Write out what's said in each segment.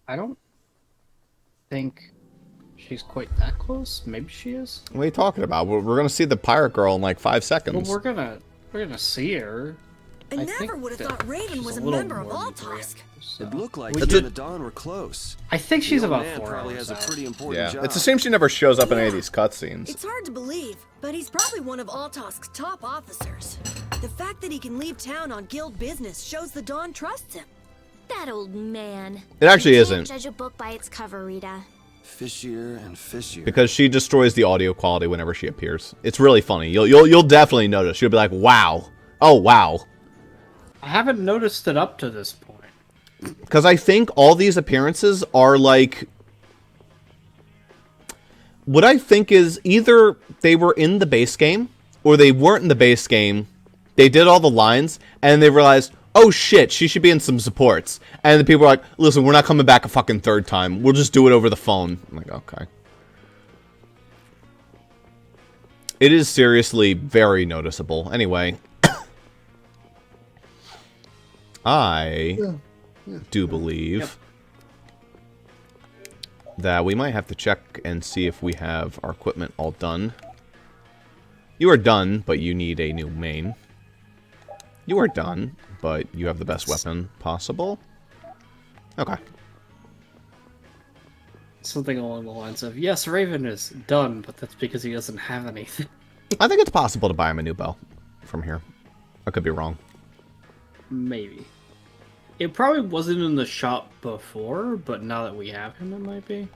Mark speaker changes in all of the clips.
Speaker 1: I don't think she's quite that close. Maybe she is.
Speaker 2: What are you talking about? We're gonna see the pirate girl in like 5
Speaker 1: Well,
Speaker 2: seconds.
Speaker 1: we're gonna see her.
Speaker 3: I
Speaker 1: I
Speaker 3: never
Speaker 1: think
Speaker 3: would have
Speaker 1: that
Speaker 3: thought Raven
Speaker 1: she's
Speaker 3: was a
Speaker 1: little
Speaker 3: member of
Speaker 1: more than 3
Speaker 3: Altosk.
Speaker 1: hours. So.
Speaker 4: It looked like
Speaker 1: We
Speaker 4: she
Speaker 2: That's
Speaker 4: and
Speaker 2: a-
Speaker 4: the Dawn were close.
Speaker 1: I think
Speaker 4: The
Speaker 1: she's
Speaker 4: old
Speaker 1: about
Speaker 4: man
Speaker 1: 4
Speaker 4: probably
Speaker 1: hours
Speaker 4: has a
Speaker 1: out.
Speaker 4: pretty important
Speaker 2: Yeah,
Speaker 4: job.
Speaker 2: it's a shame she never shows up in any of
Speaker 3: Yeah.
Speaker 2: these cutscenes.
Speaker 3: It's hard to believe, but he's probably one of Altosk's top officers. The fact that he can leave town on guild business shows the Dawn trusts him.
Speaker 5: That old man.
Speaker 2: It actually
Speaker 5: You
Speaker 2: isn't.
Speaker 5: can't judge a book by its cover, Rita.
Speaker 4: Fishier and fishier.
Speaker 2: Because she destroys the audio quality whenever she appears. It's really funny. You'll definitely notice. You'll be like, wow. Oh, wow.
Speaker 1: I haven't noticed it up to this point.
Speaker 2: Because I think all these appearances are like... What I think is either they were in the base game, or they weren't in the base game, they did all the lines, and they realized, oh shit, she should be in some supports. And the people are like, listen, we're not coming back a fucking third time. We'll just do it over the phone. I'm like, okay. It is seriously very noticeable. Anyway. I do believe that we might have to check and see if we have our equipment all done. You are done, but you need a new main. You are done, but you have the best weapon possible. Okay.
Speaker 1: Something along the lines of, yes, Raven is done, but that's because he doesn't have anything.
Speaker 2: I think it's possible to buy him a new bow from here. I could be wrong.
Speaker 1: Maybe. It probably wasn't in the shop before, but now that we have him, it might be.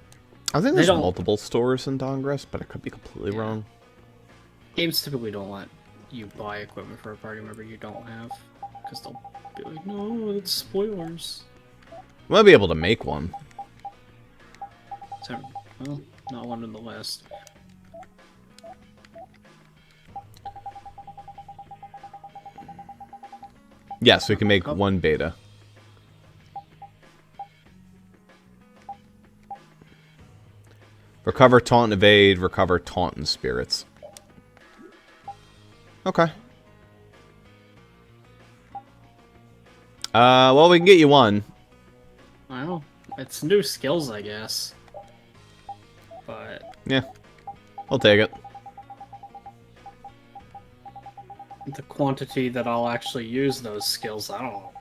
Speaker 2: I think
Speaker 1: They
Speaker 2: there's
Speaker 1: don't-
Speaker 2: multiple stores in Dongress, but I could be completely wrong.
Speaker 1: Games typically don't let you buy equipment for a party member you don't have, because they'll be like, no, it's spoilers.
Speaker 2: We might be able to make one.
Speaker 1: So, well, not one in the list.
Speaker 2: Yes, we can make one beta. Recover taunt and evade, recover taunt and spirits. Okay. Well, we can get you one.
Speaker 1: Well, it's new skills, I guess. But
Speaker 2: Yeah. I'll take it.
Speaker 1: the quantity that I'll actually use those skills, I don't know.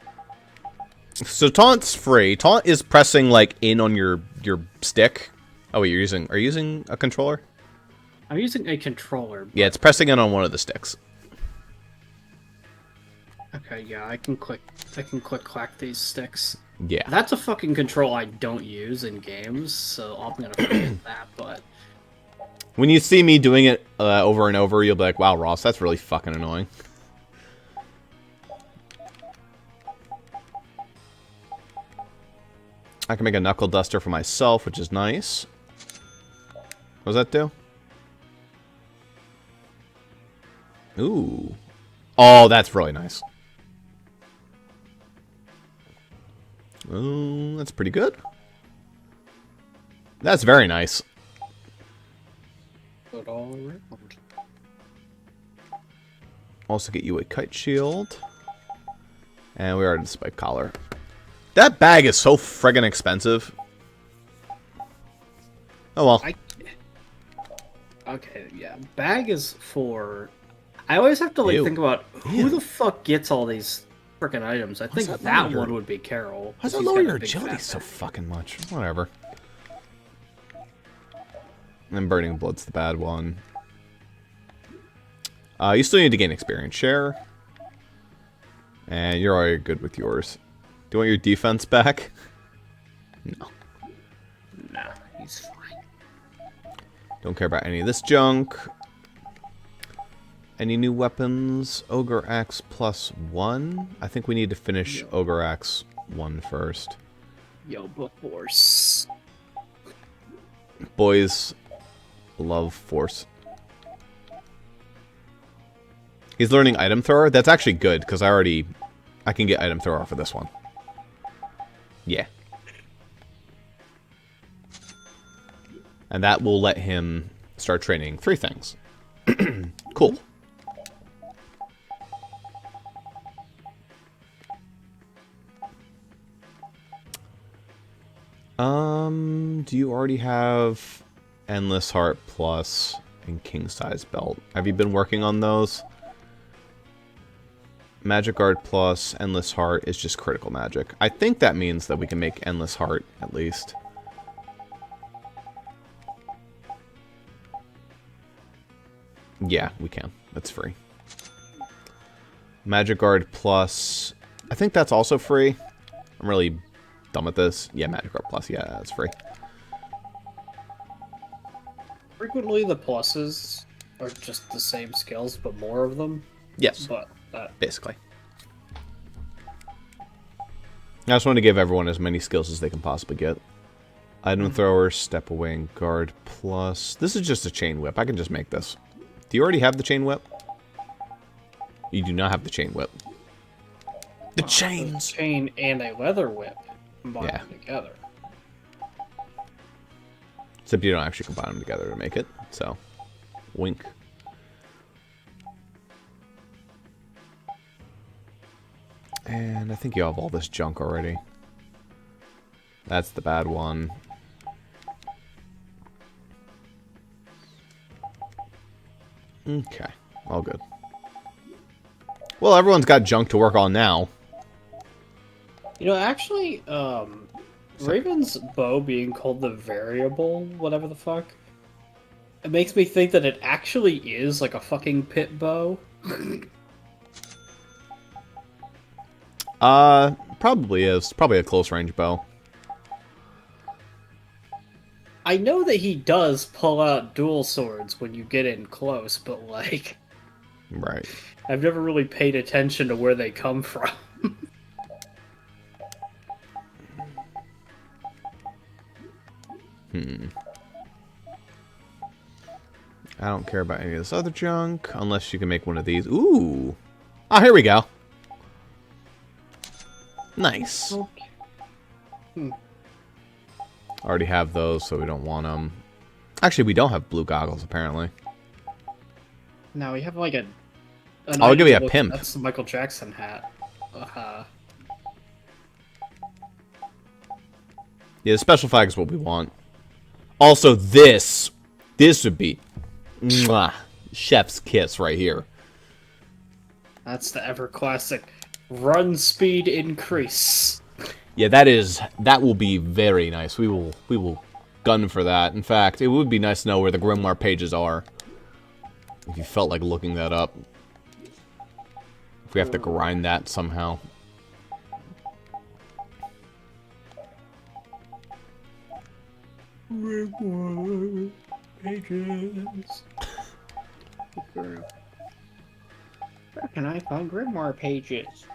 Speaker 2: So taunt's free. Taunt is pressing like in on your stick. Oh wait, are you using a controller?
Speaker 1: I'm using a controller.
Speaker 2: Yeah, it's pressing in on one of the sticks.
Speaker 1: Okay, yeah, I can click clack these sticks.
Speaker 2: Yeah.
Speaker 1: That's a fucking control I don't use in games, so I'm gonna forget that, but
Speaker 2: When you see me doing it over and over, you'll be like, wow, Ross, that's really fucking annoying. I can make a knuckle duster for myself, which is nice. What does that do? Ooh. Oh, that's really nice. Oh, that's pretty good. That's very nice.
Speaker 1: put all around.
Speaker 2: Also get you a kite shield. And we are in spike collar. That bag is so friggin' expensive. Oh well.
Speaker 1: Okay, yeah. Bag is for... I always have to
Speaker 2: Ew.
Speaker 1: think about who
Speaker 2: Ew.
Speaker 1: the fuck gets all these freaking items. I think
Speaker 2: that
Speaker 1: that
Speaker 2: lower your-
Speaker 1: one would be Carol.
Speaker 2: Why does
Speaker 1: 'cause
Speaker 2: that
Speaker 1: he's
Speaker 2: lower
Speaker 1: got a
Speaker 2: your
Speaker 1: big
Speaker 2: agility
Speaker 1: fat
Speaker 2: so
Speaker 1: bag.
Speaker 2: fucking much? Whatever. And Burning Blood's the bad one. You still need to gain experience share. And you're already good with yours. Do you want your defense back? No.
Speaker 1: Nah, he's fine.
Speaker 2: Don't care about any of this junk. Any new weapons? Ogre Axe plus 1? I think we need to finish Ogre Axe 1 first.
Speaker 1: Yo, book horse.
Speaker 2: Boys love force. He's learning item thrower. That's actually good because I can get item thrower for this one. Yeah. And that will let him start training 3 things. Cool. Do you already have Endless Heart Plus and King Size Belt? Have you been working on those? Magic Guard Plus, Endless Heart is just critical magic. I think that means that we can make Endless Heart, at least. Yeah, we can. That's free. Magic Guard Plus, I think that's also free. I'm really dumb at this. Yeah, Magic Guard Plus, yeah, that's free.
Speaker 1: Frequently, the pluses are just the same skills, but more of them.
Speaker 2: Yes.
Speaker 1: But
Speaker 2: Basically. I just want to give everyone as many skills as they can possibly get. Item Thrower, Step Away, and Guard Plus. This is just a Chain Whip. I can just make this. Do you already have the Chain Whip? You do not have the Chain Whip. The chains!
Speaker 1: Chain and a leather whip combined together.
Speaker 2: Except you don't actually combine them together to make it, so wink. And I think you have all this junk already. That's the bad one. Okay, all good. Well, everyone's got junk to work on now.
Speaker 1: You know, actually, Raven's bow being called the variable, whatever the fuck, it makes me think that it actually is like a fucking pit bow.
Speaker 2: Probably is. Probably a close range bow.
Speaker 1: I know that he does pull out dual swords when you get in close, but like...
Speaker 2: Right.
Speaker 1: I've never really paid attention to where they come from.
Speaker 2: I don't care about any of this other junk, unless you can make one of these. Ooh! Ah, here we go. Nice.
Speaker 1: Okay.
Speaker 2: Already have those, so we don't want them. Actually, we don't have blue goggles, apparently.
Speaker 1: Now we have like a...
Speaker 2: I'll give you a pimp.
Speaker 1: That's the Michael Jackson hat.
Speaker 2: Yeah, the special flag is what we want. Also, this would be mwah, chef's kiss right here.
Speaker 1: That's the ever classic run speed increase.
Speaker 2: Yeah, that will be very nice. We will gun for that. In fact, it would be nice to know where the Grimoire pages are. If you felt like looking that up. If we have to grind that somehow.
Speaker 1: Grimoire pages. Where can I find Grimoire pages?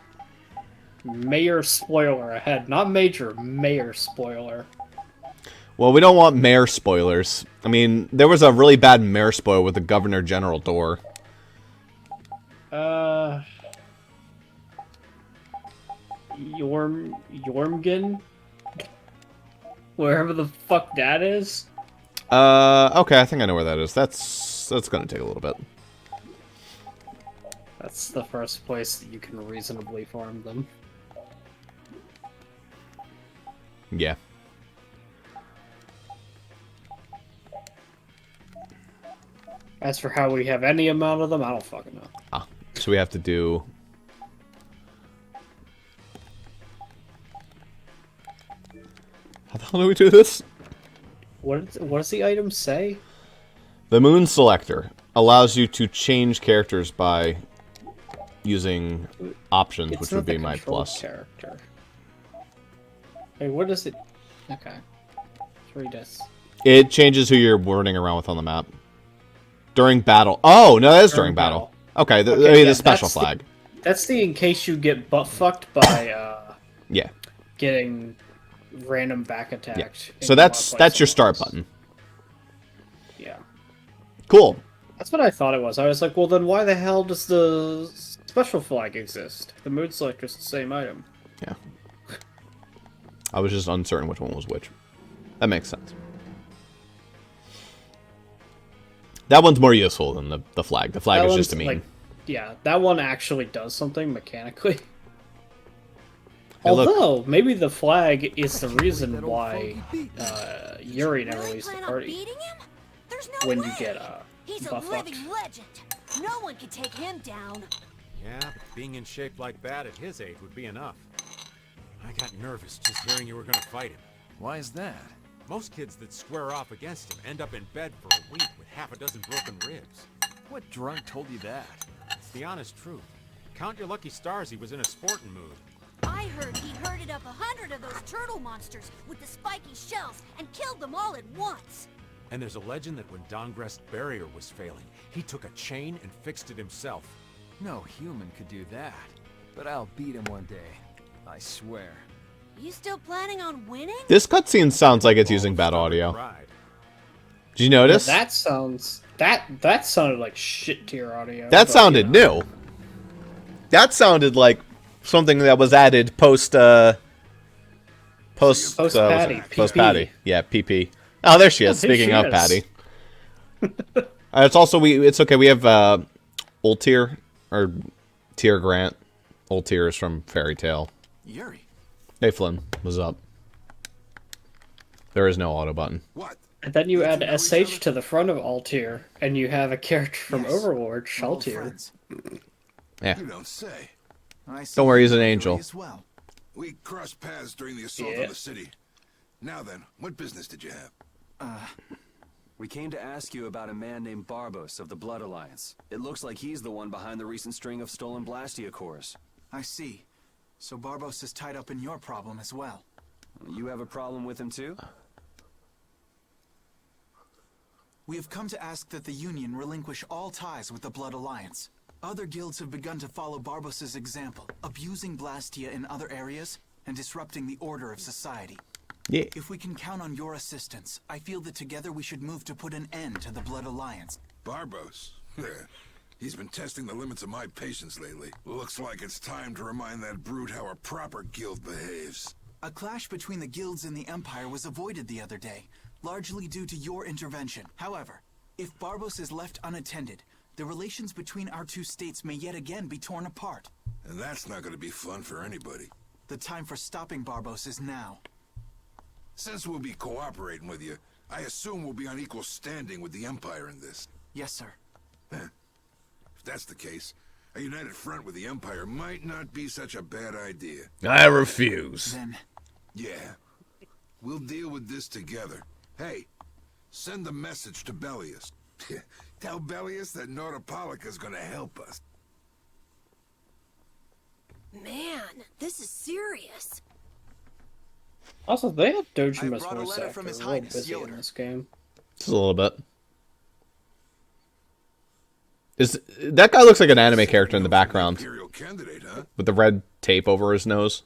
Speaker 1: Mayor spoiler ahead. Not major, mayor spoiler.
Speaker 2: Well, we don't want mayor spoilers. I mean, there was a really bad mayor spoiler with the Governor General door.
Speaker 1: Yormgen? Wherever the fuck that is?
Speaker 2: Okay, I think I know where that is. That's gonna take a little bit.
Speaker 1: That's the first place that you can reasonably farm them.
Speaker 2: Yeah.
Speaker 1: As for how we have any amount of them, I don't fucking know.
Speaker 2: Ah, so we have to do... How the hell do we do this?
Speaker 1: What does the item say?
Speaker 2: The Moon Selector allows you to change characters by using options,
Speaker 1: It's
Speaker 2: which
Speaker 1: not
Speaker 2: would be
Speaker 1: the
Speaker 2: my
Speaker 1: control
Speaker 2: plus.
Speaker 1: character. Hey, what is it? Okay. Let's read this.
Speaker 2: It changes who you're wording around with on the map. During battle. Oh, no, that is during battle. Okay, the special flag.
Speaker 1: That's the in case you get butt fucked by
Speaker 2: Yeah.
Speaker 1: getting random back attacked.
Speaker 2: Yeah. So that's your start button.
Speaker 1: Yeah.
Speaker 2: Cool.
Speaker 1: That's what I thought it was. I was like, well, then why the hell does the special flag exist? The mood selector's the same item.
Speaker 2: Yeah. I was just uncertain which one was which. That makes sense. That one's more useful than the flag. The flag is just a meme.
Speaker 1: Like, yeah, that one actually does something mechanically.
Speaker 2: look.
Speaker 1: Although, maybe the flag is the reason why Yuri never
Speaker 3: Really
Speaker 1: leaves the
Speaker 3: plan on
Speaker 1: party
Speaker 3: beating him? There's no
Speaker 1: when
Speaker 3: way.
Speaker 1: you get
Speaker 3: He's a
Speaker 1: buff
Speaker 3: living
Speaker 1: fucked.
Speaker 3: legend. No one can take him down.
Speaker 6: Yeah, but being in shape like that at his age would be enough. I got nervous just hearing you were gonna fight him.
Speaker 4: Why is that?
Speaker 6: Most kids that square off against him end up in bed for a week with half a dozen broken ribs.
Speaker 4: What drunk told you that?
Speaker 6: It's the honest truth. Count your lucky stars he was in a sporting mood.
Speaker 3: I heard he herded up 100 of those turtle monsters with the spiky shells and killed them all at once.
Speaker 6: And there's a legend that when Dongrest's barrier was failing, he took a chain and fixed it himself.
Speaker 4: No human could do that. But I'll beat him one day. I swear.
Speaker 3: You still planning on winning?
Speaker 2: This cutscene sounds like it's using bad audio.
Speaker 6: Pride.
Speaker 2: Did you notice?
Speaker 1: That sounds that sounded like shit tier audio.
Speaker 2: That
Speaker 1: but,
Speaker 2: sounded new. That sounded like something that was added post
Speaker 1: Patty,
Speaker 2: post
Speaker 1: PP.
Speaker 2: Patty. Yeah, PP. Oh, there she is.
Speaker 1: Oh, there
Speaker 2: Speaking
Speaker 1: she
Speaker 2: of
Speaker 1: is.
Speaker 2: Patty. It's also it's okay. We have old tier or tier Grant. Old tier is from Fairy Tale.
Speaker 4: Yuri.
Speaker 2: Hey Flynn, what's up? There is no auto button.
Speaker 7: What?
Speaker 1: And then you add
Speaker 7: know each
Speaker 1: SH
Speaker 7: other?
Speaker 1: to the front of Altier, and you have a character from
Speaker 7: Yes.
Speaker 1: Overlord,
Speaker 7: We're old
Speaker 1: Shaltier.
Speaker 7: friends.
Speaker 2: Yeah.
Speaker 7: You don't say.
Speaker 2: Don't worry, he's an angel.
Speaker 4: As well.
Speaker 7: We crossed paths during the assault
Speaker 1: Yeah.
Speaker 7: on the city. Now then, what business did you have?
Speaker 8: We came to ask you about a man named Barbos of the Blood Alliance. It looks like he's the one behind the recent string of stolen Blastia cores.
Speaker 9: I see. So Barbos is tied up in your problem as well.
Speaker 8: You have a problem with him too?
Speaker 9: We have come to ask that the Union relinquish all ties with the Blood Alliance. Other guilds have begun to follow Barbos' example, abusing Blastia in other areas and disrupting the order of society.
Speaker 2: Yeah.
Speaker 9: If we can count on your assistance, I feel that together we should move to put an end to the Blood Alliance.
Speaker 7: Barbos. He's been testing the limits of my patience lately. Looks like it's time to remind that brute how a proper guild behaves.
Speaker 9: A clash between the guilds and the Empire was avoided the other day, largely due to your intervention. However, if Barbos is left unattended, the relations between our two states may yet again be torn apart.
Speaker 7: And that's not going to be fun for anybody.
Speaker 9: The time for stopping Barbos is now.
Speaker 7: Since we'll be cooperating with you, I assume we'll be on equal standing with the Empire in this.
Speaker 9: Yes, sir.
Speaker 7: If that's the case, a united front with the Empire might not be such a bad idea.
Speaker 2: I refuse.
Speaker 9: Then,
Speaker 7: Yeah. We'll deal with this together. Hey, send a message to Bellius. Tell Bellius that Nordopolica's gonna help us.
Speaker 3: Man, this is serious.
Speaker 1: Also, they have
Speaker 9: I
Speaker 1: Dojima's
Speaker 9: brought a
Speaker 1: voice
Speaker 9: letter
Speaker 1: actor
Speaker 9: from His
Speaker 1: real
Speaker 9: Highness,
Speaker 1: busy in
Speaker 9: Yoder.
Speaker 1: this game.
Speaker 2: Just a little bit. Is that guy looks like an anime character in the background
Speaker 7: Imperial candidate, huh?
Speaker 2: with the red tape over his nose?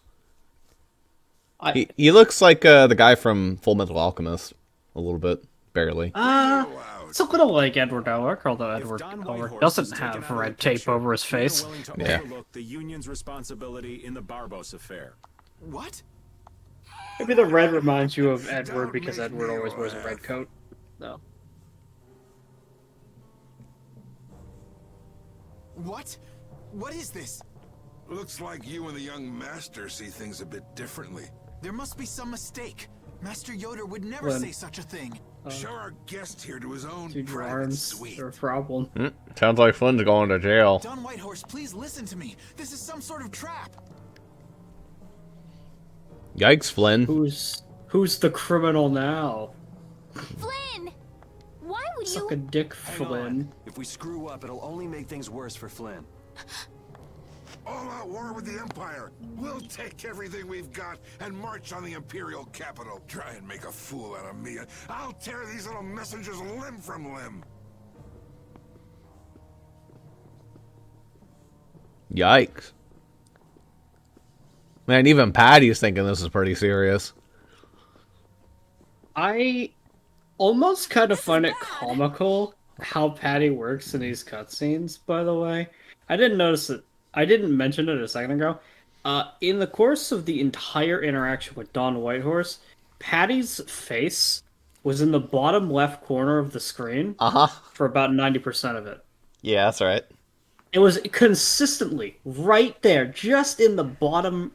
Speaker 1: I
Speaker 2: He looks like the guy from Full Metal Alchemist a little bit, barely.
Speaker 7: Wow.
Speaker 1: it's a little like Edward Elric, although
Speaker 6: If
Speaker 1: Edward
Speaker 6: Don
Speaker 1: Elric
Speaker 6: Whitehorse
Speaker 1: doesn't
Speaker 6: is taken
Speaker 1: have
Speaker 6: out of the
Speaker 1: red tape
Speaker 6: picture,
Speaker 1: over his
Speaker 6: we are
Speaker 1: face.
Speaker 6: willing to
Speaker 2: Yeah.
Speaker 6: overlook the Union's responsibility in the Barbos affair.
Speaker 9: what?
Speaker 1: Maybe the red reminds you of Edward because Edward always wears a red coat. No.
Speaker 9: What? What is this?
Speaker 7: Looks like you and the young master see things a bit differently.
Speaker 9: There must be some mistake. Master Yoder would never
Speaker 1: When-
Speaker 9: say such a thing.
Speaker 7: Show our guest here to his own
Speaker 1: Dude, your
Speaker 7: private
Speaker 1: arms
Speaker 7: suite.
Speaker 1: are a problem.
Speaker 2: Sounds like Flynn's going to jail.
Speaker 9: Don Whitehorse, please listen to me. This is some sort of trap.
Speaker 2: Yikes, Flynn.
Speaker 1: Who's the criminal now?
Speaker 5: Flynn! Why would
Speaker 1: Suck a
Speaker 5: you...
Speaker 1: dick,
Speaker 8: Hang
Speaker 1: Flynn.
Speaker 8: on. If we screw up, it'll only make things worse for Flynn.
Speaker 7: All-out war with the Empire. We'll take everything we've got and march on the Imperial capital. Try and make a fool out of me. I'll tear these little messengers limb from limb.
Speaker 2: Yikes. Man, even Patty's thinking this is pretty serious.
Speaker 1: I almost kind of find it comical how Patty works in these cutscenes, by the way. I didn't notice it. I didn't mention it a second ago. In the course of the entire interaction with Don Whitehorse, Patty's face was in the bottom left corner of the screen for about 90% of it.
Speaker 2: Yeah, that's right.
Speaker 1: It was consistently right there, just in the bottom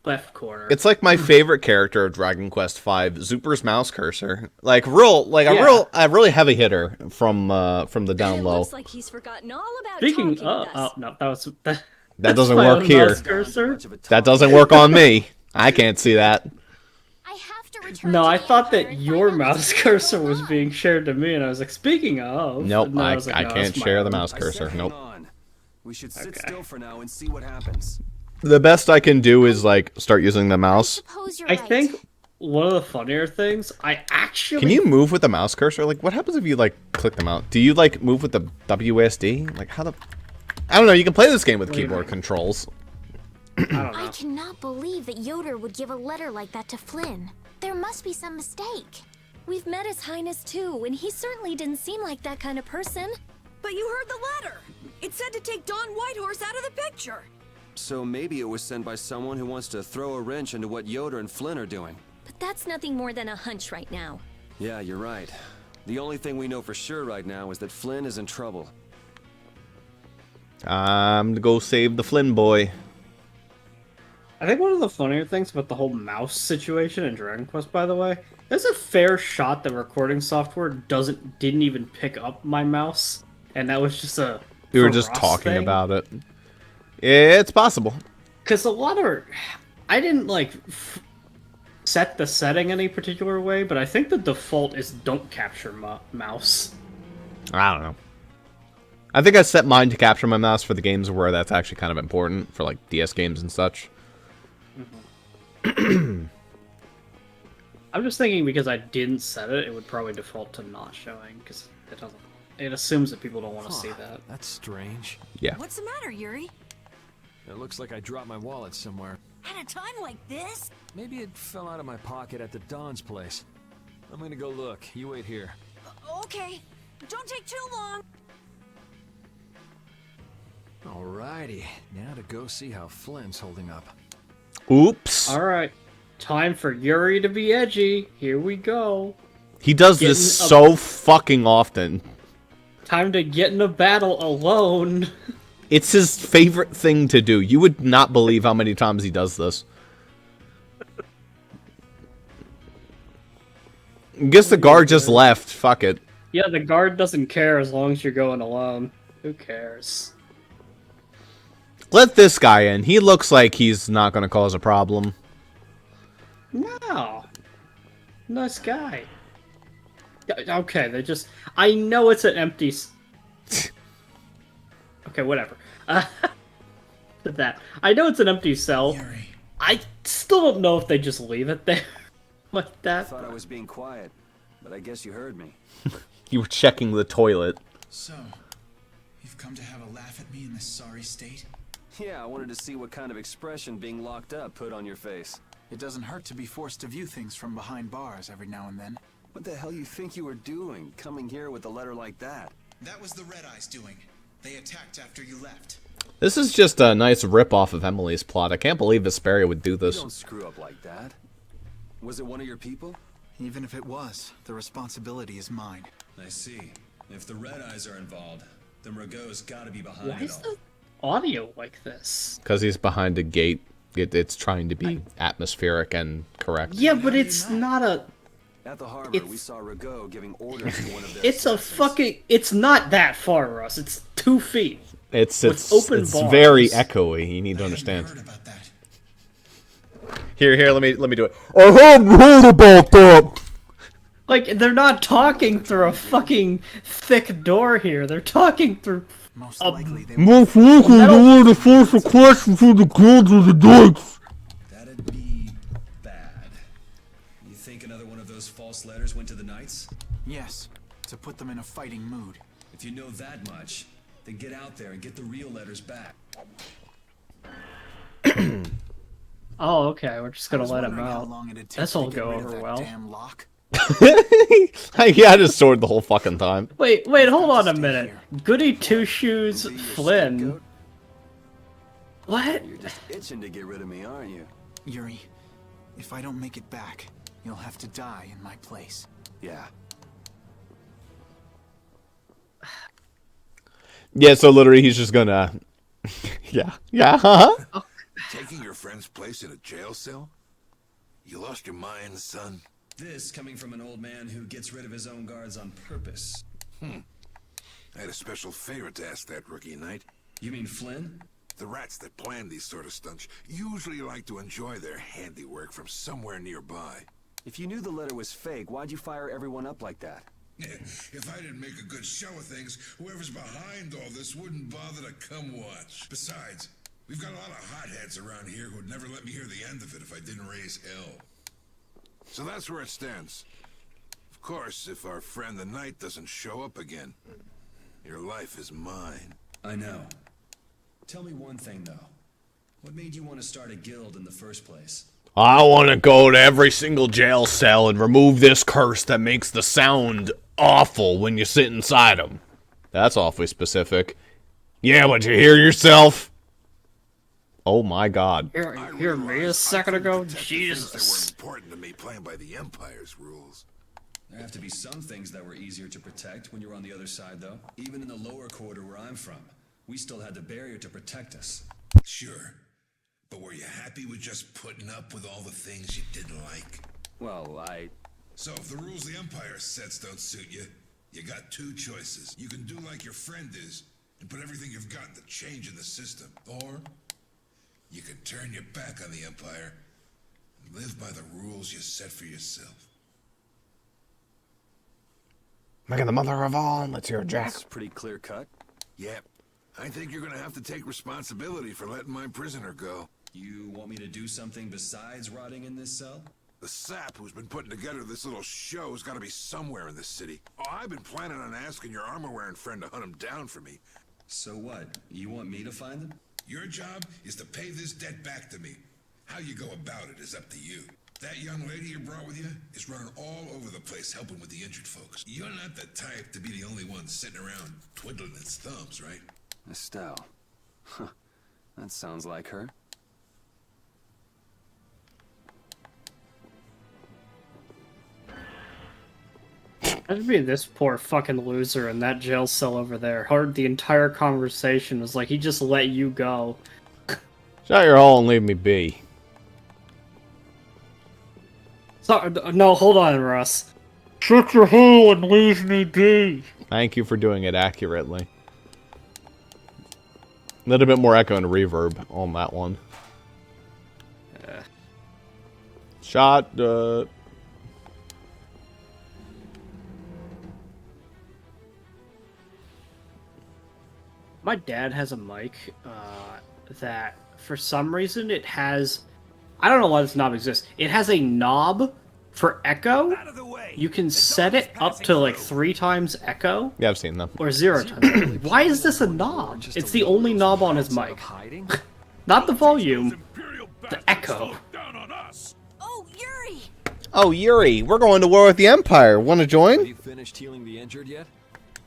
Speaker 1: left corner.
Speaker 2: It's like my favorite character of Dragon Quest V, Zuper's mouse cursor. Like a really heavy hitter from the down
Speaker 3: It
Speaker 2: low.
Speaker 3: looks like he's forgotten all about
Speaker 1: Speaking
Speaker 3: talking
Speaker 1: of,
Speaker 3: with us.
Speaker 1: no, that
Speaker 2: That doesn't
Speaker 1: my
Speaker 2: work
Speaker 1: own
Speaker 2: here.
Speaker 1: mouse cursor.
Speaker 2: That doesn't work on me. I can't see that.
Speaker 5: I have to return
Speaker 1: No,
Speaker 5: to
Speaker 1: I
Speaker 5: the
Speaker 1: thought
Speaker 5: Empire
Speaker 1: that
Speaker 5: and
Speaker 1: your
Speaker 5: find out
Speaker 1: mouse
Speaker 5: what's really
Speaker 1: cursor
Speaker 5: going
Speaker 1: was
Speaker 5: on.
Speaker 1: being shared to me, and I was like, speaking of.
Speaker 2: Nope,
Speaker 1: and then
Speaker 2: I
Speaker 1: was like, no,
Speaker 2: can't
Speaker 1: that's my
Speaker 2: share the
Speaker 1: own.
Speaker 2: mouse
Speaker 8: I
Speaker 2: cursor.
Speaker 8: said
Speaker 2: Nope.
Speaker 8: hang on. We should sit
Speaker 1: Okay.
Speaker 8: still for now and see what happens.
Speaker 2: The best I can do is like start using the mouse.
Speaker 5: Suppose you're
Speaker 1: I
Speaker 5: right.
Speaker 1: think one of the funnier things, I actually.
Speaker 2: Can you move with the mouse cursor? Like, what happens if you like click them out? Do you like move with the WSD? Like, how the? I don't know. You can play this game with keyboard controls.
Speaker 1: I don't
Speaker 5: I
Speaker 1: know.
Speaker 5: cannot believe that Yoder would give a letter like that to Flynn. There must be some mistake.
Speaker 3: We've met His Highness too, and he certainly didn't seem like that kind of person. But you heard the letter. It said to take Don Whitehorse out of the picture.
Speaker 8: So maybe it was sent by someone who wants to throw a wrench into what Yoder and Flynn are doing.
Speaker 3: But that's nothing more than a hunch right now.
Speaker 8: Yeah, you're right. The only thing we know for sure right now is that Flynn is in trouble.
Speaker 2: Time to go save the Flynn boy.
Speaker 1: I think one of the funnier things about the whole mouse situation in Dragon Quest, by the way, there's a fair shot that recording software didn't even pick up my mouse, and that was just a.
Speaker 2: We were
Speaker 1: for
Speaker 2: just
Speaker 1: us
Speaker 2: talking
Speaker 1: thing.
Speaker 2: about it. It's possible.
Speaker 1: Because a lot of, I didn't like set the setting any particular way, but I think the default is don't capture mouse.
Speaker 2: I don't know. I think I set mine to capture my mouse for the games where that's actually kind of important, for like DS games and such.
Speaker 1: I'm just thinking because I didn't set it, it would probably default to not showing because it doesn't. It assumes that people don't want to see that.
Speaker 4: That's strange.
Speaker 2: Yeah.
Speaker 3: What's the matter, Yuri?
Speaker 4: It looks like I dropped my wallet somewhere.
Speaker 3: At a time like this?
Speaker 4: Maybe it fell out of my pocket at the Don's place. I'm gonna go look. You wait here.
Speaker 3: Okay. Don't take too long.
Speaker 4: Alrighty. Now to go see how Flynn's holding up.
Speaker 2: Oops.
Speaker 1: All right, time for Yuri to be edgy. Here we go.
Speaker 2: He does this so fucking often.
Speaker 1: Time to get in a battle alone.
Speaker 2: It's his favorite thing to do. You would not believe how many times he does this. Guess the guard just left. Fuck it.
Speaker 1: Yeah, the guard doesn't care as long as you're going alone. Who cares?
Speaker 2: Let this guy in. He looks like he's not going to cause a problem.
Speaker 1: No. Nice guy. Okay, they just... I know it's an empty... Okay, whatever. That. I know it's an empty cell.
Speaker 9: Yuri.
Speaker 1: I still don't know if they just leave it there like
Speaker 8: I
Speaker 1: that.
Speaker 8: thought I was being quiet, but I guess you heard me.
Speaker 2: You were checking the toilet.
Speaker 9: So, you've come to have a laugh at me in this sorry state?
Speaker 8: Yeah, I wanted to see what kind of expression being locked up put on your face.
Speaker 9: It doesn't hurt to be forced to view things from behind bars every now and then.
Speaker 8: What the hell you think you were doing, coming here with a letter like that?
Speaker 9: That was the Red Eyes doing. They attacked after you left.
Speaker 2: This is just a nice rip-off of Emily's plot. I can't believe Vesperia would do
Speaker 8: You
Speaker 2: this.
Speaker 8: don't screw up like that. Was it one of your people?
Speaker 9: Even if it was, the responsibility is mine.
Speaker 10: I see. If the Red Eyes are involved, then Rago's gotta be behind
Speaker 1: Why
Speaker 10: it
Speaker 1: is
Speaker 10: all.
Speaker 1: the audio like this?
Speaker 2: Because he's behind a gate. It's trying to be atmospheric and correct.
Speaker 1: Yeah, but it's not a...
Speaker 8: At the harbor,
Speaker 1: It's-
Speaker 8: we saw Rago giving orders to one of their
Speaker 1: It's a
Speaker 8: assassins.
Speaker 1: fucking... It's not that far, Russ. It's 2 feet.
Speaker 2: It's
Speaker 1: With open bars.
Speaker 2: very echoey. You need to
Speaker 9: I
Speaker 2: understand.
Speaker 9: hadn't heard about that.
Speaker 2: Here, let me do it. I hadn't heard about that.
Speaker 1: Like, they're not talking through a fucking thick door here. They're talking through...
Speaker 9: Most likely they
Speaker 2: Most likely they were to force a question for the guards of the dikes.
Speaker 10: That'd be bad. You think another one of those false letters went to the Knights?
Speaker 9: Yes, to put them in a fighting mood.
Speaker 10: If you know that much, then get out there and get the real letters back.
Speaker 1: Oh, okay, we're just
Speaker 9: I
Speaker 1: gonna
Speaker 9: was
Speaker 1: let him
Speaker 9: wondering how
Speaker 1: out.
Speaker 9: long it'd take
Speaker 1: This
Speaker 9: to
Speaker 1: will
Speaker 9: get
Speaker 1: go
Speaker 9: rid of
Speaker 1: over
Speaker 9: that
Speaker 1: well.
Speaker 9: damn lock.
Speaker 2: Yeah, I just sword the whole fucking time.
Speaker 1: Wait, hold on a minute. Goody Two Shoes
Speaker 8: Be your
Speaker 1: Flynn.
Speaker 8: scapegoat?
Speaker 1: What?
Speaker 8: You're just itching to get rid of me, aren't you?
Speaker 9: Yuri, if I don't make it back, you'll have to die in my place.
Speaker 8: Yeah.
Speaker 2: Yeah, so literally he's just gonna... yeah, haha.
Speaker 7: taking your friend's place in a jail cell? You lost your mind, son?
Speaker 10: This coming from an old man who gets rid of his own guards on purpose.
Speaker 7: I had a special favor to ask that rookie knight.
Speaker 10: You mean Flynn?
Speaker 7: The rats that plan these sort of stunts usually like to enjoy their handiwork from somewhere nearby.
Speaker 8: If you knew the letter was fake, why'd you fire everyone up like that?
Speaker 7: If I didn't make a good show of things, whoever's behind all this wouldn't bother to come watch. Besides, we've got a lot of hotheads around here who'd never let me hear the end of it if I didn't raise hell. So that's where it stands. Of course, if our friend the knight doesn't show up again, your life is mine.
Speaker 10: I know. Tell me one thing, though. What made you want to start a guild in the first place?
Speaker 2: I want to go to every single jail cell and remove this curse that makes the sound awful when you sit inside them. That's awfully specific. Yeah, but you hear yourself? Oh my god.
Speaker 1: Hear me a second ago? Jesus.
Speaker 7: They were important to me playing by the Empire's rules.
Speaker 10: There have to be some things that were easier to protect when you're on the other side, though. Even in the lower quarter where I'm from, we still had the barrier to protect us.
Speaker 7: Sure. But were you happy with just putting up with all the things you didn't like?
Speaker 8: Well,
Speaker 7: So if the rules the Empire sets don't suit you, you got two choices. You can do like your friend is, and put everything you've got to change in the system. Or you can turn your back on the Empire and live by the rules you set for yourself.
Speaker 2: Making the mother of all, let's hear Jack.
Speaker 8: that's pretty clear cut.
Speaker 7: Yep. I think you're gonna have to take responsibility for letting my prisoner go.
Speaker 10: You want me to do something besides rotting in this cell?
Speaker 7: The sap who's been putting together this little show's gotta be somewhere in this city. Oh, I've been planning on asking your armor-wearing friend to hunt him down for me.
Speaker 10: So what? You want me to find them?
Speaker 7: Your job is to pay this debt back to me. How you go about it is up to you. That young lady you brought with you is running all over the place helping with the injured folks. You're not the type to be the only one sitting around twiddling its thumbs, right?
Speaker 8: Estelle. Huh. That sounds like her.
Speaker 1: I'd be this poor fucking loser in that jail cell over there. Heard the entire conversation was like he just let you go.
Speaker 2: Shut your hole and leave me be.
Speaker 1: So, no, hold on, Russ. Shut your hole and leave me be.
Speaker 2: Thank you for doing it accurately. A little bit more echo and reverb on that one. Shot,
Speaker 1: My dad has a mic that, for some reason, it has... I don't know why this knob exists. It has a knob for echo. You can set it up to like 3 times echo.
Speaker 2: Yeah, I've seen them.
Speaker 1: Or 0 times. Why is this a knob? It's the only knob on his mic. Not the volume. The echo.
Speaker 3: Oh, Yuri!
Speaker 2: Oh, Yuri, we're going to war with the Empire. Want to
Speaker 4: Have
Speaker 2: join?
Speaker 4: you finished healing the injured yet?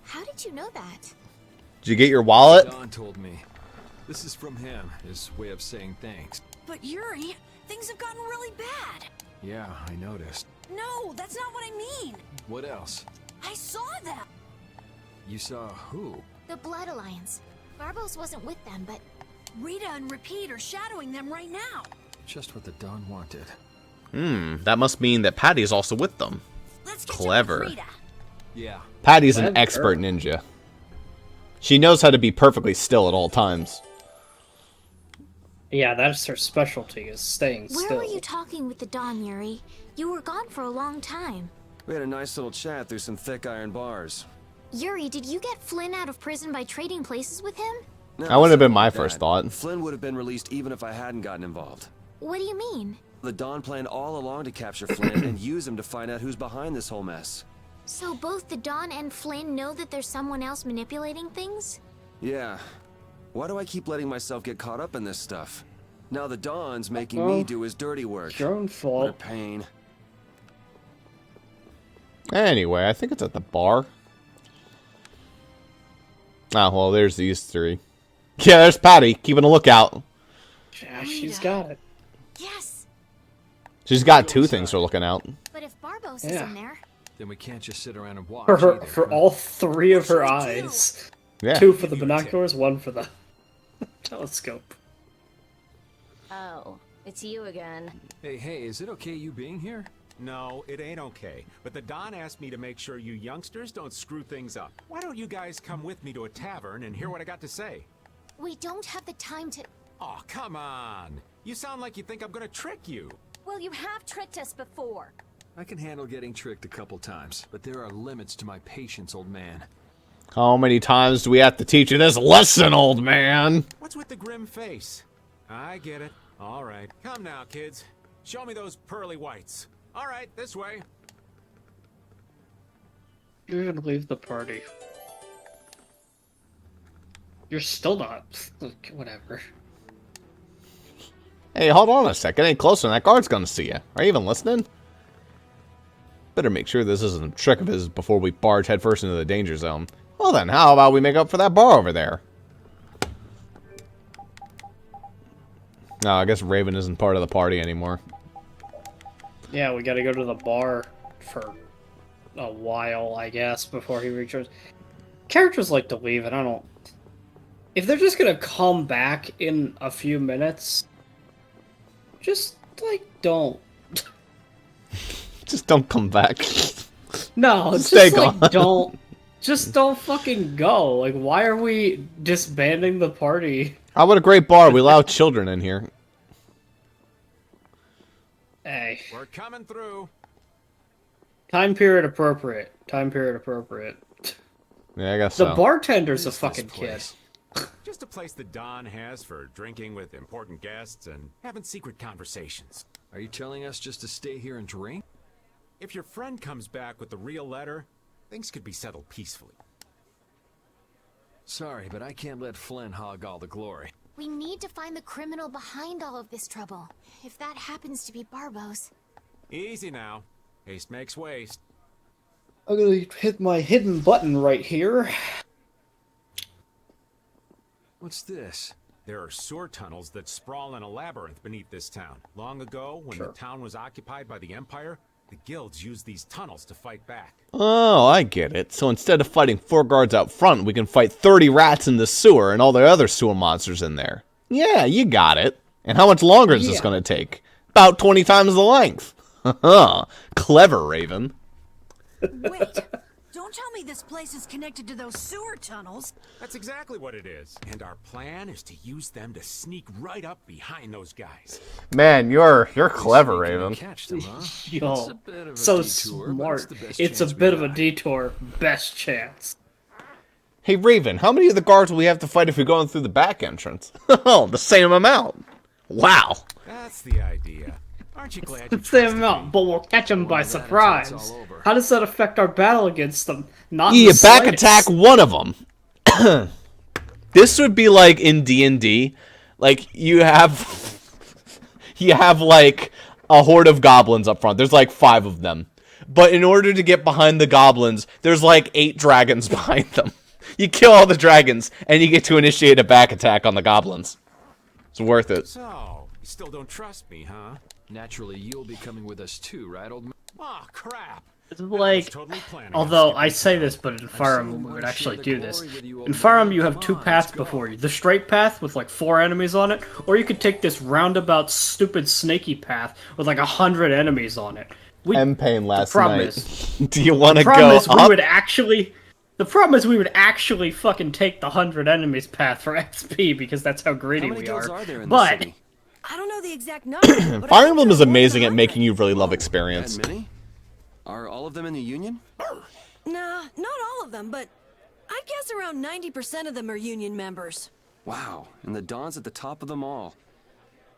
Speaker 5: How did you know that?
Speaker 2: Did you get your wallet?
Speaker 4: Don told me. This is from him, his way of saying thanks.
Speaker 3: But Yuri, things have gotten really bad.
Speaker 4: Yeah, I noticed.
Speaker 3: No, that's not what I mean.
Speaker 4: What else?
Speaker 3: I saw them.
Speaker 4: You saw who?
Speaker 5: The Blood Alliance. Barbos wasn't with them, but
Speaker 3: Rita and Repeat are shadowing them right now.
Speaker 4: Just what the Don wanted.
Speaker 2: That must mean that Patty's also with them.
Speaker 3: Let's get
Speaker 2: Clever.
Speaker 3: Rita.
Speaker 4: Yeah.
Speaker 2: Patty's an
Speaker 1: Clever.
Speaker 2: expert ninja. She knows how to be perfectly still at all times.
Speaker 1: Yeah, that's her specialty, is staying
Speaker 5: where
Speaker 1: still.
Speaker 5: were you talking with the Dawn, Yuri? You were gone for a long time.
Speaker 8: We had a nice little chat through some thick iron bars.
Speaker 5: Yuri, did you get Flynn out of prison by trading places with him?
Speaker 8: No,
Speaker 2: That would have been
Speaker 8: something
Speaker 2: my
Speaker 8: like
Speaker 2: first
Speaker 8: that.
Speaker 2: thought.
Speaker 8: Flynn would have been released even if I hadn't gotten involved.
Speaker 5: What do you mean?
Speaker 8: The Dawn planned all along to capture Flynn and use him to find out who's behind this whole mess.
Speaker 5: So both the Dawn and Flynn know that there's someone else manipulating things?
Speaker 8: Yeah. Why do I keep letting myself get caught up in this stuff? Now the Dawn's making
Speaker 1: Well,
Speaker 8: me do his dirty work.
Speaker 1: Your own
Speaker 8: What a
Speaker 1: fault.
Speaker 8: pain.
Speaker 2: Anyway, I think it's at the bar. Ah, well, there's these 3. Yeah, there's Patty, keeping a lookout.
Speaker 1: Yeah, she's got it.
Speaker 5: Yes,
Speaker 2: She's got 2 things for looking out.
Speaker 5: but if Barbos is
Speaker 1: Yeah.
Speaker 5: in there...
Speaker 4: Then we can't just sit around and watch
Speaker 1: For
Speaker 4: either,
Speaker 1: for
Speaker 4: huh?
Speaker 1: all 3 of her
Speaker 3: What should we do?
Speaker 1: eyes.
Speaker 2: Yeah.
Speaker 1: 2 for the binoculars, 1 for the telescope.
Speaker 3: Oh, it's you again.
Speaker 4: Hey, is it okay you being here?
Speaker 6: No, it ain't okay. But the Don asked me to make sure you youngsters don't screw things up. Why don't you guys come with me to a tavern and hear what I got to say?
Speaker 5: We don't have the time to...
Speaker 6: Oh, come on. You sound like you think I'm gonna trick you.
Speaker 3: Well, you have tricked us before.
Speaker 4: I can handle getting tricked a couple times, but there are limits to my patience, old man.
Speaker 2: How many times do we have to teach you this lesson, old man?
Speaker 6: What's with the grim face? I get it. All right. Come now, kids. Show me those pearly whites. All right, this way.
Speaker 1: You're gonna leave the party. You're still not. Whatever.
Speaker 2: Hey, hold on a second. Ain't closer than that guard's gonna see you. Are you even listening? Better make sure this isn't a trick of his before we barge headfirst into the danger zone. Well then, how about we make up for that bar over there? No, I guess Raven isn't part of the party anymore.
Speaker 1: Yeah, we gotta go to the bar for a while, I guess, before he returns. Characters like to leave, and I don't... If they're just gonna come back in a few minutes, just, like, don't.
Speaker 2: Just don't come back.
Speaker 1: No,
Speaker 2: Stay
Speaker 1: just,
Speaker 2: gone.
Speaker 1: like, don't. Just don't fucking go. Like, why are we disbanding the party?
Speaker 2: How about a great bar? We allow children in here.
Speaker 1: Hey.
Speaker 6: We're coming through.
Speaker 1: Time period appropriate. Time period appropriate.
Speaker 2: Yeah, I guess
Speaker 1: The
Speaker 2: so.
Speaker 1: bartender's a fucking kid.
Speaker 6: Just a place the Don has for drinking with important guests and having secret conversations.
Speaker 4: Are you telling us just to stay here and drink?
Speaker 6: If your friend comes back with the real letter, things could be settled peacefully.
Speaker 4: Sorry, but I can't let Flynn hog all the glory.
Speaker 5: We need to find the criminal behind all of this trouble. If that happens to be Barbos.
Speaker 6: Easy now. Haste makes waste.
Speaker 1: I'm gonna hit my hidden button right here.
Speaker 4: What's this?
Speaker 6: There are sewer tunnels that sprawl in a labyrinth beneath this town. Long ago, when the town was occupied by the Empire, the guilds used these tunnels to fight back.
Speaker 2: Oh, I get it. So instead of fighting 4 guards out front, we can fight 30 rats in the sewer and all the other sewer monsters in there. Yeah, you got it. And how much longer is this going to take? About 20 times the length. Clever, Raven.
Speaker 11: Wait, don't tell me this place is connected to those sewer tunnels.
Speaker 6: That's exactly what it is. And our plan is to use them to sneak right up behind those guys.
Speaker 2: Man, you're clever, Raven.
Speaker 4: Catch them, huh?
Speaker 1: Yo,
Speaker 4: It's a bit of a
Speaker 1: so
Speaker 4: detour, but
Speaker 1: smart.
Speaker 4: the best
Speaker 1: It's a
Speaker 4: chance we
Speaker 1: bit of a
Speaker 4: got.
Speaker 1: detour. Best chance.
Speaker 2: Hey, Raven, how many of the guards will we have to fight if we go in through the back entrance? Oh, the same amount. Wow.
Speaker 6: That's the idea. Aren't you glad you
Speaker 1: It's the
Speaker 6: trusted
Speaker 1: amount,
Speaker 6: me?
Speaker 1: but we'll catch them by
Speaker 4: Well, that
Speaker 1: surprise.
Speaker 4: it's all over.
Speaker 1: How does that affect our battle against them? Not
Speaker 2: Yeah,
Speaker 1: the
Speaker 2: back
Speaker 1: slightest.
Speaker 2: attack one of them. This would be like in D&D. Like, you have like a horde of goblins up front. There's like 5 of them. But in order to get behind the goblins, there's like 8 dragons behind them. You kill all the dragons, and you get to initiate a back attack on the goblins. It's worth it.
Speaker 6: So, you still don't trust me, huh?
Speaker 4: Naturally, you'll be coming with us too, right, old man?
Speaker 6: Oh, crap.
Speaker 1: It's like,
Speaker 6: Totally planning
Speaker 1: although
Speaker 6: on
Speaker 1: I say this, but in Fire Emblem we would actually do this. In Fire Emblem you have 2 paths before you. The straight path with like 4 enemies on it, or you could take this roundabout, stupid, snaky path with like 100 enemies on it.
Speaker 2: M-Pain last
Speaker 1: problem
Speaker 2: night.
Speaker 1: is-
Speaker 2: Do you want to
Speaker 1: The problem
Speaker 2: go
Speaker 1: is we
Speaker 2: up?
Speaker 1: would actually... The problem is we would actually fucking take the 100 enemies path for XP because that's how greedy
Speaker 8: How many
Speaker 1: we
Speaker 8: guilds
Speaker 1: are.
Speaker 8: are there in the
Speaker 1: But
Speaker 8: city?
Speaker 11: I don't know the exact number. but I
Speaker 2: Fire
Speaker 11: think
Speaker 2: Emblem
Speaker 11: there
Speaker 2: is
Speaker 11: are more
Speaker 2: amazing
Speaker 11: than
Speaker 2: at making you really love experience.
Speaker 8: That many? Are all of them in the Union?
Speaker 11: Nah, not all of them, but I'd guess around 90% of them are Union members.
Speaker 8: Wow, and the Don's at the top of them all.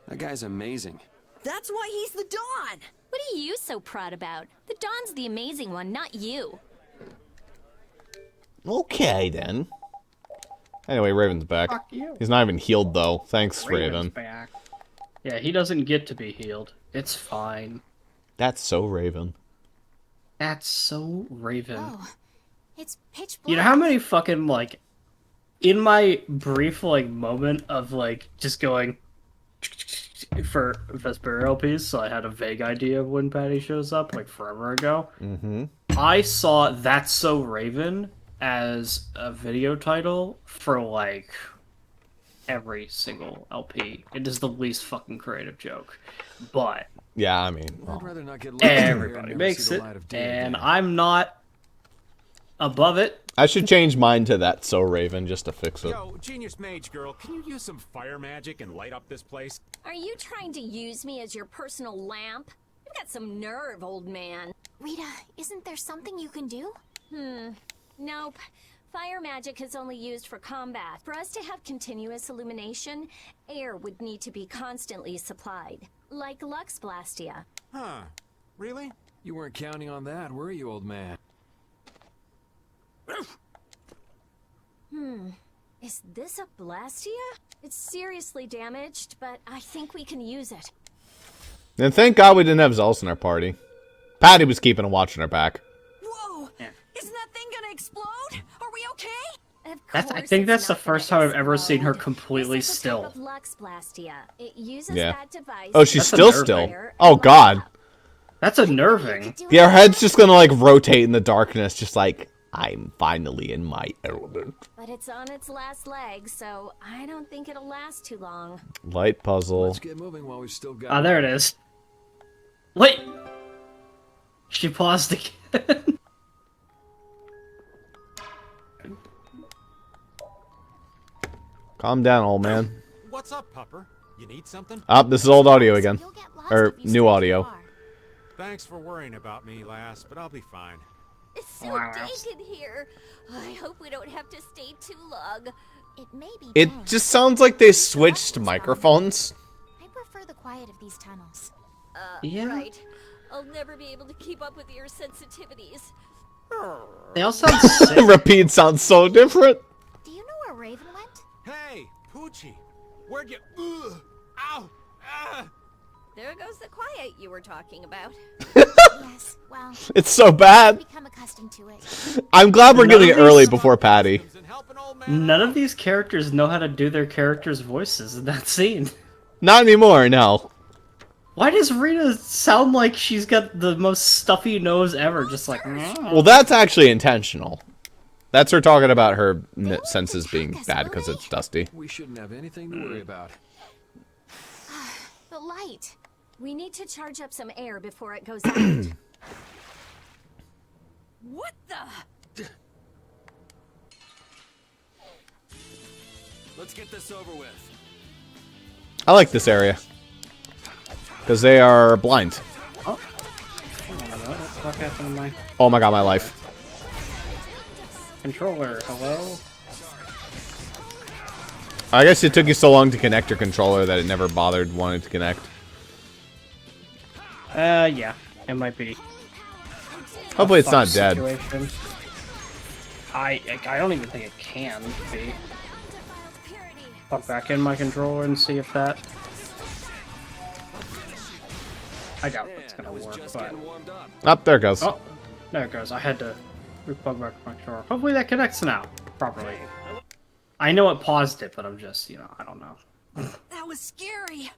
Speaker 8: That guy's amazing.
Speaker 11: That's why he's the Don.
Speaker 3: What are you so proud about? The Don's the amazing one, not you.
Speaker 2: Okay, then. Anyway, Raven's back.
Speaker 1: Fuck you.
Speaker 2: He's not even healed, though. Thanks,
Speaker 1: Raven's
Speaker 2: Raven.
Speaker 1: back. Yeah, he doesn't get to be healed. It's fine.
Speaker 2: That's so Raven.
Speaker 1: That's so Raven.
Speaker 5: Oh, it's pitch black.
Speaker 1: You know how many fucking, like, in my brief, like, moment of, like, just going for Vesperia LPs, so I had a vague idea of when Patty shows up, like, forever ago.
Speaker 2: Mm-hmm.
Speaker 1: I saw That's So Raven as a video title for, like, every single LP. It is the least fucking creative joke. But
Speaker 2: Yeah, I mean,
Speaker 4: I'd rather not get lost in here and
Speaker 1: everybody
Speaker 4: never
Speaker 1: makes
Speaker 4: see
Speaker 1: it,
Speaker 4: the light of day
Speaker 1: and
Speaker 4: again.
Speaker 1: I'm not above it.
Speaker 2: I should change mine to that So Raven just to fix it.
Speaker 6: Yo, Genius Mage Girl, can you use some fire magic and light up this place?
Speaker 3: Are you trying to use me as your personal lamp? You've got some nerve, old man.
Speaker 5: Rita, isn't there something you can do?
Speaker 3: Nope. Fire magic is only used for combat. For us to have continuous illumination, air would need to be constantly supplied. Like Lux Blastia.
Speaker 6: Huh. Really?
Speaker 4: You weren't counting on that, were you, old man?
Speaker 3: Is this a Blastia? It's seriously damaged, but I think we can use it.
Speaker 2: And thank God we didn't have Zealous in our party. Patty was keeping a watch on our back.
Speaker 11: Whoa! Isn't that thing gonna explode? Are we okay?
Speaker 1: I think that's the first time I've ever seen her completely still.
Speaker 3: Of Lux Blastia. It uses
Speaker 2: Yeah.
Speaker 3: that device.
Speaker 2: Oh, she's
Speaker 1: That's
Speaker 2: still
Speaker 1: unnerving.
Speaker 2: still. Oh, God.
Speaker 1: That's unnerving.
Speaker 2: Yeah, her head's just gonna, like, rotate in the darkness, just like, I'm finally in my element.
Speaker 3: But it's on its last leg, so I don't think it'll last too long.
Speaker 2: Light puzzle.
Speaker 4: Let's get moving while we've still got.
Speaker 1: Ah, there it is. Wait! She paused again.
Speaker 2: Calm down, old man.
Speaker 6: What's up, Pupper? You need something?
Speaker 2: Ah, this is old audio again. Or new audio.
Speaker 6: Thanks for worrying about me, lass, but I'll be fine.
Speaker 3: It's so dank in here. I hope we don't have to stay too long.
Speaker 5: It may be
Speaker 2: It
Speaker 5: dank.
Speaker 2: just sounds like they switched microphones.
Speaker 5: I prefer the quiet of these tunnels.
Speaker 1: Yeah.
Speaker 3: Right. I'll never be able to keep up with your sensitivities.
Speaker 1: They all sound sick.
Speaker 2: Repeat sounds so different.
Speaker 5: Do you know where Raven went?
Speaker 6: Hey, Poochie, where'd you... Ugh, ow! Ah!
Speaker 3: There goes the quiet you were talking about.
Speaker 5: Yes, well,
Speaker 2: It's so bad.
Speaker 5: become accustomed to it.
Speaker 2: I'm glad we're
Speaker 1: None
Speaker 2: getting
Speaker 1: of
Speaker 2: it early
Speaker 1: these-
Speaker 2: before Patty.
Speaker 6: And help an old man
Speaker 1: None
Speaker 6: out.
Speaker 1: of these characters know how to do their characters' voices in that scene.
Speaker 2: Not anymore, no.
Speaker 1: Why does Rita sound like she's got the most stuffy nose ever? Just like,
Speaker 2: Well, that's actually intentional. That's her talking about her senses being bad because it's dusty.
Speaker 4: We shouldn't have anything to worry about.
Speaker 5: The light.
Speaker 3: We need to charge up some air before it goes out.
Speaker 11: What the?
Speaker 8: Let's get this over with.
Speaker 2: I like this area. Because they are blind.
Speaker 1: what the fuck happened to my
Speaker 2: Oh my god, my life.
Speaker 1: controller? Hello?
Speaker 2: I guess it took you so long to connect your controller that it never bothered wanting to connect.
Speaker 1: Yeah, it might be.
Speaker 2: Hopefully it's not
Speaker 1: Fuck
Speaker 2: dead.
Speaker 1: situation. I don't even think it can be. Fuck back in my controller and see if that. I doubt that's gonna work, but
Speaker 2: Up there it goes.
Speaker 1: oh, there it goes. I had to replug back my controller. Hopefully that connects now properly. I know it paused it, but I'm just, I don't know.
Speaker 11: That was scary.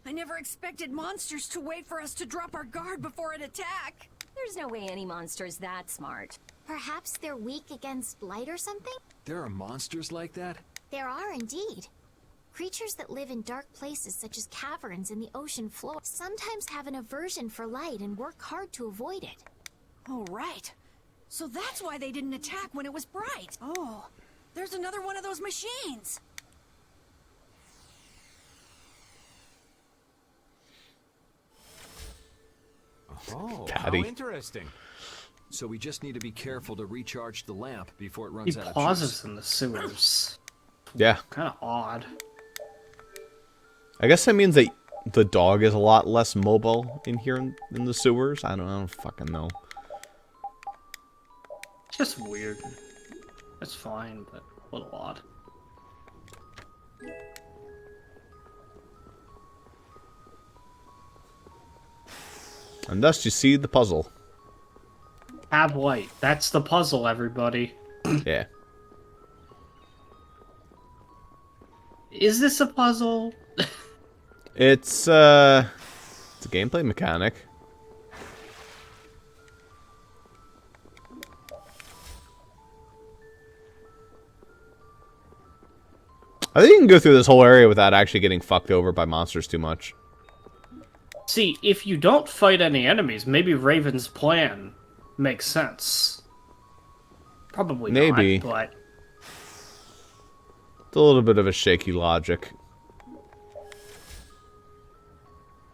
Speaker 11: I never expected monsters to wait for us to drop our guard before an attack.
Speaker 3: There's no way any monster's that smart.
Speaker 5: Perhaps they're weak against light or something?
Speaker 4: There are monsters like that?
Speaker 5: There are indeed. Creatures that live in dark places such as caverns in the ocean floor sometimes have an aversion for light and work hard to avoid it.
Speaker 11: Oh, right. So that's why they didn't attack when it was bright. Oh, there's another one of those machines.
Speaker 6: Oh,
Speaker 2: Patty.
Speaker 6: how interesting.
Speaker 4: So we just need to be careful to recharge the lamp before it
Speaker 1: He
Speaker 4: runs out of
Speaker 1: pauses
Speaker 4: juice.
Speaker 1: in the sewers.
Speaker 2: Yeah.
Speaker 1: Kind of odd.
Speaker 2: I guess that means that the dog is a lot less mobile in here in the sewers. I don't fucking know.
Speaker 1: It's just weird. It's fine, but a little odd.
Speaker 2: And thus you see the puzzle.
Speaker 1: Have light. That's the puzzle, everybody.
Speaker 2: Yeah.
Speaker 1: Is this a puzzle?
Speaker 2: It's a gameplay mechanic. I think you can go through this whole area without actually getting fucked over by monsters too much.
Speaker 1: See, if you don't fight any enemies, maybe Raven's plan makes sense. Probably
Speaker 2: Maybe.
Speaker 1: not, but...
Speaker 2: It's a little bit of a shaky logic.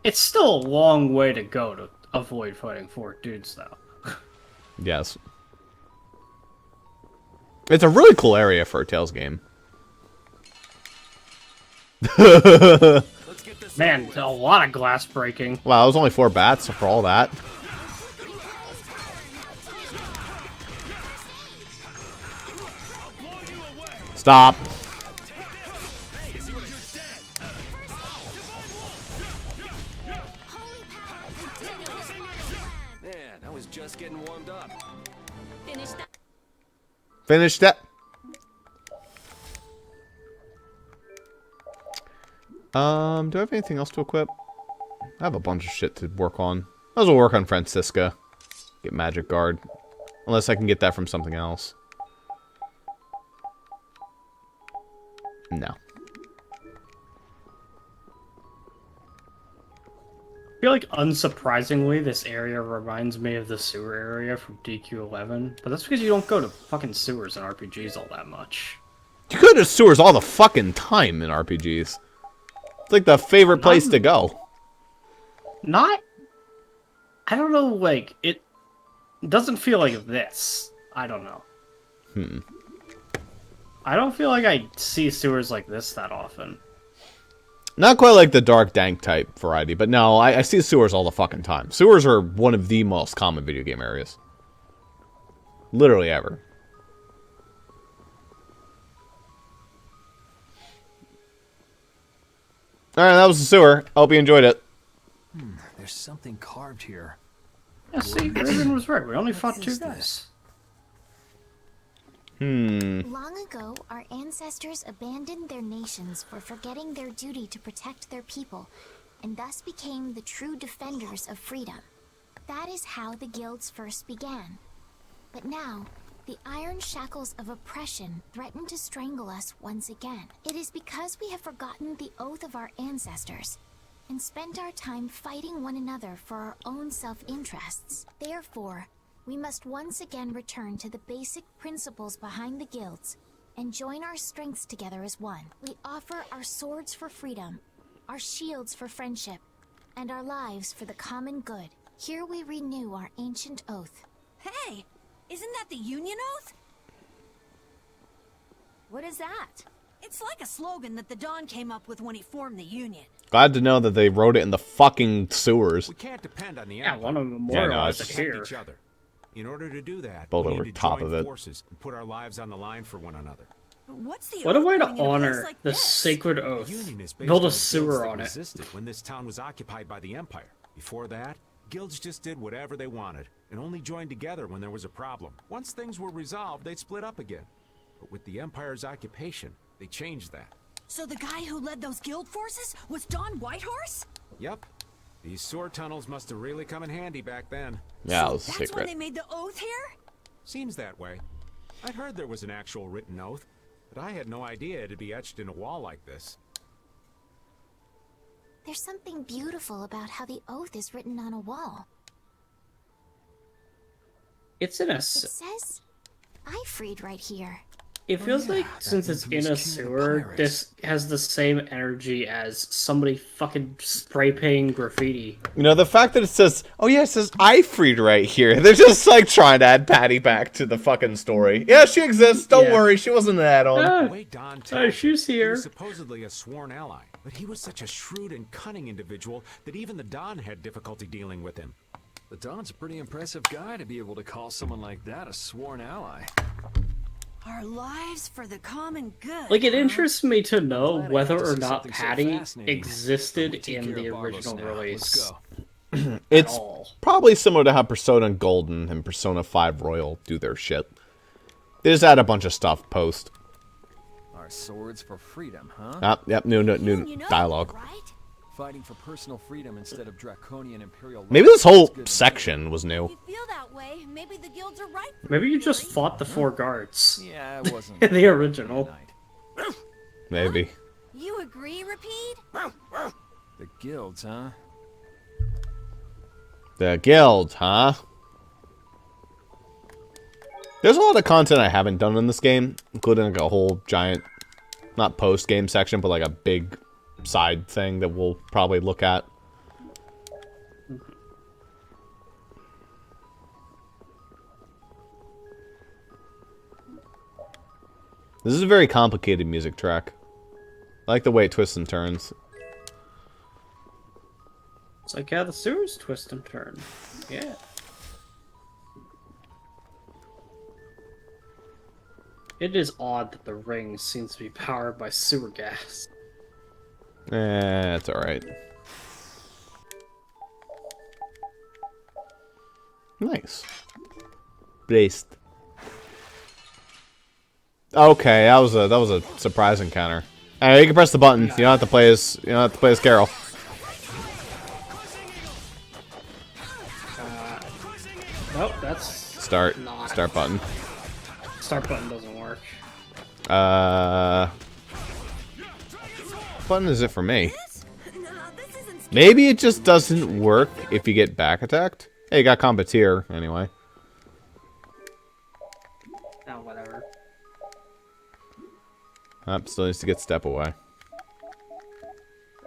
Speaker 1: It's still a long way to go to avoid fighting 4 dudes, though.
Speaker 2: Yes. It's a really cool area for a Tales game.
Speaker 1: Man, a lot of glass breaking.
Speaker 2: Wow, it was only 4 bats for all that. Stop.
Speaker 8: Man, I was just getting warmed up.
Speaker 2: Finish that. Do I have anything else to equip? I have a bunch of shit to work on. Might as well work on Francisca. Get Magic Guard. Unless I can get that from something else. No.
Speaker 1: I feel like, unsurprisingly, this area reminds me of the sewer area from DQ11. But that's because you don't go to fucking sewers in RPGs all that much.
Speaker 2: You go to sewers all the fucking time in RPGs. It's like the favorite place to go.
Speaker 1: Not... I don't know, like, it doesn't feel like this. I don't know. I don't feel like I see sewers like this that often.
Speaker 2: Not quite like the dark, dank type variety, but no, I see sewers all the fucking time. Sewers are one of the most common video game areas. Literally ever. Alright, that was the sewer. I hope you enjoyed it.
Speaker 8: There's something carved here.
Speaker 1: Yeah, see, Raven was right. We only fought 2 guys.
Speaker 5: Long ago, our ancestors abandoned their nations for forgetting their duty to protect their people, and thus became the true defenders of freedom. That is how the guilds first began. But now, the iron shackles of oppression threaten to strangle us once again. It is because we have forgotten the oath of our ancestors, and spent our time fighting one another for our own self-interests. Therefore, we must once again return to the basic principles behind the guilds and join our strengths together as one. We offer our swords for freedom, our shields for friendship, and our lives for the common good. Here we renew our ancient oath.
Speaker 11: Hey, isn't that the Union Oath?
Speaker 3: What is that?
Speaker 11: It's like a slogan that the Don came up with when he formed the Union.
Speaker 2: Glad to know that they wrote it in the fucking sewers.
Speaker 6: We can't depend on the
Speaker 1: Yeah,
Speaker 6: Empire.
Speaker 1: one of them memorialized it
Speaker 6: Protect
Speaker 1: here.
Speaker 6: each other. In order to do that,
Speaker 2: Both
Speaker 6: we
Speaker 2: over
Speaker 6: need to
Speaker 2: top
Speaker 6: join
Speaker 2: of it.
Speaker 6: forces and put our lives on the line for one another.
Speaker 11: But what's the
Speaker 1: What a
Speaker 11: oath
Speaker 1: way to
Speaker 11: doing in a place
Speaker 1: honor
Speaker 11: like
Speaker 1: the
Speaker 11: this?
Speaker 1: sacred
Speaker 6: The
Speaker 1: oath.
Speaker 6: Union is based
Speaker 1: Build
Speaker 6: on
Speaker 1: a
Speaker 6: the
Speaker 1: sewer
Speaker 6: guilds that
Speaker 1: on it.
Speaker 6: resisted when this town was occupied by the Empire. Before that, guilds just did whatever they wanted and only joined together when there was a problem. Once things were resolved, they'd split up again. But with the Empire's occupation, they changed that.
Speaker 11: So the guy who led those guild forces was Don Whitehorse?
Speaker 6: Yep. These sewer tunnels must have really come in handy back then.
Speaker 2: Yeah,
Speaker 11: So
Speaker 2: it was a
Speaker 11: that's why
Speaker 2: secret.
Speaker 11: they made the oath here?
Speaker 6: Seems that way. I'd heard there was an actual written oath, but I had no idea it'd be etched in a wall like this.
Speaker 5: There's something beautiful about how the oath is written on a wall.
Speaker 1: It's in a...
Speaker 5: It says, "I freed" right here.
Speaker 1: It feels like, since it's in a
Speaker 6: infamous king of
Speaker 1: sewer,
Speaker 6: pirates.
Speaker 1: this has the same energy as somebody fucking spray painting graffiti.
Speaker 2: You know, the fact that it says, oh yeah, it says I freed right here. They're just like trying to add Patty back to the fucking story. Yeah, she exists. Don't
Speaker 1: Yeah.
Speaker 2: worry. She wasn't an add-on.
Speaker 1: Ah,
Speaker 6: The way Don tells
Speaker 1: she's
Speaker 6: it, he
Speaker 1: here.
Speaker 6: was supposedly a sworn ally, but he was such a shrewd and cunning individual that even the Don had difficulty dealing with him.
Speaker 8: The Don's a pretty impressive guy to be able to call someone like that a sworn ally.
Speaker 11: Our lives for the common good.
Speaker 1: Like, it interests me to know
Speaker 8: glad I
Speaker 1: whether
Speaker 8: got to
Speaker 1: or
Speaker 8: see
Speaker 1: not
Speaker 8: something so
Speaker 1: Patty
Speaker 8: fascinating.
Speaker 1: existed
Speaker 8: Take
Speaker 1: in
Speaker 8: care
Speaker 1: the
Speaker 8: of Barbos
Speaker 1: original
Speaker 8: now.
Speaker 1: release.
Speaker 8: Let's go.
Speaker 2: It's
Speaker 1: all.
Speaker 2: probably similar to how Persona Golden and Persona 5 Royal do their shit. They just add a bunch of stuff post.
Speaker 8: Our swords for freedom, huh?
Speaker 2: Yep, new
Speaker 5: Union oath,
Speaker 2: dialogue.
Speaker 5: right?
Speaker 8: Fighting for personal freedom instead of draconian imperial.
Speaker 2: Maybe
Speaker 8: laws
Speaker 2: this whole
Speaker 8: is good.
Speaker 2: section was new.
Speaker 3: If you feel that way, maybe the guilds are right.
Speaker 1: Maybe you just fought the 4 guards
Speaker 8: Yeah, it wasn't.
Speaker 1: in the original.
Speaker 8: night.
Speaker 2: Maybe.
Speaker 11: You agree, Repeat?
Speaker 4: The guilds, huh?
Speaker 2: The guild, huh? There's a lot of content I haven't done in this game, including like a whole giant, not post-game section, but like a big side thing that we'll probably look at. This is a very complicated music track. I like the way it twists and turns.
Speaker 1: It's like how the sewers twist and turn. Yeah. It is odd that the ring seems to be powered by sewer gas.
Speaker 2: It's alright. Nice. Based. Okay, that was a surprise encounter. Alright, you can press the button. You don't have to play as Carol.
Speaker 1: Nope, that's
Speaker 2: Start button.
Speaker 1: Start button doesn't work.
Speaker 2: Button is it for me? Maybe it just doesn't work if you get back attacked. Hey, you got Combateer anyway.
Speaker 1: Oh, whatever.
Speaker 2: Still needs to get step away.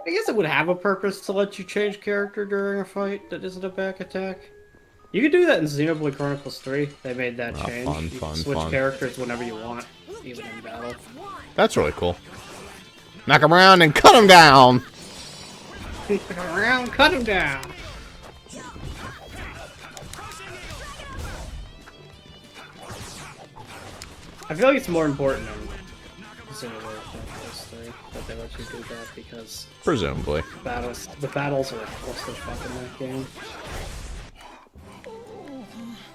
Speaker 1: I guess it would have a purpose to let you change character during a fight that isn't a back attack. You can do that in Xenoblade Chronicles 3. They made that change. You can switch characters whenever you want, even in battle.
Speaker 2: That's really cool. Knock him around and cut him down!
Speaker 1: Knock him around, cut him down! I feel like it's more important in Xenoblade Chronicles 3 that they let you do that because...
Speaker 2: Presumably.
Speaker 1: The battles are clusterfuck in that game.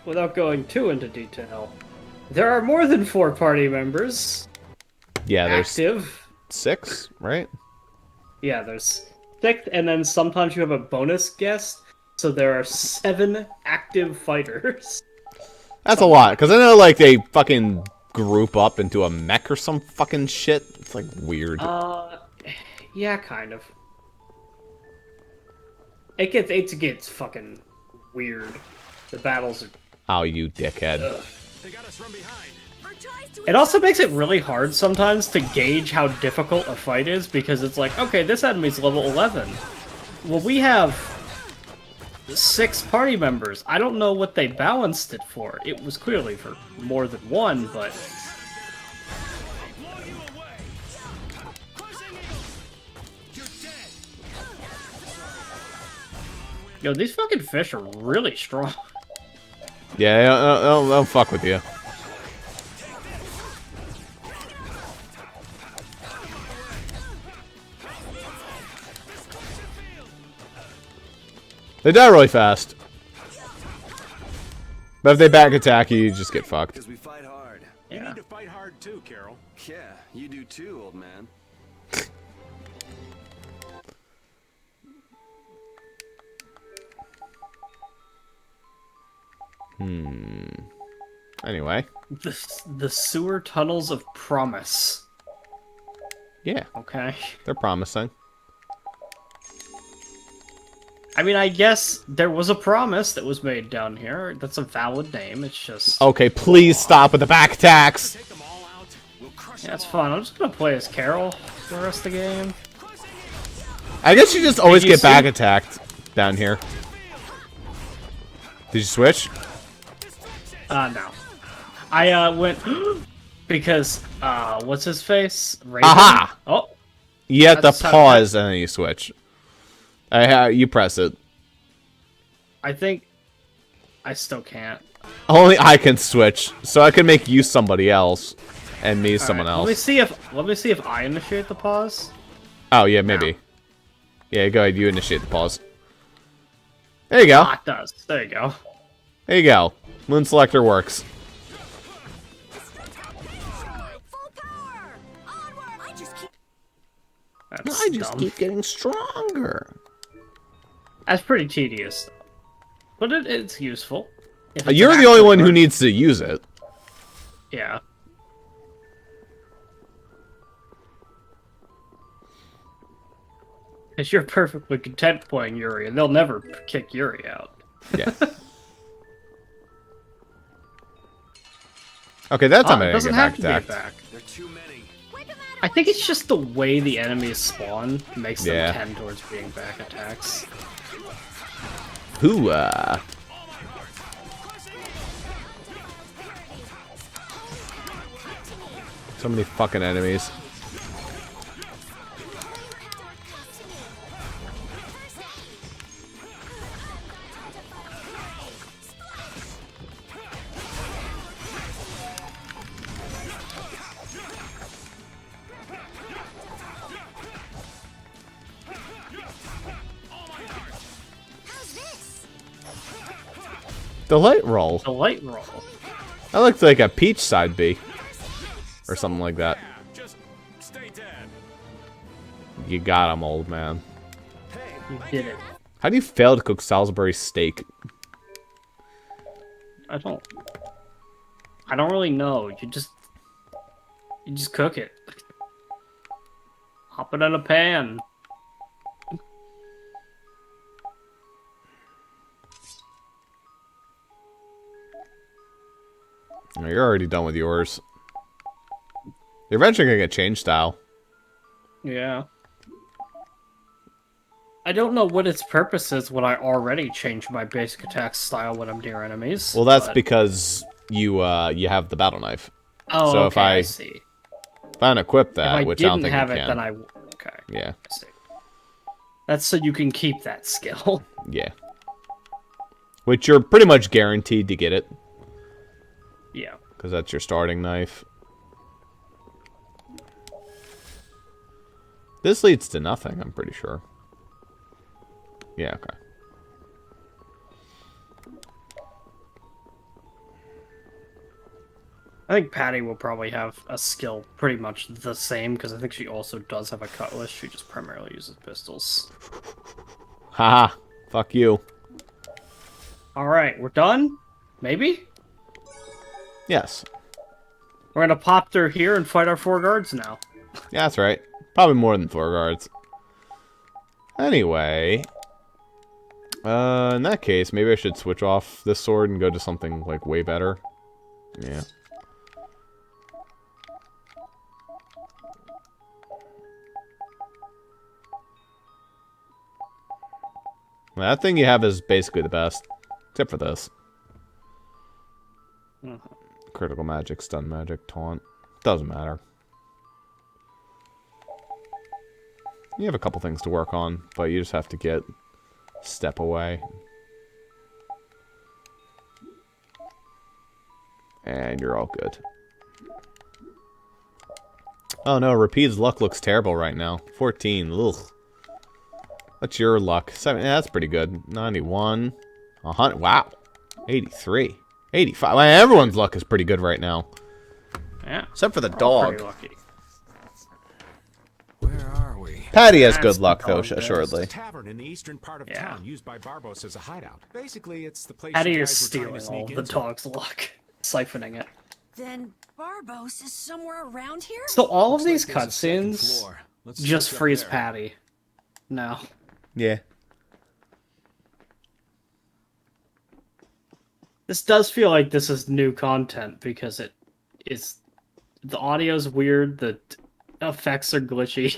Speaker 1: Without going too into detail, there are more than 4 party members.
Speaker 2: Yeah, there's
Speaker 1: active.
Speaker 2: 6, right?
Speaker 1: Yeah, there's 6, and then sometimes you have a bonus guest, so there are 7 active fighters.
Speaker 2: That's a lot, because I know, like, they fucking group up into a mech or some fucking shit. It's, like, weird.
Speaker 1: Yeah, kind of. It gets fucking weird. The battles are...
Speaker 2: Oh, you dickhead.
Speaker 1: Ugh. It also makes it really hard sometimes to gauge how difficult a fight is, because it's like, okay, this enemy's level 11. Well, we have 6 party members. I don't know what they balanced it for. It was clearly for more than one, but... Yo, these fucking fish are really strong.
Speaker 2: Yeah, they'll fuck with you. They die really fast. But if they back attack you, you just get fucked.
Speaker 8: Because we fight hard.
Speaker 6: You need to fight hard too, Carol.
Speaker 8: Yeah, you do too, old man.
Speaker 2: Anyway.
Speaker 1: The sewer tunnels of promise.
Speaker 2: Yeah.
Speaker 1: Okay.
Speaker 2: They're promising.
Speaker 1: I mean, I guess there was a promise that was made down here. That's a valid name. It's just...
Speaker 2: Okay, please stop with the back attacks!
Speaker 1: Yeah, it's fun. I'm just gonna play as Carol for the rest of the game.
Speaker 2: I guess you just always get back attacked down here. Did you switch?
Speaker 1: No. I went because what's his face? Raven?
Speaker 2: Aha!
Speaker 1: Oh,
Speaker 2: You have to pause and then you switch. You press it.
Speaker 1: I think I still can't.
Speaker 2: Only I can switch, so I can make you somebody else, and me someone else.
Speaker 1: Let me see if I initiate the pause.
Speaker 2: Oh yeah, maybe. Yeah, go ahead. You initiate the pause. There you go.
Speaker 1: Ah, it does. There you go.
Speaker 2: There you go. Moon Selector works. I just keep getting stronger.
Speaker 1: That's pretty tedious, but it's useful.
Speaker 2: You're the only one who needs to use it.
Speaker 1: Yeah. Because you're perfectly content playing Yuri, and they'll never kick Yuri out.
Speaker 2: Yeah. Okay, that time I
Speaker 1: it
Speaker 2: didn't
Speaker 1: doesn't
Speaker 2: get
Speaker 1: have to be
Speaker 2: back.
Speaker 1: back.
Speaker 8: There are too many.
Speaker 1: I think it's just the way the enemies spawn makes them
Speaker 2: Yeah.
Speaker 1: tend towards being back attacks.
Speaker 2: Hooah. So many fucking enemies. The light roll.
Speaker 1: The light roll.
Speaker 2: That looks like a Peach side B. Or something like that.
Speaker 6: Just stay dead.
Speaker 2: You got him, old man.
Speaker 1: You did it.
Speaker 2: How do you fail to cook Salisbury steak?
Speaker 1: I don't really know. You just cook it. Hop it in a pan.
Speaker 2: Oh, you're already done with yours. You're eventually gonna get change style.
Speaker 1: Yeah. I don't know what its purpose is when I already change my basic attack style when I'm near enemies.
Speaker 2: Well, that's
Speaker 1: but...
Speaker 2: because you have the battle knife.
Speaker 1: Oh,
Speaker 2: so
Speaker 1: okay, I see.
Speaker 2: If I unequip that,
Speaker 1: if
Speaker 2: which I don't think
Speaker 1: have
Speaker 2: you
Speaker 1: it,
Speaker 2: can.
Speaker 1: then I okay.
Speaker 2: Yeah.
Speaker 1: I see. That's so you can keep that skill.
Speaker 2: Yeah. Which you're pretty much guaranteed to get it.
Speaker 1: Yeah.
Speaker 2: Because that's your starting knife. This leads to nothing, I'm pretty sure. Yeah, okay.
Speaker 1: I think Patty will probably have a skill pretty much the same, because I think she also does have a cutlass. She just primarily uses pistols.
Speaker 2: Haha. Fuck you.
Speaker 1: Alright, we're done? Maybe?
Speaker 2: Yes.
Speaker 1: We're gonna pop through here and fight our 4 guards now.
Speaker 2: Yeah, that's right. Probably more than 4 guards. Anyway. In that case, maybe I should switch off this sword and go to something, like, way better. Yeah. That thing you have is basically the best. Except for this. Critical magic, stun magic, taunt. Doesn't matter. You have a couple things to work on, but you just have to get step away. And you're all good. Oh no, Rapide's luck looks terrible right now. 14, ugh. What's your luck? 7, yeah, that's pretty good. 91. 100, wow. 83. 85. Well, everyone's luck is pretty good right now.
Speaker 1: Yeah.
Speaker 2: Except for the
Speaker 1: We're
Speaker 2: dog.
Speaker 1: lucky.
Speaker 6: Where are we?
Speaker 2: Patty has
Speaker 1: That's
Speaker 2: good luck, though,
Speaker 1: the dog
Speaker 2: assuredly.
Speaker 6: It's a tavern in the eastern part of town used by Barbos as a hideout. Basically, it's the place
Speaker 1: Patty
Speaker 6: you
Speaker 1: is
Speaker 6: guys were trying
Speaker 1: stealing
Speaker 6: to
Speaker 1: all
Speaker 6: sneak
Speaker 1: the
Speaker 6: into.
Speaker 1: dog's luck. Siphoning it.
Speaker 11: Then Barbos is somewhere around here?
Speaker 1: So all of
Speaker 6: Looks
Speaker 1: these
Speaker 6: like there's a second
Speaker 1: cutscenes
Speaker 6: floor. Let's
Speaker 1: just
Speaker 6: switch up
Speaker 1: freeze
Speaker 6: there.
Speaker 1: Patty. No.
Speaker 2: Yeah.
Speaker 1: This does feel like this is new content because it is the audio's weird, the effects are glitchy.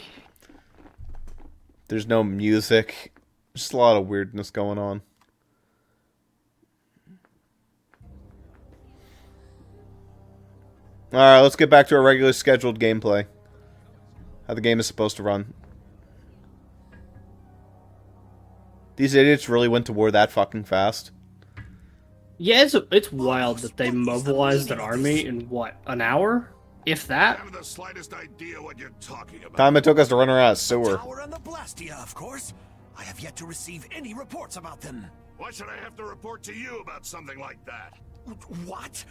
Speaker 2: There's no music. Just a lot of weirdness going on. Alright, let's get back to our regularly scheduled gameplay. How the game is supposed to run. These idiots really went to war that fucking fast.
Speaker 1: Yeah, it's wild that they mobilized an army in what, an hour? If that?
Speaker 7: I have the slightest idea what you're talking about.
Speaker 2: Time it took us to run around a sewer.
Speaker 12: Tower and the Blastia, of course. I have yet to receive any reports about them.
Speaker 7: Why should I have to report to you about something like that?
Speaker 12: What?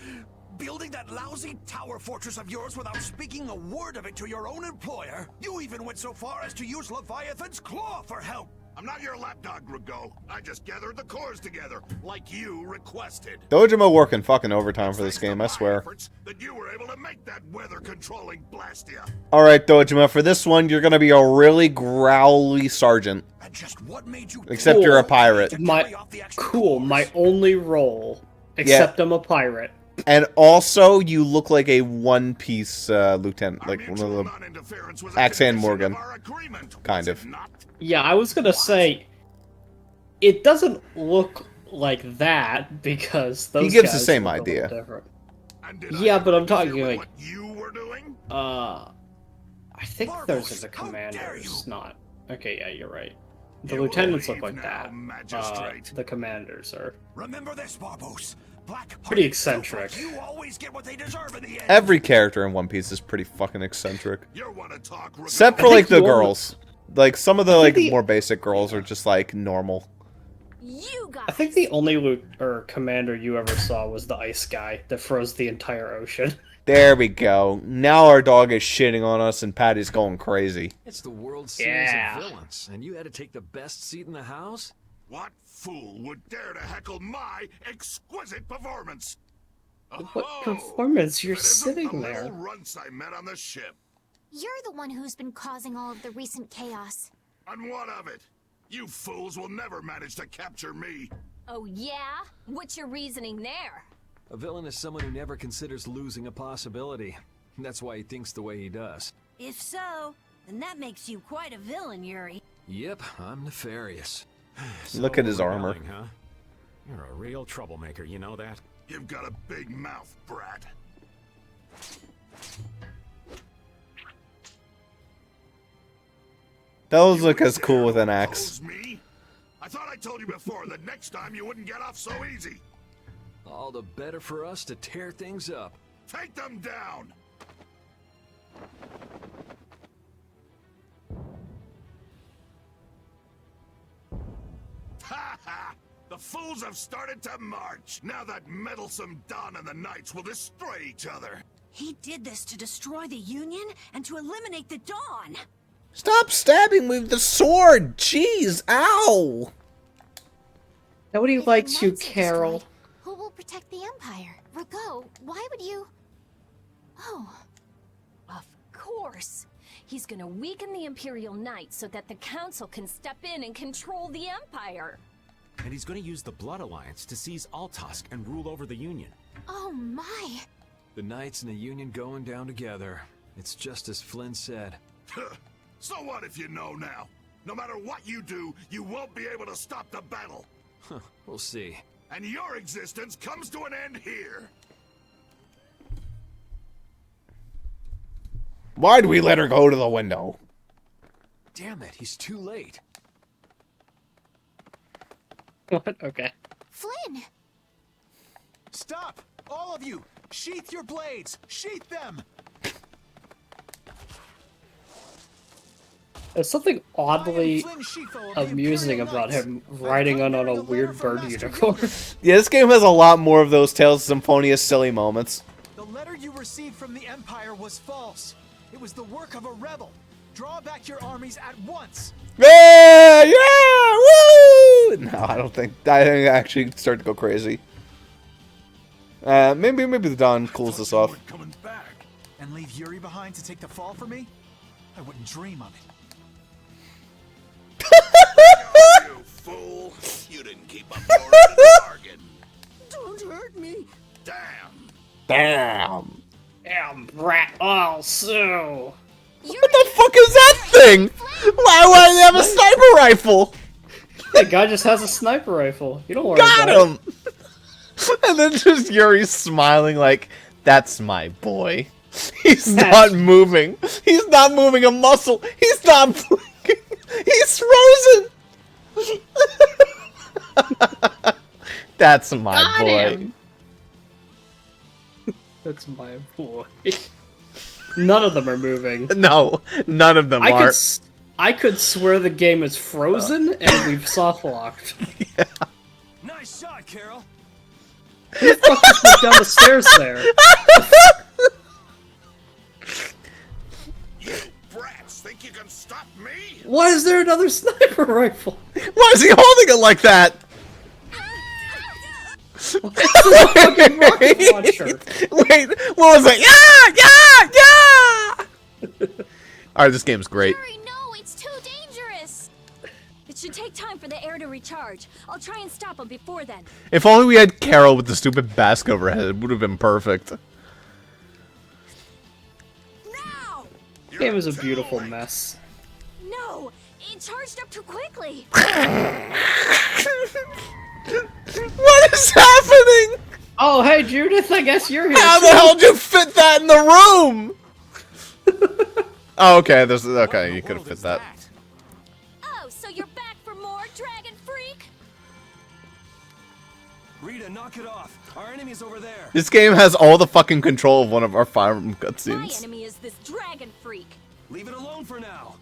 Speaker 12: Building that lousy tower fortress of yours without speaking a word of it to your own employer? You even went so far as to use Leviathan's Claw for help!
Speaker 7: I'm not your lapdog, Rago. I just gathered the cores together, like you requested.
Speaker 2: Dojima working fucking overtime for this game, I swear.
Speaker 7: That you were able to make that weather-controlling Blastia.
Speaker 2: Alright, Dojima, for this one, you're gonna be a really growly sergeant.
Speaker 12: And just what made you
Speaker 2: Except you're a pirate.
Speaker 1: My only role, except I'm a pirate.
Speaker 2: And also, you look like a One Piece lieutenant, like one of the Axan Morgan, kind of.
Speaker 1: Yeah, I was gonna say, it doesn't look like that because those
Speaker 2: He gives
Speaker 1: guys
Speaker 2: the same
Speaker 1: look a little
Speaker 2: idea.
Speaker 1: different. Yeah, but I'm talking like, I think those are the commanders, not. Okay, yeah, you're right. The lieutenants look like that. The commanders are.
Speaker 12: Remember this, Barbos.
Speaker 1: Pretty eccentric.
Speaker 12: You always get what they deserve in the end.
Speaker 2: Every character in One Piece is pretty fucking eccentric. Except for, like, the girls. Like, some of the, like, more basic girls are just, like, normal.
Speaker 1: I think the only commander you ever saw was the ice guy that froze the entire ocean.
Speaker 2: There we go. Now our dog is shitting on us and Patty's going crazy.
Speaker 4: It's the World Series of villains, and you had to take the best seat in the house?
Speaker 7: What fool would dare to heckle my exquisite performance?
Speaker 1: What performance? You're sitting there.
Speaker 7: Little runts I met on the ship.
Speaker 5: You're the one who's been causing all of the recent chaos.
Speaker 7: And what of it? You fools will never manage to capture me.
Speaker 3: Oh yeah? What's your reasoning there?
Speaker 4: A villain is someone who never considers losing a possibility. That's why he thinks the way he does.
Speaker 11: If so, then that makes you quite a villain, Yuri.
Speaker 4: Yep, I'm nefarious.
Speaker 2: Look at his armor.
Speaker 6: Huh? You're a real troublemaker, you know that?
Speaker 7: You've got a big mouth, brat.
Speaker 2: Those look as cool with an axe.
Speaker 7: Me? I thought I told you before that next time you wouldn't get off so easy.
Speaker 4: All the better for us to tear things up.
Speaker 7: Take them down! Ha ha! The fools have started to march. Now that meddlesome Dawn and the Knights will destroy each other.
Speaker 11: He did this to destroy the Union and to eliminate the Dawn.
Speaker 2: Stop stabbing me with the sword! Jeez, ow!
Speaker 1: Nobody likes you, Carol.
Speaker 5: Who will protect the Empire? Rago, why would you... Oh.
Speaker 3: Of course. He's gonna weaken the Imperial Knights so that the Council can step in and control the Empire.
Speaker 6: And he's going to use the Blood Alliance to seize Altosk and rule over the Union.
Speaker 5: Oh my.
Speaker 4: The Knights and the Union going down together. It's just as Flynn said.
Speaker 7: So what if you know now? No matter what you do, you won't be able to stop the battle.
Speaker 4: We'll see.
Speaker 7: And your existence comes to an end here.
Speaker 2: Why'd we let her go to the window?
Speaker 4: Damn it, he's too late.
Speaker 1: What? Okay.
Speaker 5: Flynn!
Speaker 9: Stop! All of you! Sheath your blades! Sheath them!
Speaker 1: There's something oddly amusing about him riding on a weird bird unicorn.
Speaker 2: Yeah, this game has a lot more of those Tales of Symphonia silly moments.
Speaker 9: The letter you received from the Empire was false. It was the work of a rebel. Draw back your armies at once.
Speaker 2: Yeah! Yeah! Woo! No, I don't think. I think I actually start to go crazy. Maybe the Dawn cools this off.
Speaker 9: And leave Yuri behind to take the fall for me? I wouldn't dream of it.
Speaker 7: You fool! You didn't keep up your end of the bargain.
Speaker 11: Don't hurt me.
Speaker 7: Damn!
Speaker 2: Damn!
Speaker 1: Damn, brat. Oh, so.
Speaker 2: What the fuck is that thing? Why would I have a sniper rifle?
Speaker 1: That guy just has a sniper rifle. You don't worry
Speaker 2: Got
Speaker 1: about
Speaker 2: him! And then just Yuri smiling like, that's my boy. He's not moving. He's not moving a muscle. He's not blinking. He's frozen! That's my
Speaker 1: Got
Speaker 2: boy.
Speaker 1: him. That's my boy. None of them are moving.
Speaker 2: No, none of them are.
Speaker 1: I could swear the game is frozen and we've soft locked.
Speaker 2: Yeah.
Speaker 12: Nice shot, Carol.
Speaker 1: Who the fuck just went down the stairs there?
Speaker 7: You brats think you can stop me?
Speaker 1: Why is there another sniper rifle?
Speaker 2: Why is he holding it like that?
Speaker 1: It's a fucking rocket launcher.
Speaker 2: Wait, what was it? Yeah! Alright, this game's great.
Speaker 3: Jerry, no, it's too dangerous. It should take time for the air to recharge. I'll try and stop him before then.
Speaker 2: If only we had Carol with the stupid basket overhead, it would have been perfect.
Speaker 11: Now!
Speaker 1: This game is a beautiful mess.
Speaker 3: No, it charged up too quickly.
Speaker 2: What is happening?
Speaker 1: Oh, hey, Judith, I guess you're here.
Speaker 2: How the hell did you fit that in the room? Oh, okay, okay, you could have fit that.
Speaker 3: Oh, so you're back for more, Dragon Freak?
Speaker 8: Rita, knock it off. Our enemy's over there.
Speaker 2: This game has all the fucking control of one of our Fire Emblem
Speaker 3: My
Speaker 2: cutscenes.
Speaker 3: enemy is this Dragon Freak.
Speaker 8: Leave it alone for now.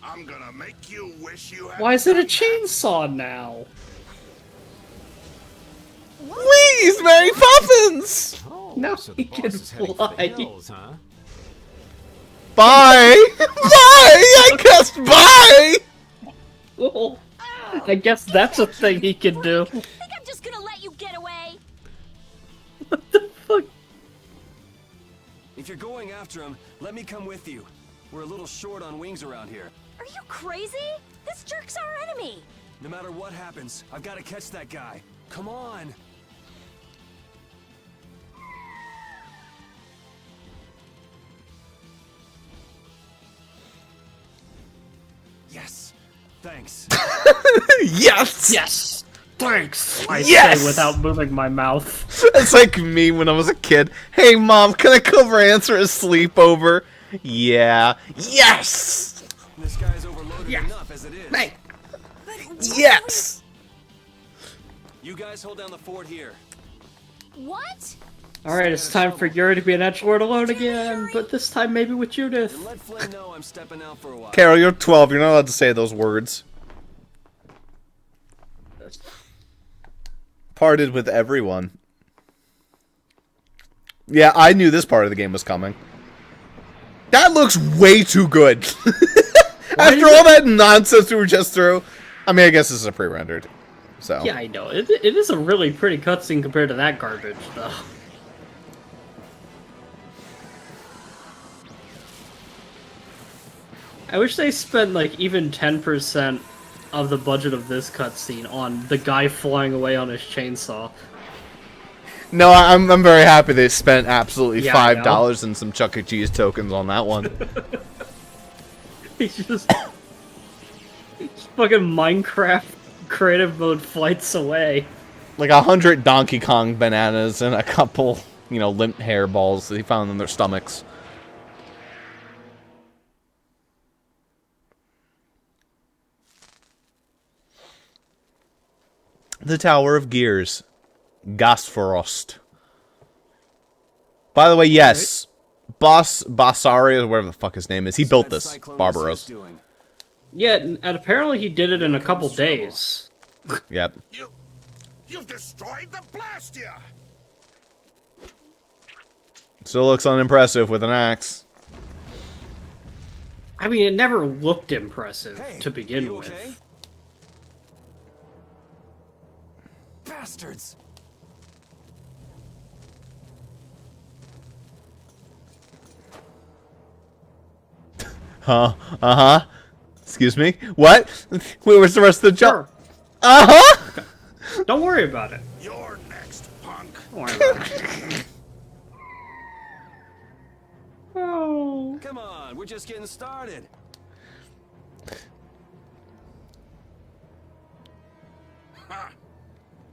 Speaker 7: I'm gonna make you wish you had.
Speaker 1: Why is it a chainsaw now?
Speaker 2: Please, Mary Poppins!
Speaker 1: No,
Speaker 6: So
Speaker 1: he
Speaker 6: the
Speaker 1: can
Speaker 6: boss is heading for the
Speaker 1: fly.
Speaker 6: hills, huh?
Speaker 2: Bye! Bye! I guess bye!
Speaker 1: Cool. I guess that's a thing he can do.
Speaker 3: Think I'm just gonna let you get away?
Speaker 1: What the fuck?
Speaker 8: If you're going after him, let me come with you. We're a little short on wings around here.
Speaker 3: Are you crazy? This jerk's our enemy.
Speaker 8: No matter what happens, I've got to catch that guy. Come on! Yes! Thanks.
Speaker 2: Yes!
Speaker 1: Yes! Thanks! I
Speaker 2: Yes!
Speaker 1: say without moving my mouth.
Speaker 2: It's like me when I was a kid. Hey, Mom, can I come answer a sleepover? Yeah. Yes!
Speaker 8: This guy's overloaded enough as it is.
Speaker 1: Hey!
Speaker 2: Yes!
Speaker 8: You guys hold down the fort here.
Speaker 3: What?
Speaker 1: Alright, it's time for Yuri to be an edgelord alone again, but this time maybe with Judith.
Speaker 8: And let Flynn know I'm stepping out for a while.
Speaker 2: Carol, you're 12. You're not allowed to say those words. Parted with everyone. Yeah, I knew this part of the game was coming. That looks way too good. After all that nonsense we were just through. I mean, I guess this is a pre-rendered. So.
Speaker 1: Yeah, I know. It is a really pretty cutscene compared to that garbage, though. I wish they spent, like, even 10% of the budget of this cutscene on the guy flying away on his chainsaw.
Speaker 2: No, I'm very happy they spent absolutely
Speaker 1: Yeah,
Speaker 2: $5 and some Chuck E. Cheese tokens on that one.
Speaker 1: He's just fucking Minecraft creative mode flights away.
Speaker 2: Like 100 Donkey Kong bananas and a couple, limp hairballs that he found in their stomachs. The Tower of Gears. Gasforost. By the way, yes. Bossrosslp, whatever the fuck his name is, he built this. Barbaros.
Speaker 1: Yeah, and apparently he did it in a couple days.
Speaker 2: Yep.
Speaker 7: You've destroyed the Blastia!
Speaker 2: Still looks unimpressive with an axe.
Speaker 1: I mean, it never looked impressive to begin with.
Speaker 8: Okay? Bastards!
Speaker 2: Huh? Uh-huh. Excuse me? What? Where's the rest of the job?
Speaker 1: Sure.
Speaker 2: Uh-huh!
Speaker 1: Okay. Don't worry about it.
Speaker 7: You're next, punk.
Speaker 1: Don't worry about it. Oh.
Speaker 8: Come on, we're just getting started.
Speaker 7: Ha!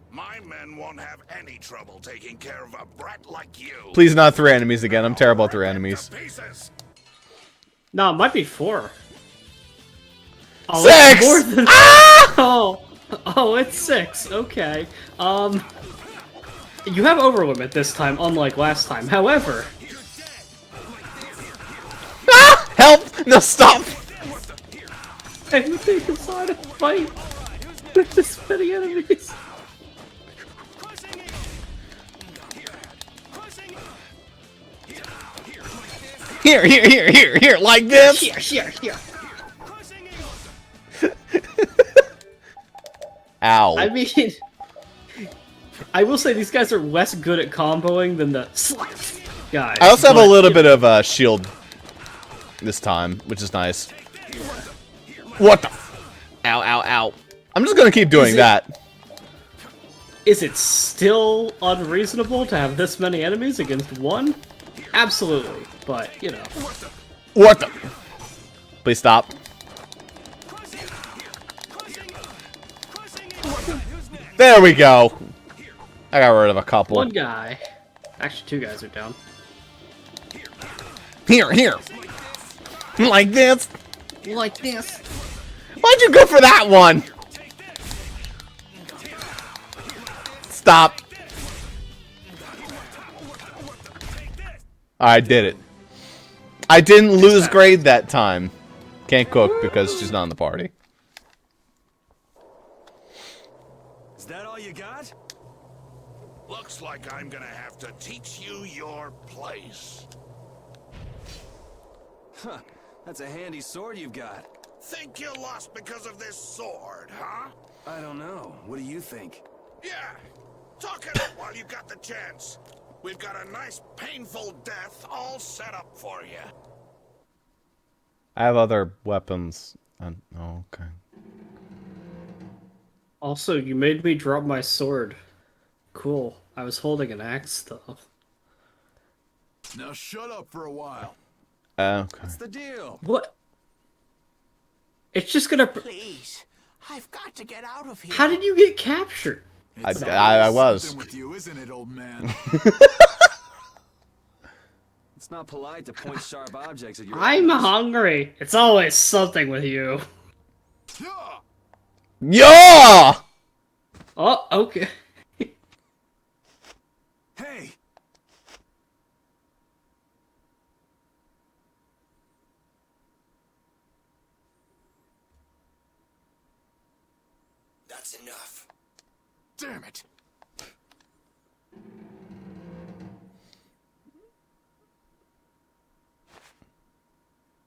Speaker 7: My men won't have any trouble taking care of a brat like you.
Speaker 2: Please not 3 enemies again. I'm terrible at 3 enemies.
Speaker 7: Pieces.
Speaker 1: No, it might be 4. Oh,
Speaker 2: 6!
Speaker 1: it's more than...
Speaker 2: Ah!
Speaker 1: Oh, it's 6. Okay. You have overlimit this time, unlike last time. However...
Speaker 2: Ah! Help! No, stop!
Speaker 1: I'm taking side of the fight with this many enemies.
Speaker 2: Here, like this.
Speaker 1: Here.
Speaker 2: Ow.
Speaker 1: I mean, I will say these guys are less good at comboing than the guys.
Speaker 2: I also have a little bit of shield this time, which is nice. What the? Ow. I'm just gonna keep doing that.
Speaker 1: Is it still unreasonable to have this many enemies against one? Absolutely, but, you know.
Speaker 2: What the? Please stop. There we go. I got rid of a couple.
Speaker 1: One guy. Actually, two guys are down.
Speaker 2: Here. Like this.
Speaker 1: Like this.
Speaker 2: Why'd you go for that one? Stop. I did it. I didn't lose grade that time. Can't cook because she's not in the party.
Speaker 12: Is that all you got?
Speaker 7: Looks like I'm gonna have to teach you your place.
Speaker 8: Huh. That's a handy sword you've got.
Speaker 7: Think you lost because of this sword, huh?
Speaker 8: I don't know. What do you think?
Speaker 7: Yeah. Talk it up while you got the chance. We've got a nice, painful death all set up for you.
Speaker 2: I have other weapons. Oh, okay.
Speaker 1: Also, you made me drop my sword. Cool. I was holding an axe, though.
Speaker 12: Now shut up for a while.
Speaker 2: Okay.
Speaker 8: What's the deal?
Speaker 1: What? It's just gonna...
Speaker 12: Please, I've got to get out of here.
Speaker 1: How did you get captured?
Speaker 2: I was.
Speaker 12: Something with you, isn't it, old man?
Speaker 8: It's not polite to point sharp objects at your
Speaker 1: I'm
Speaker 8: enemies.
Speaker 1: hungry. It's always something with you.
Speaker 2: Yeah!
Speaker 1: Oh, okay.
Speaker 12: Hey!
Speaker 7: That's enough.
Speaker 12: Damn it!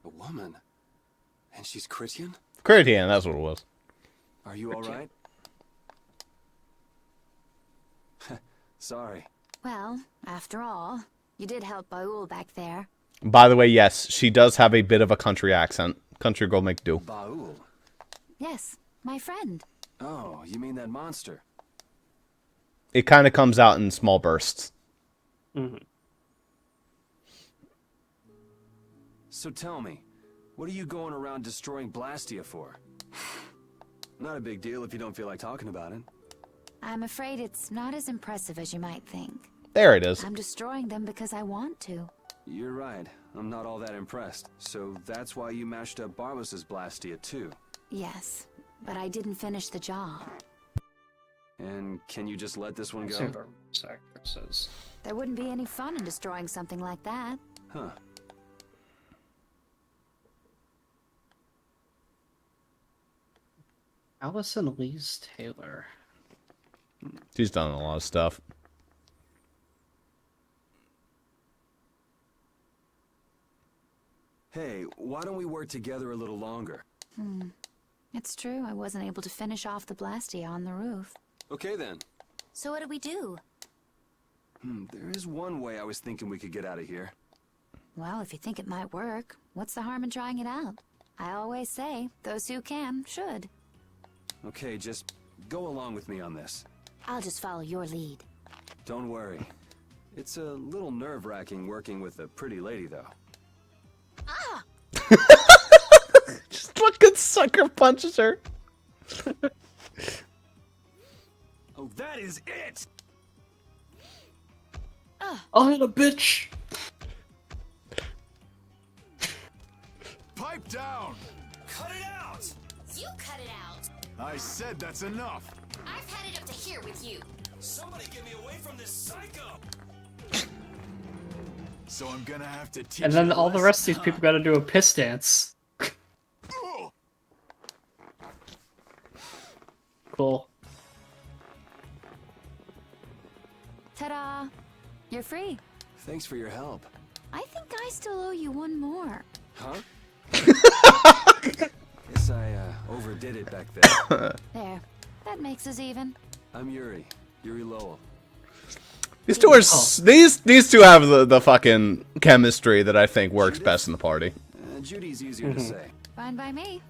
Speaker 8: A woman? And she's Christian?
Speaker 2: Critian, that's what it was.
Speaker 8: Are you alright? Sorry.
Speaker 3: Well, after all, you did help Baul back there.
Speaker 2: By the way, yes, she does have a bit of a country accent. Country girl make do.
Speaker 8: Baul?
Speaker 3: Yes, my friend.
Speaker 8: Oh, you mean that monster?
Speaker 2: It kind of comes out in small bursts.
Speaker 1: Mm-hmm.
Speaker 8: So tell me, what are you going around destroying Blastia for? Not a big deal if you don't feel like talking about it.
Speaker 3: I'm afraid it's not as impressive as you might think.
Speaker 2: There it is.
Speaker 3: I'm destroying them because I want to.
Speaker 8: You're right. I'm not all that impressed. So that's why you mashed up Barbos's Blastia too.
Speaker 3: Yes, but I didn't finish the job.
Speaker 8: And can you just let this one go?
Speaker 1: Super sacrifices.
Speaker 3: There wouldn't be any fun in destroying something like that.
Speaker 8: Huh.
Speaker 1: Allison Lees Taylor.
Speaker 2: She's done a lot of stuff.
Speaker 8: Hey, why don't we work together a little longer?
Speaker 3: It's true, I wasn't able to finish off the Blastia on the roof.
Speaker 8: Okay then.
Speaker 3: So what do we do?
Speaker 8: There is one way I was thinking we could get out of here.
Speaker 3: Well, if you think it might work, what's the harm in trying it out? I always say, those who can, should.
Speaker 8: Okay, just go along with me on this.
Speaker 3: I'll just follow your lead.
Speaker 8: Don't worry. It's a little nerve-wracking working with a pretty lady, though.
Speaker 3: Ah!
Speaker 2: Just fucking sucker punches her.
Speaker 12: Oh, that is it!
Speaker 1: I'll hit a bitch!
Speaker 12: Pipe down!
Speaker 10: Cut it out!
Speaker 5: You cut it out.
Speaker 12: I said that's enough.
Speaker 5: I've had it up to here with you.
Speaker 10: Somebody get me away from this psycho!
Speaker 12: So I'm gonna have to teach
Speaker 1: And then
Speaker 12: you a
Speaker 1: all the rest of these
Speaker 12: lesson,
Speaker 1: people gotta do a piss dance.
Speaker 12: huh?
Speaker 1: Cool.
Speaker 3: Ta-da! You're free.
Speaker 8: Thanks for your help.
Speaker 3: I think I still owe you one more.
Speaker 8: Huh? Guess I overdid it back then.
Speaker 3: There. That makes us even.
Speaker 8: I'm Yuri. Yuri Lowell.
Speaker 2: These two are these two have the fucking chemistry that I think works best in the party.
Speaker 8: Judy's easier to say.
Speaker 3: Fine by me.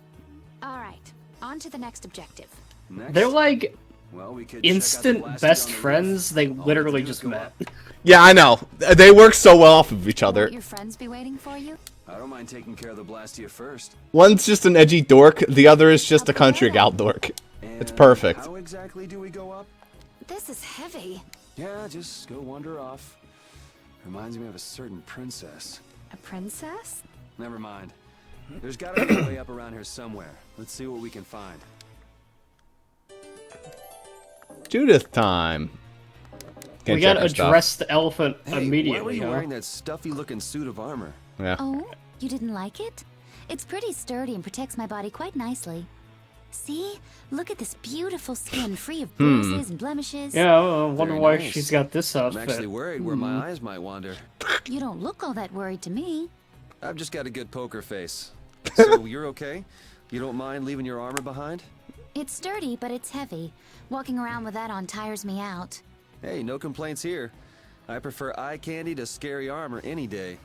Speaker 3: All right. On to the next objective.
Speaker 8: Next,
Speaker 1: They're like
Speaker 8: well, we could
Speaker 1: instant
Speaker 8: check out the
Speaker 1: best
Speaker 8: Blasty on the
Speaker 1: friends.
Speaker 8: roof.
Speaker 1: They
Speaker 8: All we
Speaker 1: literally
Speaker 8: do is
Speaker 1: just
Speaker 8: go
Speaker 1: met.
Speaker 8: up.
Speaker 2: Yeah, I know. They work so well off of each other.
Speaker 3: Won't your friends be waiting for you?
Speaker 8: I don't mind taking care of the Blastia first.
Speaker 2: One's just an edgy dork, the other is just a country gal dork. It's
Speaker 8: And
Speaker 2: perfect.
Speaker 8: How exactly do we go up?
Speaker 3: This is heavy.
Speaker 8: Yeah, just go wander off. Reminds me of a certain princess.
Speaker 3: A princess?
Speaker 8: Never mind. There's gotta be a way up around here somewhere. Let's see what we can find.
Speaker 2: Judith time. Can't
Speaker 1: We gotta
Speaker 2: check our stuff.
Speaker 1: address the elephant
Speaker 8: Hey, why were
Speaker 1: immediately,
Speaker 8: you
Speaker 1: huh?
Speaker 8: wearing that stuffy-looking suit of armor?
Speaker 2: Yeah.
Speaker 3: Oh, you didn't like it? It's pretty sturdy and protects my body quite nicely. See? Look at this beautiful skin, free of bruises and blemishes.
Speaker 1: Yeah, I wonder
Speaker 8: Very
Speaker 1: why
Speaker 8: nice.
Speaker 1: she's got this
Speaker 8: I'm
Speaker 1: outfit.
Speaker 8: actually worried where my eyes might wander.
Speaker 3: You don't look all that worried to me.
Speaker 8: I've just got a good poker face. So you're okay? You don't mind leaving your armor behind?
Speaker 3: It's sturdy, but it's heavy. Walking around with that on tires me out.
Speaker 8: Hey, no complaints here. I prefer eye candy to scary armor any day.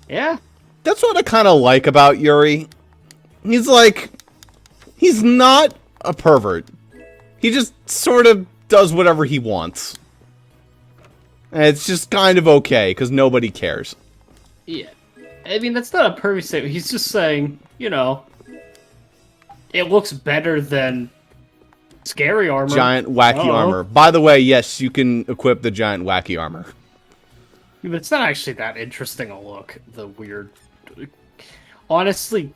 Speaker 1: Yeah.
Speaker 2: That's what I kind of like about Yuri. He's like, he's not a pervert. He just sort of does whatever he wants. And it's just kind of okay, because nobody cares.
Speaker 1: Yeah. I mean, that's not a perfect statement. He's just saying, you know, it looks better than scary armor.
Speaker 2: Giant wacky
Speaker 1: Oh.
Speaker 2: armor. By the way, yes, you can equip the giant wacky armor.
Speaker 1: But it's not actually that interesting a look. The weird, honestly,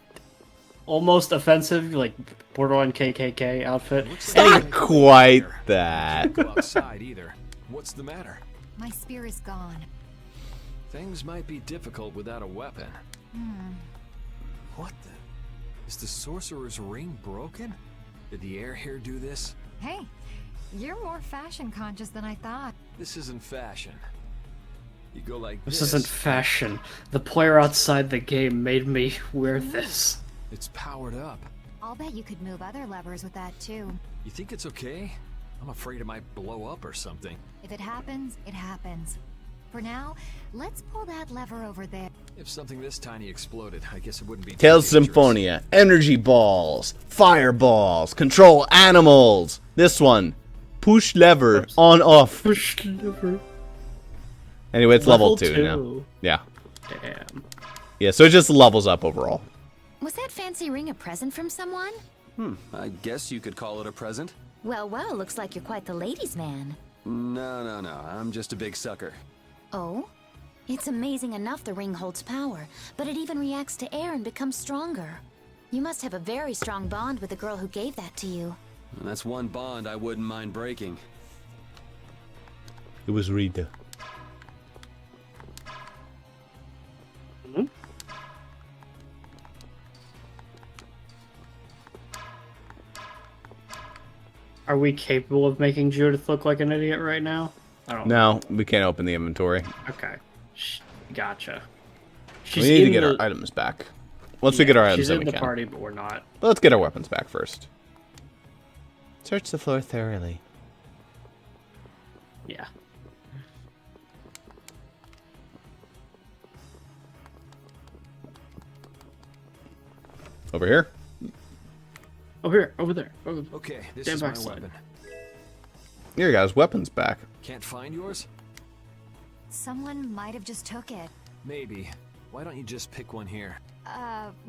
Speaker 1: almost offensive, like borderline KKK outfit.
Speaker 2: Not quite that.
Speaker 4: Go outside either. What's the matter?
Speaker 11: My spear is gone.
Speaker 4: Things might be difficult without a weapon. What the? Is the sorcerer's ring broken? Did the air here do this?
Speaker 11: Hey, you're more fashion conscious than I thought.
Speaker 4: This isn't fashion. You go like
Speaker 1: This isn't fashion. The player outside the game made me wear this.
Speaker 4: It's powered up.
Speaker 11: I'll bet you could move other levers with that too.
Speaker 4: You think it's okay? I'm afraid it might blow up or something.
Speaker 11: If it happens, it happens. For now, let's pull that lever over there.
Speaker 4: If something this tiny exploded, I guess it wouldn't be too
Speaker 2: Tales
Speaker 4: dangerous.
Speaker 2: Symphonia, energy balls, fireballs, control animals. This one, push lever, on off.
Speaker 1: Push lever.
Speaker 2: Anyway, it's level 2
Speaker 1: 2.
Speaker 2: now. Yeah.
Speaker 1: Damn.
Speaker 2: Yeah, so it just levels up overall.
Speaker 3: Was that fancy ring a present from someone?
Speaker 8: I guess you could call it a present.
Speaker 3: Well, looks like you're quite the ladies' man.
Speaker 8: No. I'm just a big sucker.
Speaker 3: Oh? It's amazing enough the ring holds power, but it even reacts to air and becomes stronger. You must have a very strong bond with the girl who gave that to you.
Speaker 8: And that's one bond I wouldn't mind breaking.
Speaker 2: It was Rita.
Speaker 1: Are we capable of making Judith look like an idiot right now? I don't know.
Speaker 2: No, we can't open the inventory.
Speaker 1: Okay. Gotcha.
Speaker 2: We need to
Speaker 1: in
Speaker 2: get our
Speaker 1: the-
Speaker 2: items back. Once we get our items,
Speaker 1: She's
Speaker 2: then
Speaker 1: in
Speaker 2: we
Speaker 1: the
Speaker 2: can.
Speaker 1: party, but we're not.
Speaker 2: But let's get our weapons back first. Search the floor thoroughly.
Speaker 1: Yeah.
Speaker 2: Over here?
Speaker 1: Over here, over there.
Speaker 4: Okay, this
Speaker 1: Stand
Speaker 4: is my
Speaker 1: backside.
Speaker 4: weapon.
Speaker 2: Here, guys, weapons back.
Speaker 4: Can't find yours?
Speaker 11: Someone might have just took it.
Speaker 4: Maybe. Why don't you just pick one here?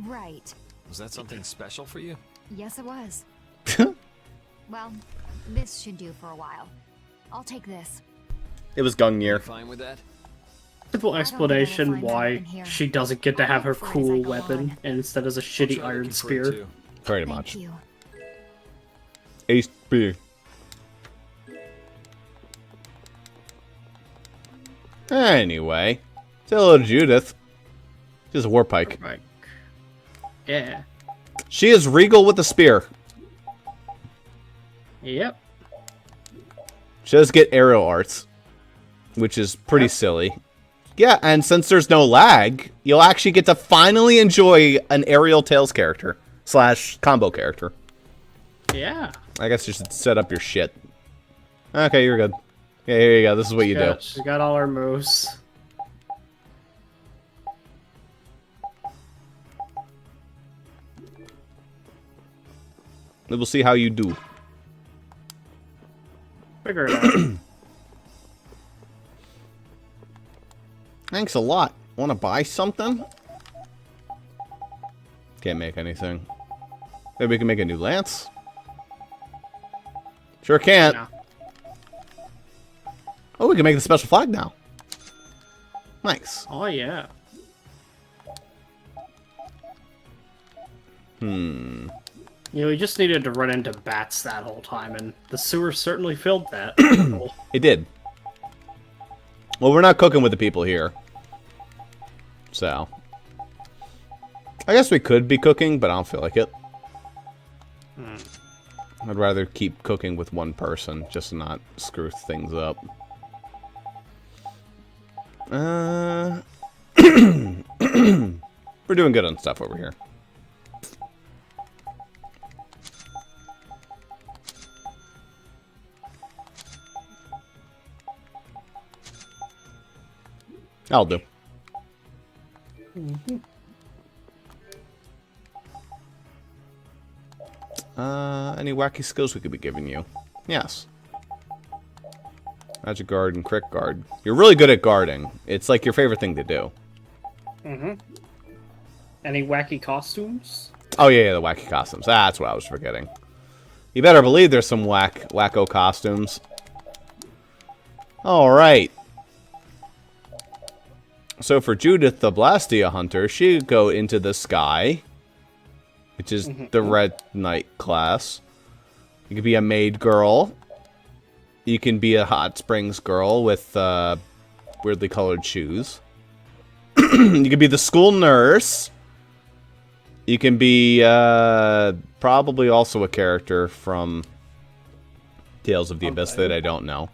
Speaker 11: Right.
Speaker 4: Was that something special for you?
Speaker 11: Yes, it was. Well, this should do for a while. I'll take this.
Speaker 2: It was Gungnir.
Speaker 4: Fine with that?
Speaker 1: Simple explanation
Speaker 11: find
Speaker 1: why
Speaker 11: out in here.
Speaker 1: she doesn't get to have her
Speaker 11: for it as I
Speaker 1: cool
Speaker 11: go
Speaker 1: weapon
Speaker 11: on.
Speaker 1: and instead is a shitty
Speaker 4: Try
Speaker 1: iron
Speaker 4: looking for it,
Speaker 1: spear.
Speaker 4: too.
Speaker 2: Pretty
Speaker 11: Thank
Speaker 2: much.
Speaker 11: you.
Speaker 2: Ace spear. Anyway, say hello to Judith. She's a war pike.
Speaker 1: Right. Yeah.
Speaker 2: She is regal with a spear.
Speaker 1: Yep.
Speaker 2: She does get aerial arts. which is pretty silly. Yeah, and since there's no lag, you'll actually get to finally enjoy an aerial Tails character / combo character.
Speaker 1: Yeah.
Speaker 2: I guess you should set up your shit. Okay, you're good. Yeah, here you go. This is what you do.
Speaker 1: She's got all her moves.
Speaker 2: We'll see how you do.
Speaker 1: Figure it out.
Speaker 2: Thanks a lot. Want to buy something? Can't make anything. Maybe we can make a new lance? Sure can't.
Speaker 1: No.
Speaker 2: Oh, we can make the special flag now. Nice.
Speaker 1: Oh, yeah.
Speaker 2: Hmm.
Speaker 1: You know, we just needed to run into bats that whole time, and the sewer certainly filled that.
Speaker 2: It did. Well, we're not cooking with the people here. So. I guess we could be cooking, but I don't feel like it. I'd rather keep cooking with one person, just to not screw things up. We're doing good on stuff over here. I'll do. Any wacky skills we could be giving you? Yes. Magic guard and crit guard. You're really good at guarding. It's like your favorite thing to do.
Speaker 1: Any wacky costumes?
Speaker 2: Oh yeah, the wacky costumes. That's what I was forgetting. You better believe there's some wacko costumes. Alright. So for Judith, the Blastia Hunter, she could go into the sky, which is the Red Knight class. You could be a maid girl. You can be a Hot Springs girl with weirdly colored shoes. You could be the school nurse. You can be probably also a character from Tales of the Abyss that I don't know.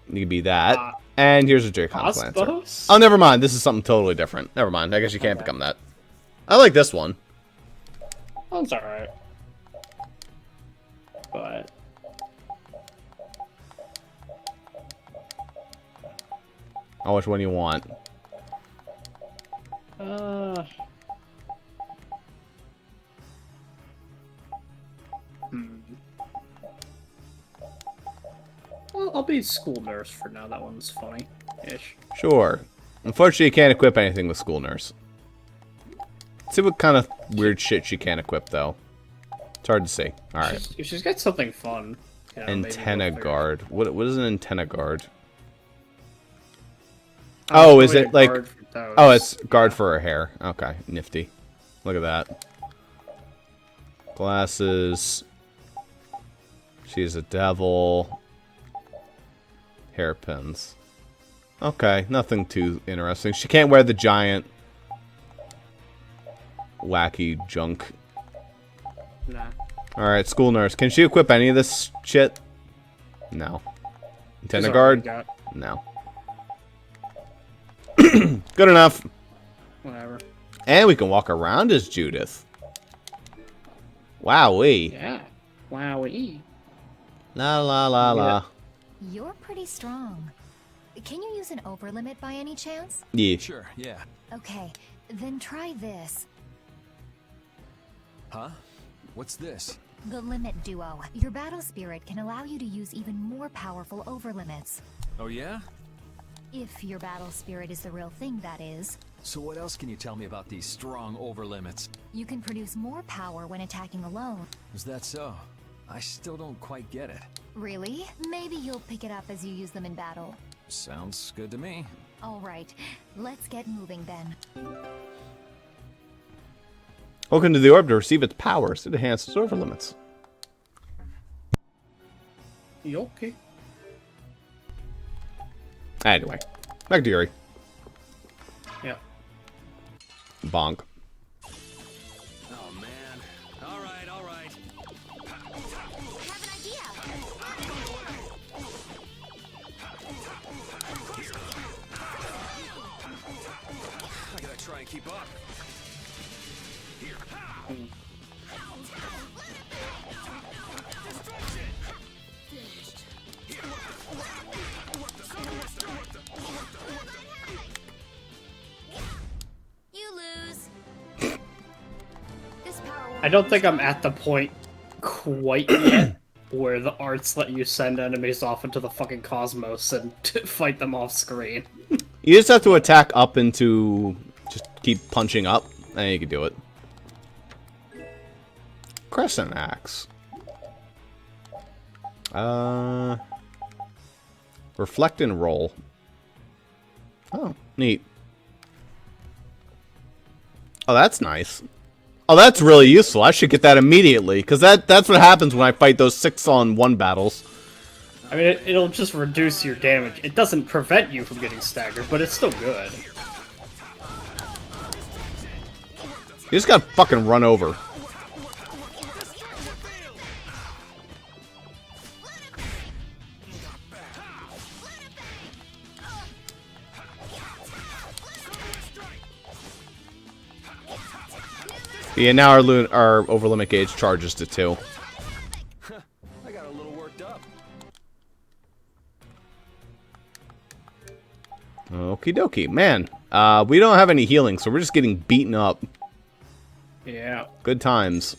Speaker 2: You could be that. And here's a J-Con Lancer. Oh, never mind. This is something totally different. Never mind. I guess you can't become that. I like this one.
Speaker 1: That's alright. But...
Speaker 2: Oh, which one do you want?
Speaker 1: Well, I'll be school nurse for now. That one's funny-ish.
Speaker 2: Sure. Unfortunately, you can't equip anything with school nurse. Let's see what kind of weird shit she can equip, though. It's hard to see. Alright.
Speaker 1: If she's got something fun. You know,
Speaker 2: antenna guard. What is an antenna guard? Oh, is it like... Oh, it's guard for her hair. Okay, nifty. Look at that. Glasses. She's a devil. Hairpins. Okay, nothing too interesting. She can't wear the giant wacky junk.
Speaker 1: Nah.
Speaker 2: Alright, school nurse. Can she equip any of this shit? No. Antenna guard? No. Good enough.
Speaker 1: Whatever.
Speaker 2: And we can walk around as Judith. Wowee.
Speaker 1: Yeah. Wowee.
Speaker 2: La la la la.
Speaker 5: You're pretty strong. Can you use an overlimit by any chance?
Speaker 2: Yeah.
Speaker 4: Sure, yeah.
Speaker 5: Okay, then try this.
Speaker 4: Huh? What's this?
Speaker 5: The Limit Duo. Your battle spirit can allow you to use even more powerful overlimits.
Speaker 4: Oh yeah?
Speaker 5: If your battle spirit is the real thing, that is.
Speaker 4: So what else can you tell me about these strong overlimits?
Speaker 5: You can produce more power when attacking alone.
Speaker 4: Is that so? I still don't quite get it.
Speaker 5: Really? Maybe you'll pick it up as you use them in battle.
Speaker 4: Sounds good to me.
Speaker 5: Alright, let's get moving then.
Speaker 2: Welcome to the orb to receive its powers. It enhances overlimits.
Speaker 1: Okay.
Speaker 2: Anyway, back to Yuri.
Speaker 1: Yeah.
Speaker 2: Bonk.
Speaker 8: Oh man. Alright, alright.
Speaker 5: I have an idea!
Speaker 1: I don't think I'm at the point quite yet where the arts let you send enemies off into the fucking cosmos and fight them off screen.
Speaker 2: You just have to attack up into... Just keep punching up, and you can do it. Crescent Axe. Reflect and roll. Oh, neat. Oh, that's nice. Oh, that's really useful. I should get that immediately, because that's what happens when I fight those 6-on-1 battles.
Speaker 1: I mean, it'll just reduce your damage. It doesn't prevent you from getting staggered, but it's still good.
Speaker 2: You just got fucking run over. Yeah, now our over limit gauge charges to 2.
Speaker 8: I got a little worked up.
Speaker 2: Okie dokie. Man, we don't have any healing, so we're just getting beaten up.
Speaker 1: Yeah.
Speaker 2: Good times.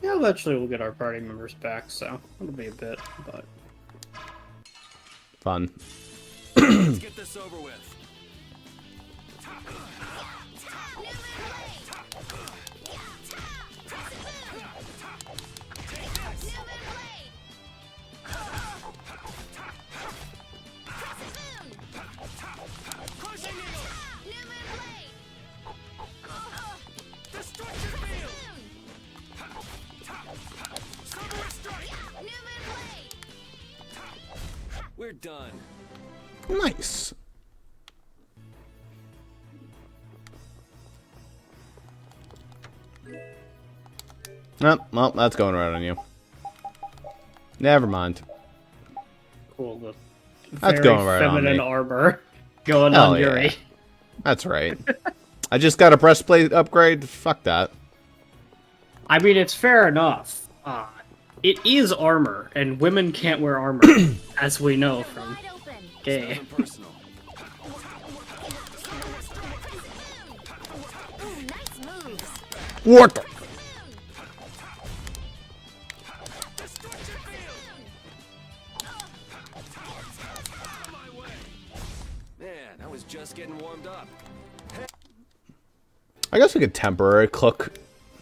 Speaker 1: Yeah, eventually we'll get our party members back, so it'll be a bit, but...
Speaker 2: Fun.
Speaker 8: Let's get this over with. We're done.
Speaker 2: Nice. Oh, well, that's going right on you. Never mind.
Speaker 1: Cool, the
Speaker 2: That's
Speaker 1: very
Speaker 2: going right on
Speaker 1: feminine
Speaker 2: me.
Speaker 1: armor going
Speaker 2: Hell
Speaker 1: on Yuri.
Speaker 2: yeah. That's right. I just got a breastplate upgrade. Fuck that.
Speaker 1: I mean, it's fair enough. It is armor, and women can't wear armor, as we know from gay.
Speaker 2: What the?
Speaker 8: Man, I was just getting warmed up.
Speaker 2: I guess we could temporary cook.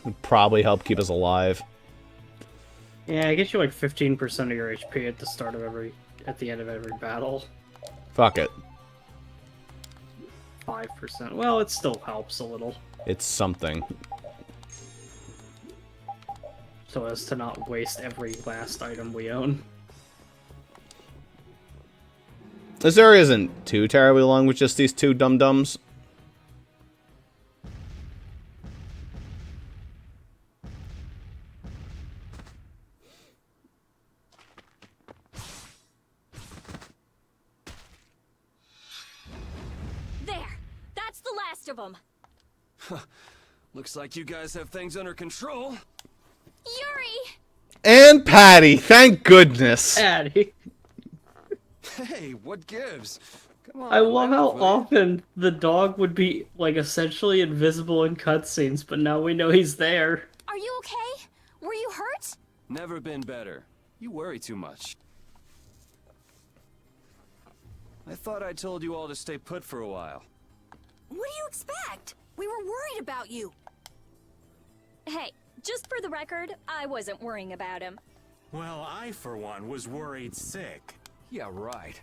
Speaker 2: Would probably help keep us alive.
Speaker 1: Yeah, I get you like 15% of your HP at the start of at the end of every battle.
Speaker 2: Fuck it.
Speaker 1: 5%. Well, it still helps a little.
Speaker 2: It's something.
Speaker 1: So as to not waste every last item we own.
Speaker 2: This area isn't too terribly long with just these two dum-dums.
Speaker 3: Of them.
Speaker 8: Looks like you guys have things under control.
Speaker 3: Yuri!
Speaker 2: And Patty, thank goodness.
Speaker 1: Patty.
Speaker 8: Hey, what gives? Come on.
Speaker 1: I love how often the dog would be like essentially invisible in cutscenes, but now we know he's there.
Speaker 3: Are you okay? Were you hurt?
Speaker 8: Never been better. You worry too much. I thought I told you all to stay put for a while.
Speaker 11: What do you expect? We were worried about you.
Speaker 3: Hey, just for the record, I wasn't worrying about him.
Speaker 6: Well, I, for one, was worried sick.
Speaker 4: Yeah, right.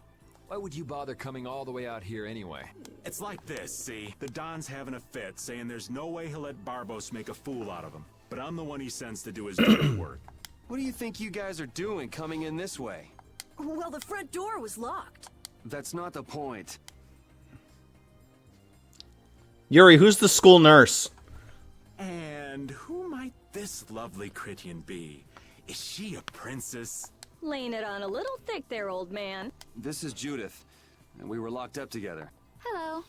Speaker 4: Why would you bother coming all the way out here anyway?
Speaker 6: It's like this, see? The Don's having a fit, saying there's no way he'll let Barbos make a fool out of him. But I'm the one he sends to do his dirty work.
Speaker 8: What do you think you guys are doing coming in this way?
Speaker 11: Well, the front door was locked.
Speaker 8: That's not the point.
Speaker 2: Yuri, who's the school nurse?
Speaker 6: And who might this lovely Critian be? Is she a princess?
Speaker 3: Laying it on a little thick there, old man.
Speaker 8: This is Judith, and we were locked up together.
Speaker 5: Hello.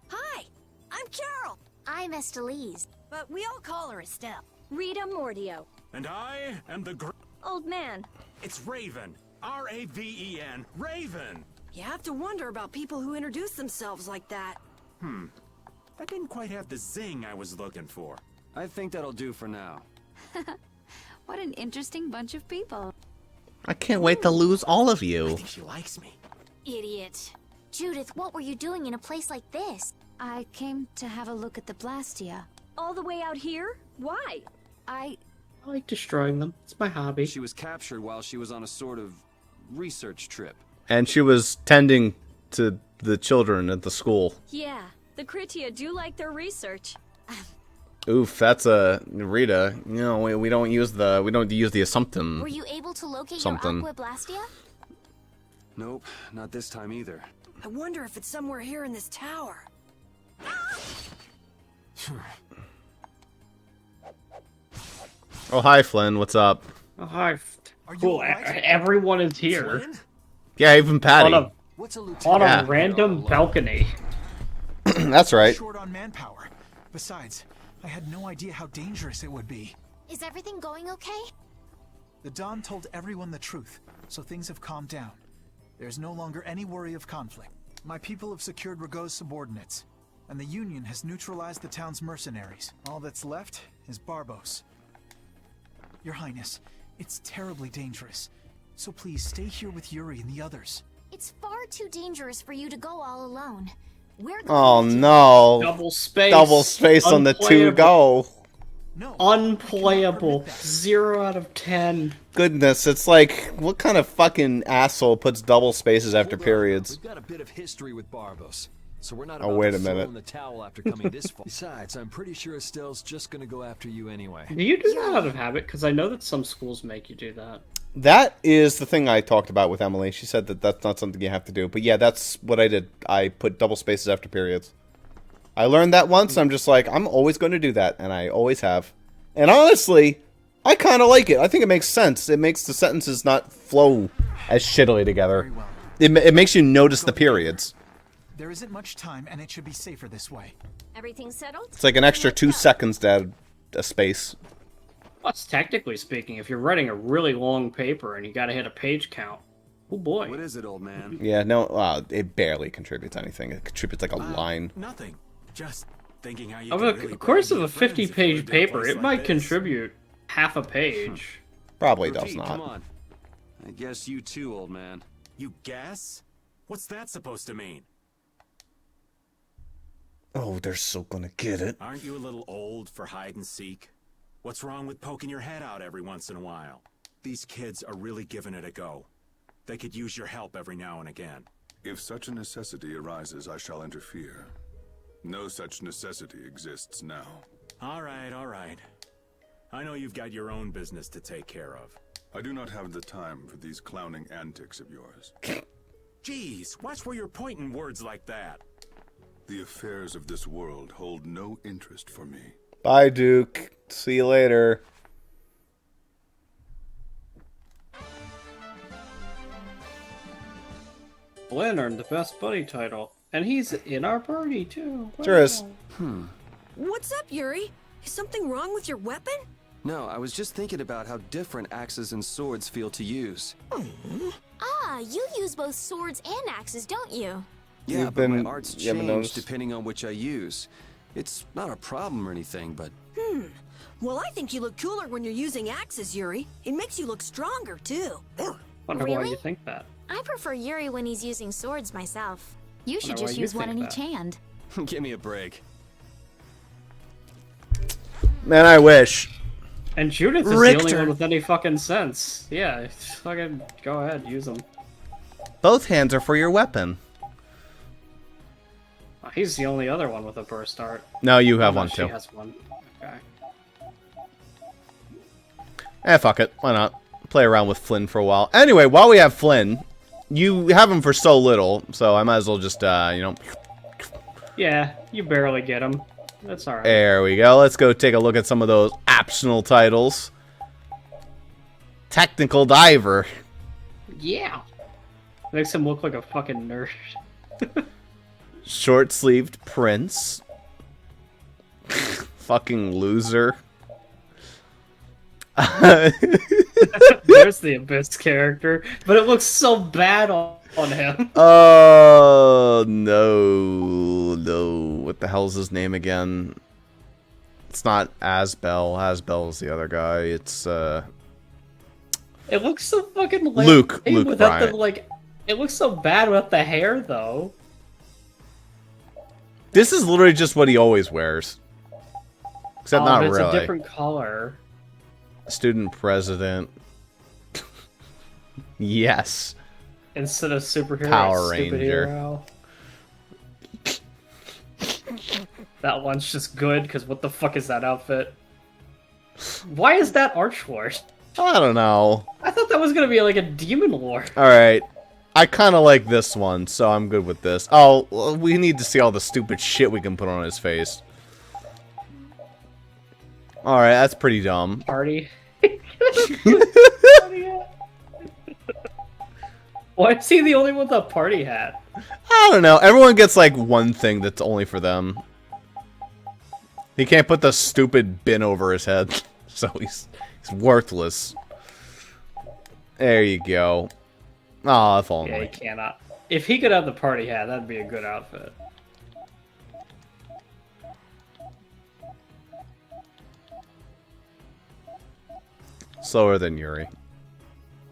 Speaker 11: Hi, I'm Carol.
Speaker 5: I'm Estelise.
Speaker 11: But we all call her Estelle.
Speaker 3: Rita Mordio.
Speaker 6: And I am the
Speaker 3: Old man.
Speaker 6: It's Raven. R-A-V-E-N. Raven!
Speaker 11: You have to wonder about people who introduce themselves like that.
Speaker 6: That didn't quite have the zing I was looking for.
Speaker 8: I think that'll do for now.
Speaker 13: What an interesting bunch of people.
Speaker 2: I can't wait to lose all of
Speaker 6: I
Speaker 2: you.
Speaker 6: think she likes me.
Speaker 5: Idiot. Judith, what were you doing in a place like this?
Speaker 13: I came to have a look at the Blastia.
Speaker 3: All the way out here? Why?
Speaker 13: I
Speaker 1: like destroying them. It's my hobby.
Speaker 8: She was captured while she was on a sort of research trip.
Speaker 2: And she was tending to the children at the school.
Speaker 3: Yeah, the Kritia do like their research.
Speaker 2: Oof, that's a Rita. You know, we don't use the assumption.
Speaker 5: Were you able to locate
Speaker 2: Something.
Speaker 5: your Aqua Blastia?
Speaker 8: Nope, not this time either.
Speaker 11: I wonder if it's somewhere here in this tower.
Speaker 2: Oh, hi, Flynn. What's up?
Speaker 1: Oh, hi.
Speaker 12: Are you
Speaker 1: Cool.
Speaker 12: alright?
Speaker 1: Everyone is here.
Speaker 12: Flynn?
Speaker 2: Yeah, even Patty.
Speaker 8: What's a
Speaker 1: On
Speaker 8: lieutenant?
Speaker 2: Yeah.
Speaker 1: a random balcony.
Speaker 2: That's right.
Speaker 9: Short on manpower. Besides, I had no idea how dangerous it would be.
Speaker 5: Is everything going okay?
Speaker 9: The Dawn told everyone the truth, so things have calmed down. There's no longer any worry of conflict. My people have secured Ragoz's subordinates, and the Union has neutralized the town's mercenaries. All that's left is Barbos. Your Highness, it's terribly dangerous, so please stay here with Yuri and the others.
Speaker 5: It's far too dangerous for you to go all alone. We're going
Speaker 2: Oh
Speaker 5: with you.
Speaker 2: no.
Speaker 1: Double space.
Speaker 2: Double space on the 2
Speaker 1: Unplayable.
Speaker 2: go.
Speaker 9: No,
Speaker 1: Unplayable. 0 out of 10.
Speaker 2: Goodness, it's like, what kind of fucking asshole puts double spaces after
Speaker 4: Hold on.
Speaker 2: periods?
Speaker 4: We've got a bit of history with Barbos, so we're not
Speaker 2: Oh,
Speaker 4: about
Speaker 2: wait
Speaker 4: to
Speaker 2: a
Speaker 4: throw
Speaker 2: minute.
Speaker 4: in the towel after coming this far. Besides, I'm pretty sure Estelle's just gonna go after you anyway.
Speaker 1: Do you do that out of habit? Because I know that some schools make you do that.
Speaker 2: That is the thing I talked about with Emily. She said that that's not something you have to do. But yeah, that's what I did. I put double spaces after periods. I learned that once. I'm just like, I'm always going to do that. And I always have. And honestly, I kind of like it. I think it makes sense. It makes the sentences not flow as shittily together.
Speaker 9: Very well.
Speaker 2: It makes you notice the periods.
Speaker 9: There isn't much time, and it should be safer this way.
Speaker 3: Everything settled?
Speaker 2: It's like an extra 2 seconds to add a space.
Speaker 1: Plus, technically speaking, if you're writing a really long paper and you gotta hit a page count, oh boy.
Speaker 8: What is it, old man?
Speaker 2: Yeah, no, it barely contributes anything. It contributes like a line.
Speaker 6: Nothing. Just thinking how you
Speaker 1: Over
Speaker 6: can
Speaker 1: the
Speaker 6: really
Speaker 1: course of
Speaker 6: brand
Speaker 1: a
Speaker 6: your friends if you
Speaker 1: 50-page
Speaker 6: lived in a
Speaker 1: paper,
Speaker 6: place
Speaker 1: it
Speaker 6: like
Speaker 1: might
Speaker 6: this.
Speaker 1: contribute half a page.
Speaker 2: Probably does
Speaker 8: Repeat,
Speaker 2: not.
Speaker 8: come on. I guess you too, old man.
Speaker 6: You guess? What's that supposed to mean?
Speaker 2: Oh, they're so gonna get it.
Speaker 6: Aren't you a little old for hide and seek? What's wrong with poking your head out every once in a while? These kids are really giving it a go. They could use your help every now and again.
Speaker 7: If such a necessity arises, I shall interfere. No such necessity exists now.
Speaker 6: All right, all right. I know you've got your own business to take care of.
Speaker 7: I do not have the time for these clowning antics of yours.
Speaker 6: Jeez, watch where you're pointing words like that.
Speaker 7: The affairs of this world hold no interest for me.
Speaker 2: Bye, Duke. See you later.
Speaker 1: Flynn earned the best buddy title, and he's in our party too.
Speaker 2: Sure is.
Speaker 11: What's up, Yuri? Is something wrong with your weapon?
Speaker 8: No, I was just thinking about how different axes and swords feel to use.
Speaker 5: Ah, you use both swords and axes, don't you?
Speaker 8: Yeah,
Speaker 2: You've
Speaker 8: but
Speaker 2: been-
Speaker 8: my arts
Speaker 2: you haven't
Speaker 8: change
Speaker 2: noticed?
Speaker 8: depending on which I use. It's not a problem or anything, but
Speaker 11: Well, I think you look cooler when you're using axes, Yuri. It makes you look stronger, too.
Speaker 1: Wonder why
Speaker 5: Really?
Speaker 1: you think that.
Speaker 5: I prefer Yuri when he's using swords myself.
Speaker 13: You should
Speaker 1: Wonder why
Speaker 13: just
Speaker 1: you
Speaker 13: use one
Speaker 1: think
Speaker 13: in each
Speaker 1: that.
Speaker 13: hand.
Speaker 8: give me a break.
Speaker 2: Man, I wish.
Speaker 1: And Judith is the
Speaker 2: Richter.
Speaker 1: only one with any fucking sense. Yeah, fucking go ahead, use them.
Speaker 2: Both hands are for your weapon.
Speaker 1: He's the only other one with a burst art.
Speaker 2: No, you have
Speaker 1: Oh, no,
Speaker 2: one
Speaker 1: she
Speaker 2: too.
Speaker 1: has one. Okay.
Speaker 2: Fuck it. Why not? Play around with Flynn for a while. Anyway, while we have Flynn, you have him for so little, so I might as well just, you know.
Speaker 1: Yeah, you barely get him. That's alright.
Speaker 2: There we go. Let's go take a look at some of those optional titles. Technical Diver.
Speaker 1: Yeah. Makes him look like a fucking nerd.
Speaker 2: Short-sleeved Prince. Fucking loser.
Speaker 1: There's the Abyss character, but it looks so bad on on him.
Speaker 2: Oh, no. No. What the hell's his name again? It's not Asbel. Asbel's the other guy. It's,
Speaker 1: It looks so fucking lame.
Speaker 2: Luke
Speaker 1: without
Speaker 2: Bryant.
Speaker 1: the, like, it looks so bad without the hair, though.
Speaker 2: This is literally just what he always wears. Except not
Speaker 1: it's
Speaker 2: really.
Speaker 1: a different color.
Speaker 2: Student president. Yes.
Speaker 1: Instead of superhero,
Speaker 2: Power
Speaker 1: it's
Speaker 2: Ranger.
Speaker 1: superhero. That one's just good, because what the fuck is that outfit? Why is that Archward?
Speaker 2: I don't know.
Speaker 1: I thought that was gonna be like a demon lord.
Speaker 2: Alright. I kind of like this one, so I'm good with this. Oh, well, we need to see all the stupid shit we can put on his face. Alright, that's pretty dumb.
Speaker 1: Party. Why is he the only one with a party hat?
Speaker 2: I don't know. Everyone gets like one thing that's only for them. He can't put the stupid bin over his head, so he's worthless. There you go. Oh, if only.
Speaker 1: Yeah, he cannot. If he could have the party hat, that'd be a good outfit.
Speaker 2: Slower than Yuri.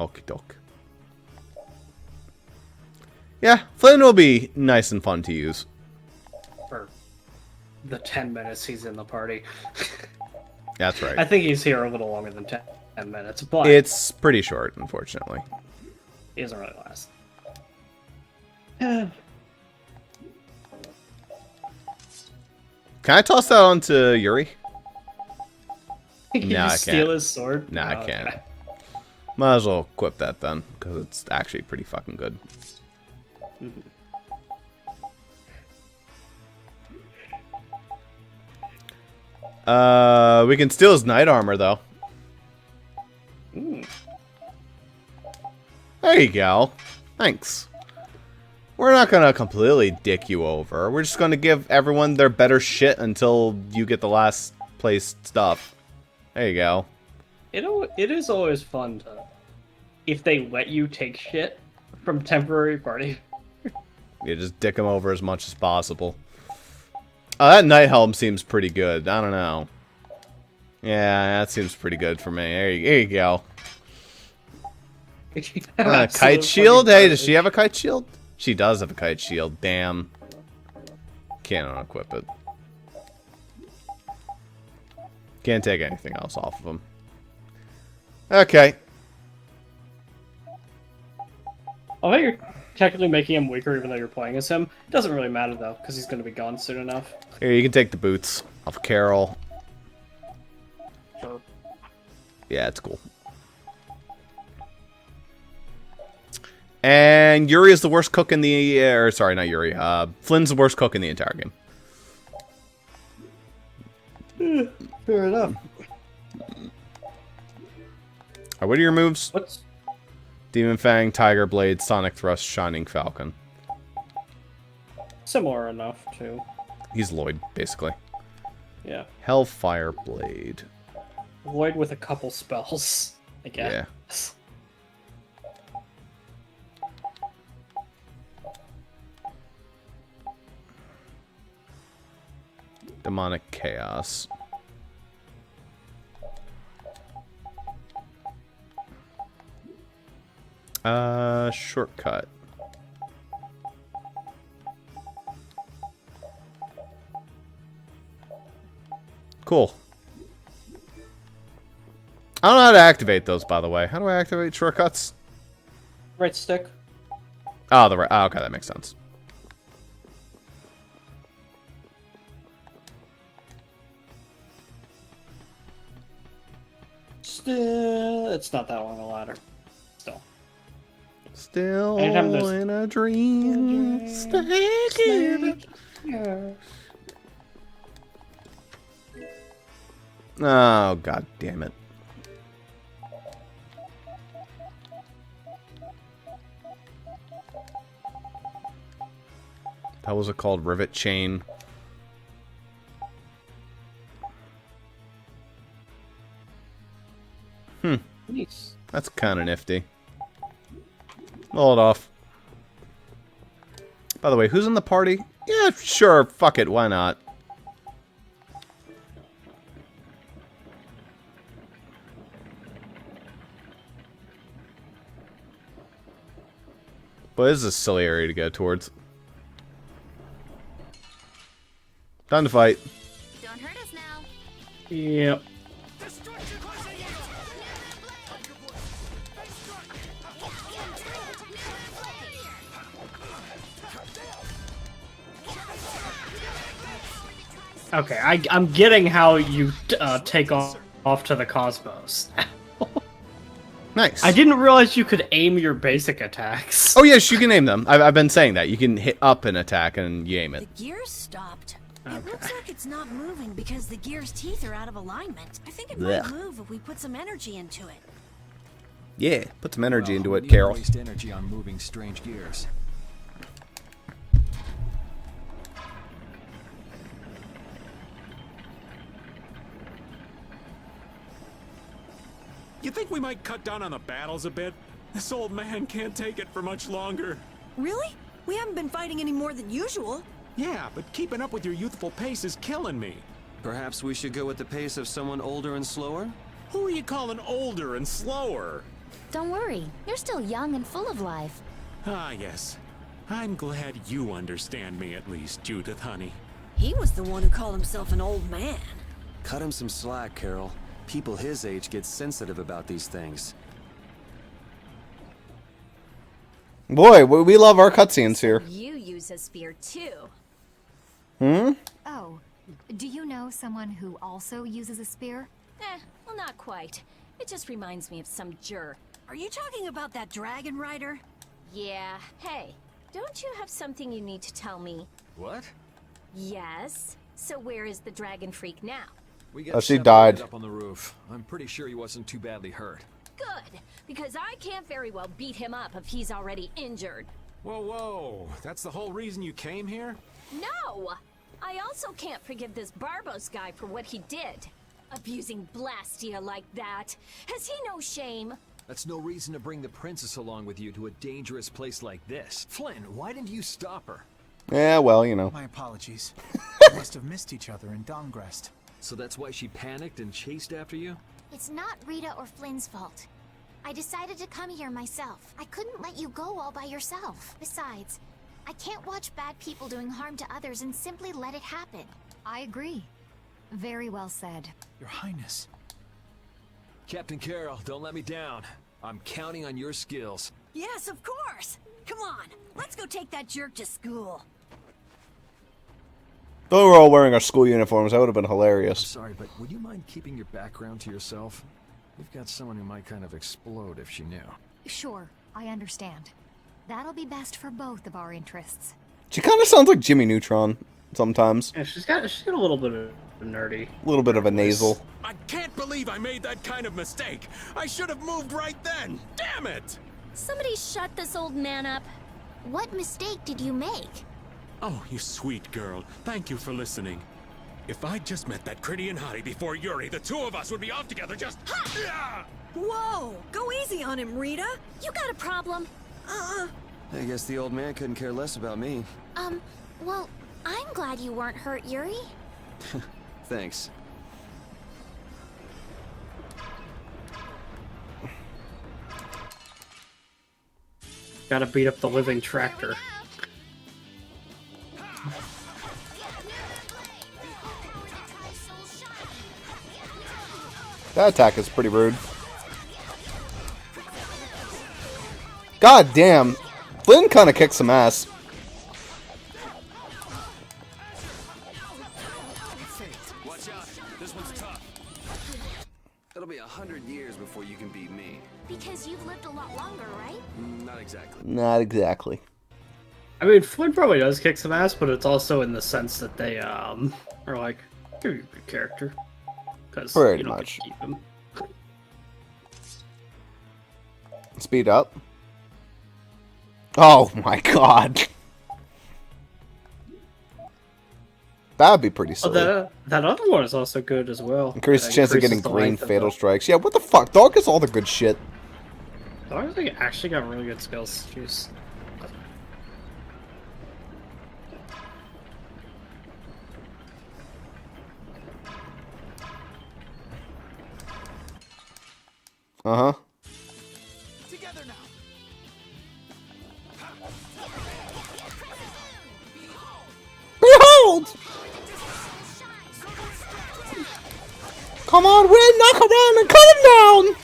Speaker 2: Okie doke. Yeah, Flynn will be nice and fun to use.
Speaker 1: For the 10 minutes he's in the party.
Speaker 2: That's right.
Speaker 1: I think he's here a little longer than 10 minutes, but
Speaker 2: It's pretty short, unfortunately.
Speaker 1: he doesn't really last.
Speaker 2: Can I toss that onto Yuri?
Speaker 1: Can you
Speaker 2: I
Speaker 1: steal
Speaker 2: can't.
Speaker 1: his sword?
Speaker 2: Nah, I
Speaker 1: Oh,
Speaker 2: can't.
Speaker 1: okay.
Speaker 2: Might as well equip that then, because it's actually pretty fucking good. We can steal his knight armor, though.
Speaker 1: Ooh.
Speaker 2: There you go. Thanks. We're not gonna completely dick you over. We're just gonna give everyone their better shit until you get the last place stuff. There you go.
Speaker 1: It is always fun to, if they let you take shit from temporary party.
Speaker 2: You just dick them over as much as possible. That knight helm seems pretty good. I don't know. Yeah, that seems pretty good for me. There you go. Kite shield? Hey, does she have a kite shield? She does have a kite shield. Damn. Can't unequip it. Can't take anything else off of him. Okay.
Speaker 1: I think you're technically making him weaker even though you're playing as him. It doesn't really matter though, because he's going to be gone soon enough.
Speaker 2: Here, you can take the boots off Carol.
Speaker 1: Sure.
Speaker 2: Yeah, it's cool. And Yuri is the worst cook in the... Or, sorry, not Yuri. Flynn's the worst cook in the entire game.
Speaker 1: Fair enough.
Speaker 2: What are your moves?
Speaker 1: What's...
Speaker 2: Demon Fang, Tiger Blade, Sonic Thrust, Shining Falcon.
Speaker 1: Similar enough, too.
Speaker 2: He's Lloyd, basically.
Speaker 1: Yeah.
Speaker 2: Hellfire Blade.
Speaker 1: Lloyd with a couple spells, I guess.
Speaker 2: Yeah. Demonic Chaos. Shortcut. Cool. I don't know how to activate those, by the way. How do I activate shortcuts?
Speaker 1: Right stick.
Speaker 2: Oh, the right. Oh, okay, that makes sense.
Speaker 1: Still, it's not that long a ladder. Still.
Speaker 2: Still
Speaker 1: Anytime there's-
Speaker 2: in a dream. Oh, god damn it. How was it called? Rivet chain.
Speaker 1: Nice.
Speaker 2: That's kind of nifty. Roll it off. By the way, who's in the party? Yeah, sure. Fuck it. Why not? But this is a silly area to go towards. Time to fight.
Speaker 5: Don't hurt us now.
Speaker 1: Yep. Okay, I'm getting how you take off to the cosmos.
Speaker 2: Nice.
Speaker 1: I didn't realize you could aim your basic attacks.
Speaker 2: Oh yes, you can aim them. I've been saying that. You can hit up an attack and you aim it.
Speaker 11: The gears stopped. It looks like it's not moving because the gear's teeth are out of alignment. I think it might
Speaker 2: Blech.
Speaker 11: move if we put some energy into it.
Speaker 2: Yeah, put some energy into
Speaker 4: we
Speaker 2: it,
Speaker 4: need to
Speaker 2: Carol.
Speaker 4: Waste energy on moving strange gears.
Speaker 6: You think we might cut down on the battles a bit? This old man can't take it for much longer.
Speaker 11: Really? We haven't been fighting any more than usual.
Speaker 6: Yeah, but keeping up with your youthful pace is killing me.
Speaker 8: Perhaps we should go with the pace of someone older and slower?
Speaker 6: Who are you calling older and slower?
Speaker 5: Don't worry, you're still young and full of life.
Speaker 6: Ah, yes. I'm glad you understand me at least, Judith, honey.
Speaker 11: He was the one who called himself an old man.
Speaker 8: Cut him some slack, Carol. People his age get sensitive about these things.
Speaker 2: Boy, we love our cutscenes here.
Speaker 3: You use a spear too.
Speaker 2: Hmm?
Speaker 14: Oh, do you know someone who also uses a spear?
Speaker 3: Well, not quite. It just reminds me of some jerk.
Speaker 11: Are you talking about that dragon rider?
Speaker 3: Yeah. Hey, don't you have something you need to tell me?
Speaker 4: What?
Speaker 3: Yes. So where is the dragon freak now?
Speaker 4: We
Speaker 2: Oh,
Speaker 4: got
Speaker 2: she
Speaker 4: separated
Speaker 2: died.
Speaker 4: up on the roof. I'm pretty sure he wasn't too badly hurt.
Speaker 3: Good, because I can't very well beat him up if he's already injured.
Speaker 6: Whoa, whoa. That's the whole reason you came here?
Speaker 3: No! I also can't forgive this Barbos guy for what he did. Abusing Blastia like that. Has he no shame?
Speaker 4: That's no reason to bring the princess along with you to a dangerous place like this. Flynn, why didn't you stop her?
Speaker 2: Yeah, well, you know.
Speaker 9: My apologies. We must have missed each other in Dongrest.
Speaker 4: So that's why she panicked and chased after you?
Speaker 5: It's not Rita or Flynn's fault. I decided to come here myself. I couldn't let you go all by yourself. Besides, I can't watch bad people doing harm to others and simply let it happen.
Speaker 14: I agree. Very well said.
Speaker 9: Your Highness.
Speaker 4: Captain Carol, don't let me down. I'm counting on your skills.
Speaker 11: Yes, of course. Come on, let's go take that jerk to school.
Speaker 2: Though we were all wearing our school uniforms, that would have been
Speaker 4: I'm
Speaker 2: hilarious.
Speaker 4: sorry, but would you mind keeping your background to yourself? We've got someone who might kind of explode if she knew.
Speaker 14: Sure, I understand. That'll be best for both of our interests.
Speaker 2: She kind of sounds like Jimmy Neutron sometimes.
Speaker 1: Yeah, she's got a little bit of nerdy.
Speaker 2: A little bit of a nasal.
Speaker 6: I can't believe I made that kind of mistake. I should have moved right then. Damn it!
Speaker 3: Somebody shut this old man up.
Speaker 5: What mistake did you make?
Speaker 6: Oh, you sweet girl. Thank you for listening. If I'd just met that Critty and Hottie before Yuri, the two of us would be off together just... Yeah!
Speaker 11: Whoa, go easy on him, Rita.
Speaker 3: You got a problem?
Speaker 8: I guess the old man couldn't care less about me.
Speaker 5: Well, I'm glad you weren't hurt, Yuri.
Speaker 8: Thanks.
Speaker 1: Gotta beat up the living tractor.
Speaker 2: That attack is pretty rude. God damn. Flynn kind of kicked some ass.
Speaker 8: Watch out, this one's tough. It'll be 100 years before you can beat me.
Speaker 5: Because you've lived a lot longer, right?
Speaker 8: Not exactly.
Speaker 2: Not exactly.
Speaker 1: I mean, Flynn probably does kick some ass, but it's also in the sense that they are like, you're a good character. Because
Speaker 2: Pretty
Speaker 1: you don't
Speaker 2: much.
Speaker 1: keep him.
Speaker 2: Speed up. Oh my god. That'd be pretty
Speaker 1: Oh,
Speaker 2: silly.
Speaker 1: that other one is also good as well.
Speaker 2: Increase the
Speaker 1: It
Speaker 2: chance of getting
Speaker 1: increases the
Speaker 2: green
Speaker 1: length of
Speaker 2: fatal
Speaker 1: the-
Speaker 2: strikes. Yeah, what the fuck? Dog gets all the good shit.
Speaker 1: I think it actually got really good skills. Jeez.
Speaker 2: Uh-huh.
Speaker 9: Together now.
Speaker 2: Behold! Come on, Win! Knock him down and cut him down!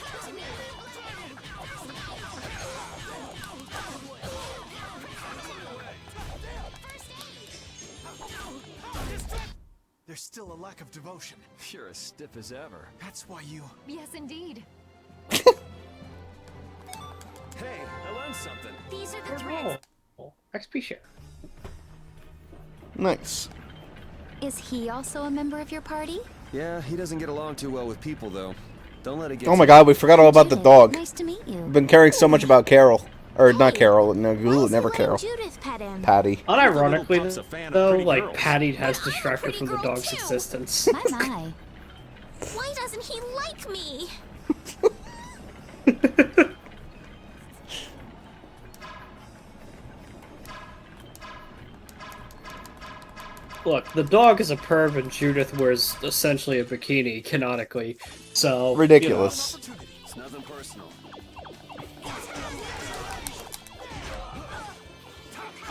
Speaker 9: There's still a lack of devotion.
Speaker 4: You're as stiff as ever.
Speaker 9: That's why you...
Speaker 14: Yes, indeed.
Speaker 8: Hey, I learned something.
Speaker 5: These are the threads.
Speaker 1: Oh, XP share.
Speaker 2: Nice.
Speaker 13: Is he also a member of your party?
Speaker 8: Yeah, he doesn't get along too well with people, though. Don't let it get.
Speaker 2: Oh my god, we forgot all about the dog.
Speaker 13: Nice to meet you.
Speaker 2: We've been caring so much about Carol. Or not Carol, no, never Carol.
Speaker 5: Judith pet him?
Speaker 2: Patty.
Speaker 1: Unironically,
Speaker 6: Pup's a fan of
Speaker 1: though,
Speaker 6: pretty
Speaker 1: like,
Speaker 6: girls.
Speaker 1: Patty has distracted from the dog's existence.
Speaker 13: My.
Speaker 5: Why doesn't he like me?
Speaker 1: Look, the dog is a perv and Judith wears essentially a bikini, canonically, so...
Speaker 2: Ridiculous.
Speaker 8: It's nothing personal.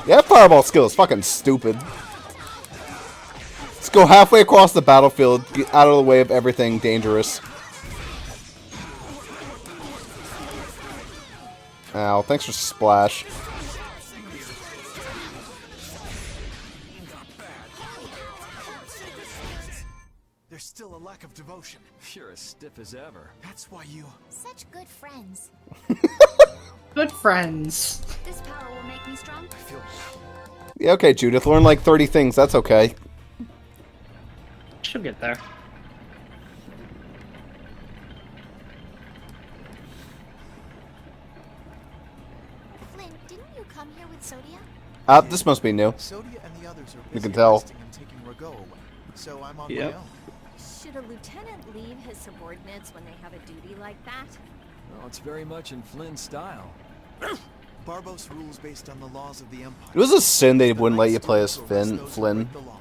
Speaker 2: Yeah, fireball skill is fucking stupid. Let's go halfway across the battlefield, get out of the way of everything dangerous. Ow, thanks for splash.
Speaker 9: There's still a lack of devotion.
Speaker 4: You're as stiff as ever.
Speaker 9: That's why you...
Speaker 5: Such good friends.
Speaker 1: Good friends.
Speaker 14: This power will make me strong.
Speaker 9: I feel...
Speaker 2: Yeah, okay, Judith, learn like 30 things, that's okay.
Speaker 1: She'll get there.
Speaker 5: Flynn, didn't you come here with Sodia?
Speaker 2: This must be new.
Speaker 9: Sodia and the others are
Speaker 2: You
Speaker 9: busy
Speaker 2: can tell.
Speaker 9: resting and taking Rago away. So I'm on
Speaker 1: Yep.
Speaker 9: my own.
Speaker 3: Should a lieutenant leave his subordinates when they have a duty like that?
Speaker 4: Well, it's very much in Flynn's style.
Speaker 9: Barbos rules based on the laws of the Empire.
Speaker 2: It was a sin they wouldn't let you play as Flynn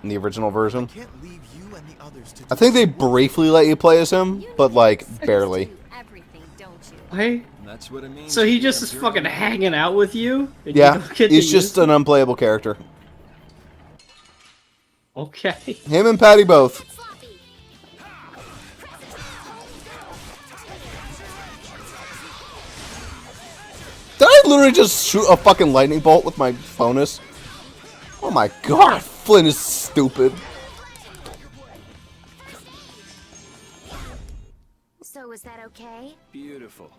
Speaker 2: in the original version.
Speaker 9: I can't leave you and the others to
Speaker 2: I think they briefly let you play as him, but like, barely.
Speaker 3: Everything, don't you?
Speaker 1: Hey,
Speaker 4: That's what it means.
Speaker 1: so he
Speaker 4: to be
Speaker 1: just
Speaker 4: an
Speaker 1: is
Speaker 4: Imperial
Speaker 1: fucking
Speaker 4: member.
Speaker 1: hanging out with you? And
Speaker 2: Yeah,
Speaker 1: you don't get to
Speaker 2: he's just
Speaker 1: use
Speaker 2: an unplayable character.
Speaker 1: him? Okay.
Speaker 2: Him and Patty both. Did I literally just shoot a fucking lightning bolt with my bonus? Oh my god, Flynn is stupid.
Speaker 5: So is that okay?
Speaker 8: Beautiful.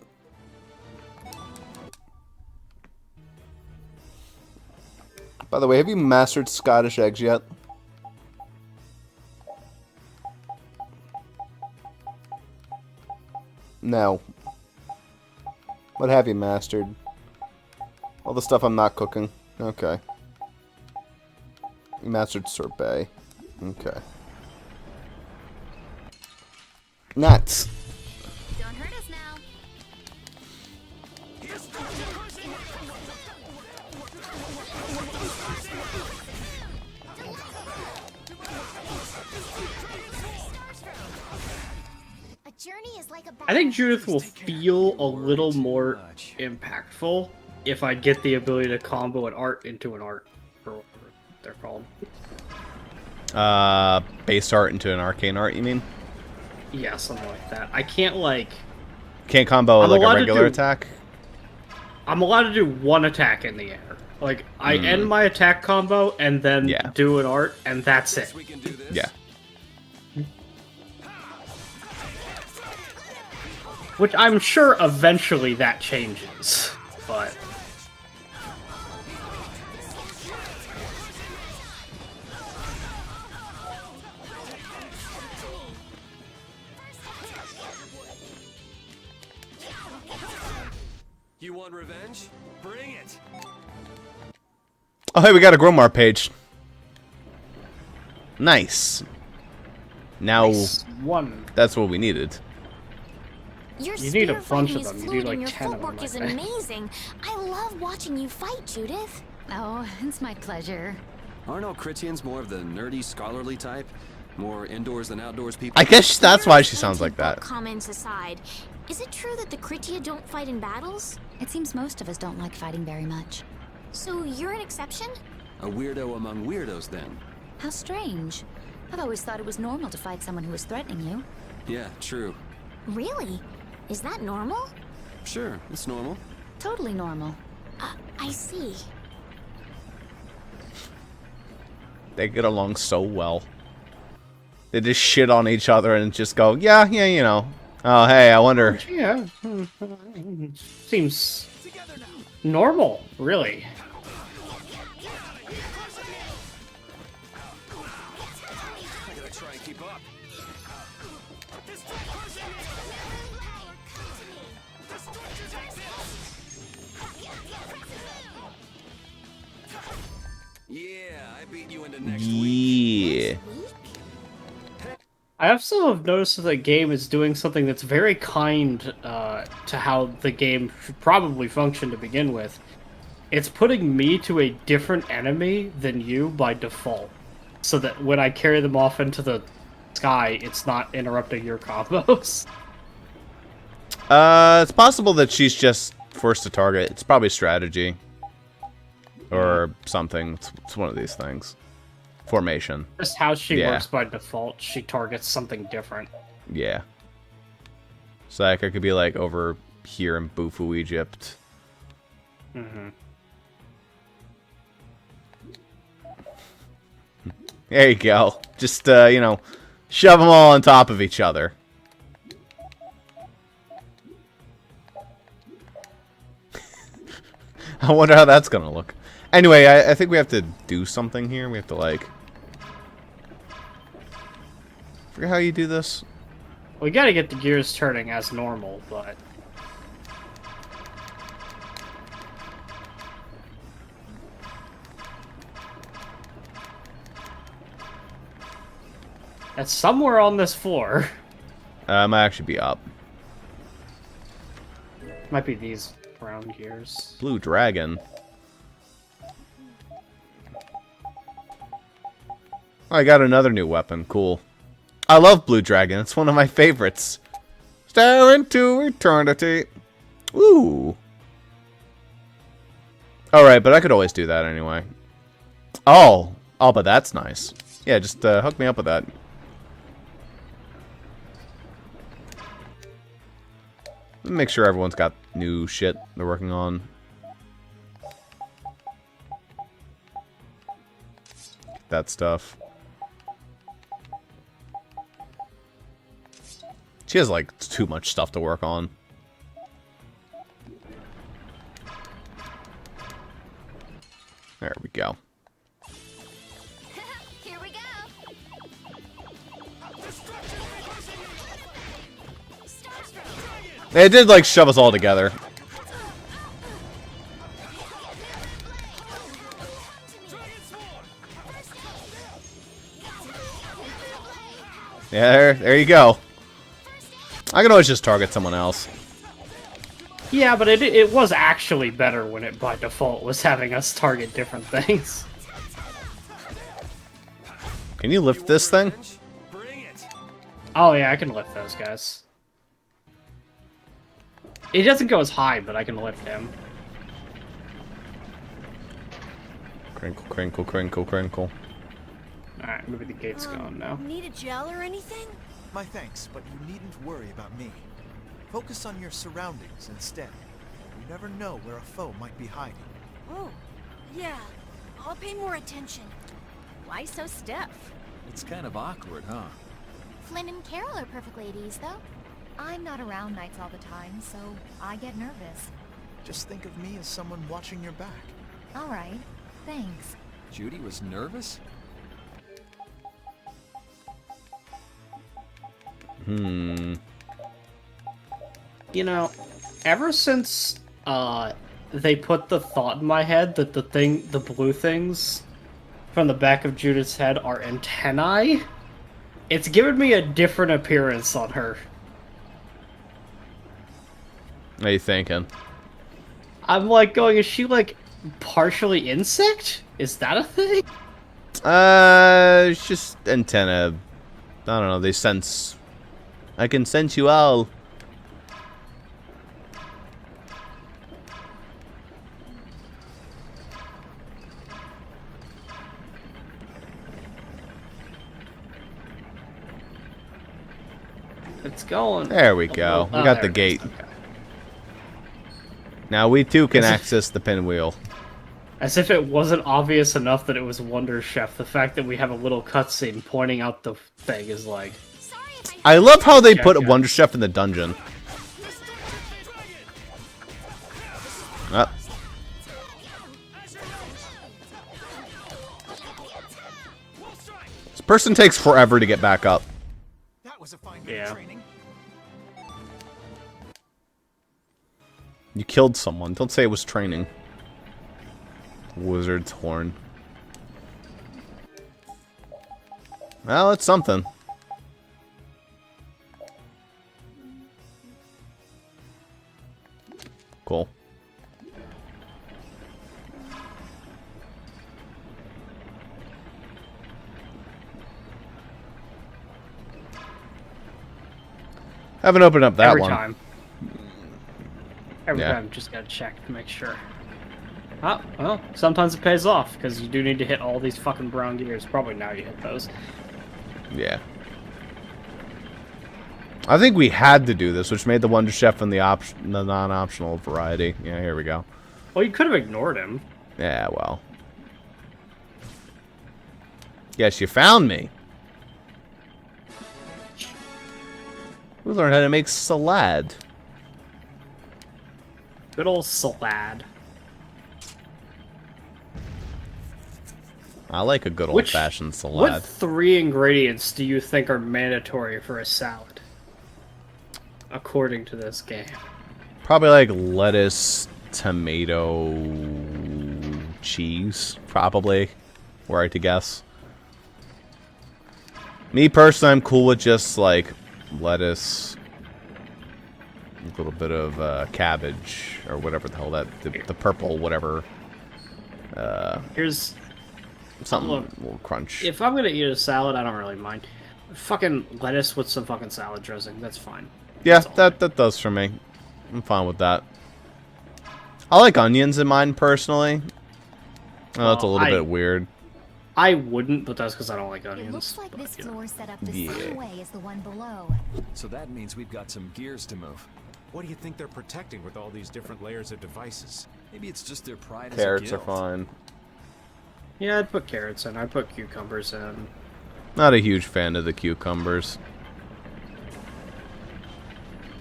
Speaker 2: By the way, have you mastered Scottish eggs yet? No. What have you mastered? All the stuff I'm not cooking. Okay. You mastered sorbet. Okay. Nuts.
Speaker 5: Don't hurt us now. A journey is like a
Speaker 1: I think Judith will feel a little more impactful if I get the ability to combo an art into an art, or whatever they're called.
Speaker 2: Base art into an arcane art, you mean?
Speaker 1: Yeah, something like that. I can't, like...
Speaker 2: Can't combo
Speaker 1: I'm
Speaker 2: like a
Speaker 1: allowed to
Speaker 2: regular
Speaker 1: do-
Speaker 2: attack?
Speaker 1: I'm allowed to do one attack in the air. Like, I end my attack combo and then
Speaker 2: Yeah.
Speaker 1: do an art, and that's it.
Speaker 8: We can do this.
Speaker 2: Yeah.
Speaker 1: Which I'm sure eventually that changes, but...
Speaker 8: You want revenge? Bring it.
Speaker 2: Oh, hey, we got a Gromar page. Nice. Now,
Speaker 1: One.
Speaker 2: that's what we needed.
Speaker 5: Your
Speaker 1: You need a
Speaker 5: spear
Speaker 1: bunch
Speaker 5: fighting
Speaker 1: of
Speaker 5: is
Speaker 1: them. You
Speaker 5: fluid
Speaker 1: need, like,
Speaker 5: and your
Speaker 1: 10 of them,
Speaker 5: footwork
Speaker 1: I
Speaker 5: is
Speaker 1: think.
Speaker 5: amazing. I love watching you fight, Judith.
Speaker 13: Oh, it's my pleasure.
Speaker 8: Aren't all Critians more of the nerdy, scholarly type? More indoors than outdoors people?
Speaker 2: I guess that's why she sounds like that.
Speaker 5: Comments aside, Is it true that the Kritia don't fight in battles?
Speaker 14: It seems most of us don't like fighting very much.
Speaker 5: So you're an exception?
Speaker 8: A weirdo among weirdos, then.
Speaker 14: How strange. I've always thought it was normal to fight someone who was threatening you.
Speaker 8: Yeah, true.
Speaker 5: Really? Is that normal?
Speaker 8: Sure, it's normal.
Speaker 14: Totally normal.
Speaker 5: I see.
Speaker 2: They get along so well. They just shit on each other and just go, yeah, you know. Oh, hey, I wonder.
Speaker 1: Yeah. Seems normal, really.
Speaker 8: I gotta try and keep up. Yeah, I beat you into next week.
Speaker 2: Yeah.
Speaker 1: I also have noticed that the game is doing something that's very kind to how the game should probably function to begin with. It's putting me to a different enemy than you by default, so that when I carry them off into the sky, it's not interrupting your combos.
Speaker 2: It's possible that she's just forced to target. It's probably strategy. Or something. It's one of these things. Formation.
Speaker 1: Just how she
Speaker 2: Yeah.
Speaker 1: works by default, she targets something different.
Speaker 2: Yeah. So like I could be like over here in Bufu, Egypt.
Speaker 1: Mm-hmm.
Speaker 2: There you go. Just, you know, shove them all on top of each other. I wonder how that's gonna look. Anyway, I think we have to do something here. We have to, like... forget how you do this.
Speaker 1: We gotta get the gears turning as normal, but... it's somewhere on this floor.
Speaker 2: It might actually be up.
Speaker 1: Might be these brown gears.
Speaker 2: Blue Dragon. Oh, I got another new weapon. Cool. I love Blue Dragon. It's one of my favorites. Stare into eternity. Ooh. Alright, but I could always do that anyway. Oh, but that's nice. Yeah, just hook me up with that. Let me make sure everyone's got new shit they're working on. That stuff. She has, like, too much stuff to work on. There we go.
Speaker 5: Here we go.
Speaker 2: It did, like, shove us all together. Yeah, there you go. I can always just target someone else.
Speaker 1: Yeah, but it was actually better when it by default was having us target different things.
Speaker 2: Can you lift this thing?
Speaker 1: Oh yeah, I can lift those guys. He doesn't go as high, but I can lift him.
Speaker 2: Crinkle, crinkle, crinkle, crinkle.
Speaker 1: Alright, maybe the gate's gone now.
Speaker 11: Need a gel or anything?
Speaker 15: My thanks, but you needn't worry about me. Focus on your surroundings instead. You never know where a foe might be hiding.
Speaker 11: Oh, yeah. I'll pay more attention.
Speaker 13: Why so stiff?
Speaker 4: It's kind of awkward, huh?
Speaker 5: Flynn and Carol are perfectly at ease, though.
Speaker 14: I'm not around nights all the time, so I get nervous.
Speaker 15: Just think of me as someone watching your back.
Speaker 14: All right, thanks.
Speaker 4: Judy was nervous?
Speaker 1: You know, ever since they put the thought in my head that the blue things from the back of Judith's head are antennae, it's given me a different appearance on her.
Speaker 2: What are you thinking?
Speaker 1: I'm like going, is she like partially insect? Is that a thing?
Speaker 2: It's just antenna. I don't know, they sense... I can sense you all.
Speaker 1: It's going.
Speaker 2: There we go. We got the gate.
Speaker 1: Okay.
Speaker 2: Now we too can access the pinwheel.
Speaker 1: As if it wasn't obvious enough that it was Wonder Chef. The fact that we have a little cutscene pointing out the thing is like.
Speaker 2: I love how they put Wonder Chef in the dungeon. Ah. This person takes forever to get back up.
Speaker 9: That was a fine bit of training.
Speaker 2: You killed someone. Don't say it was training. Wizard's horn. Well, it's something. Cool. Haven't opened up that
Speaker 1: Every
Speaker 2: one.
Speaker 1: Every time, just gotta check to make sure. Oh, well, sometimes it pays off, because you do need to hit all these fucking brown gears. Probably now you hit those.
Speaker 2: Yeah. I think we had to do this, which made the Wonder Chef and the non-optional variety. Yeah, here we go.
Speaker 1: Well, you could have ignored him.
Speaker 2: Yeah, well. Yes, you found me. We learned how to make salad.
Speaker 1: Good old salad.
Speaker 2: I like a good old-fashioned salad.
Speaker 1: What 3 ingredients do you think are mandatory for a salad? According to this game.
Speaker 2: Probably like lettuce, tomato, cheese, probably. Were I to guess. Me personally, I'm cool with just like lettuce, a little bit of cabbage, or whatever the hell the purple whatever.
Speaker 1: Here's
Speaker 2: something a little crunch.
Speaker 1: If I'm gonna eat a salad, I don't really mind. Fucking lettuce with some fucking salad dressing, that's fine.
Speaker 2: Yeah, that does for me. I'm fine with that. I like onions in mine personally. Oh, that's a little bit weird.
Speaker 1: I wouldn't, but that's because I don't like onions.
Speaker 14: It looks like this floor set up the same way as the one below.
Speaker 4: So that means we've got some gears to move.
Speaker 6: What do you think they're protecting with all these different layers of devices?
Speaker 4: Maybe it's just their pride as
Speaker 2: Carrots
Speaker 4: a
Speaker 2: are
Speaker 4: guild.
Speaker 2: fine.
Speaker 1: Yeah, I'd put carrots in. I'd put cucumbers in.
Speaker 2: Not a huge fan of the cucumbers.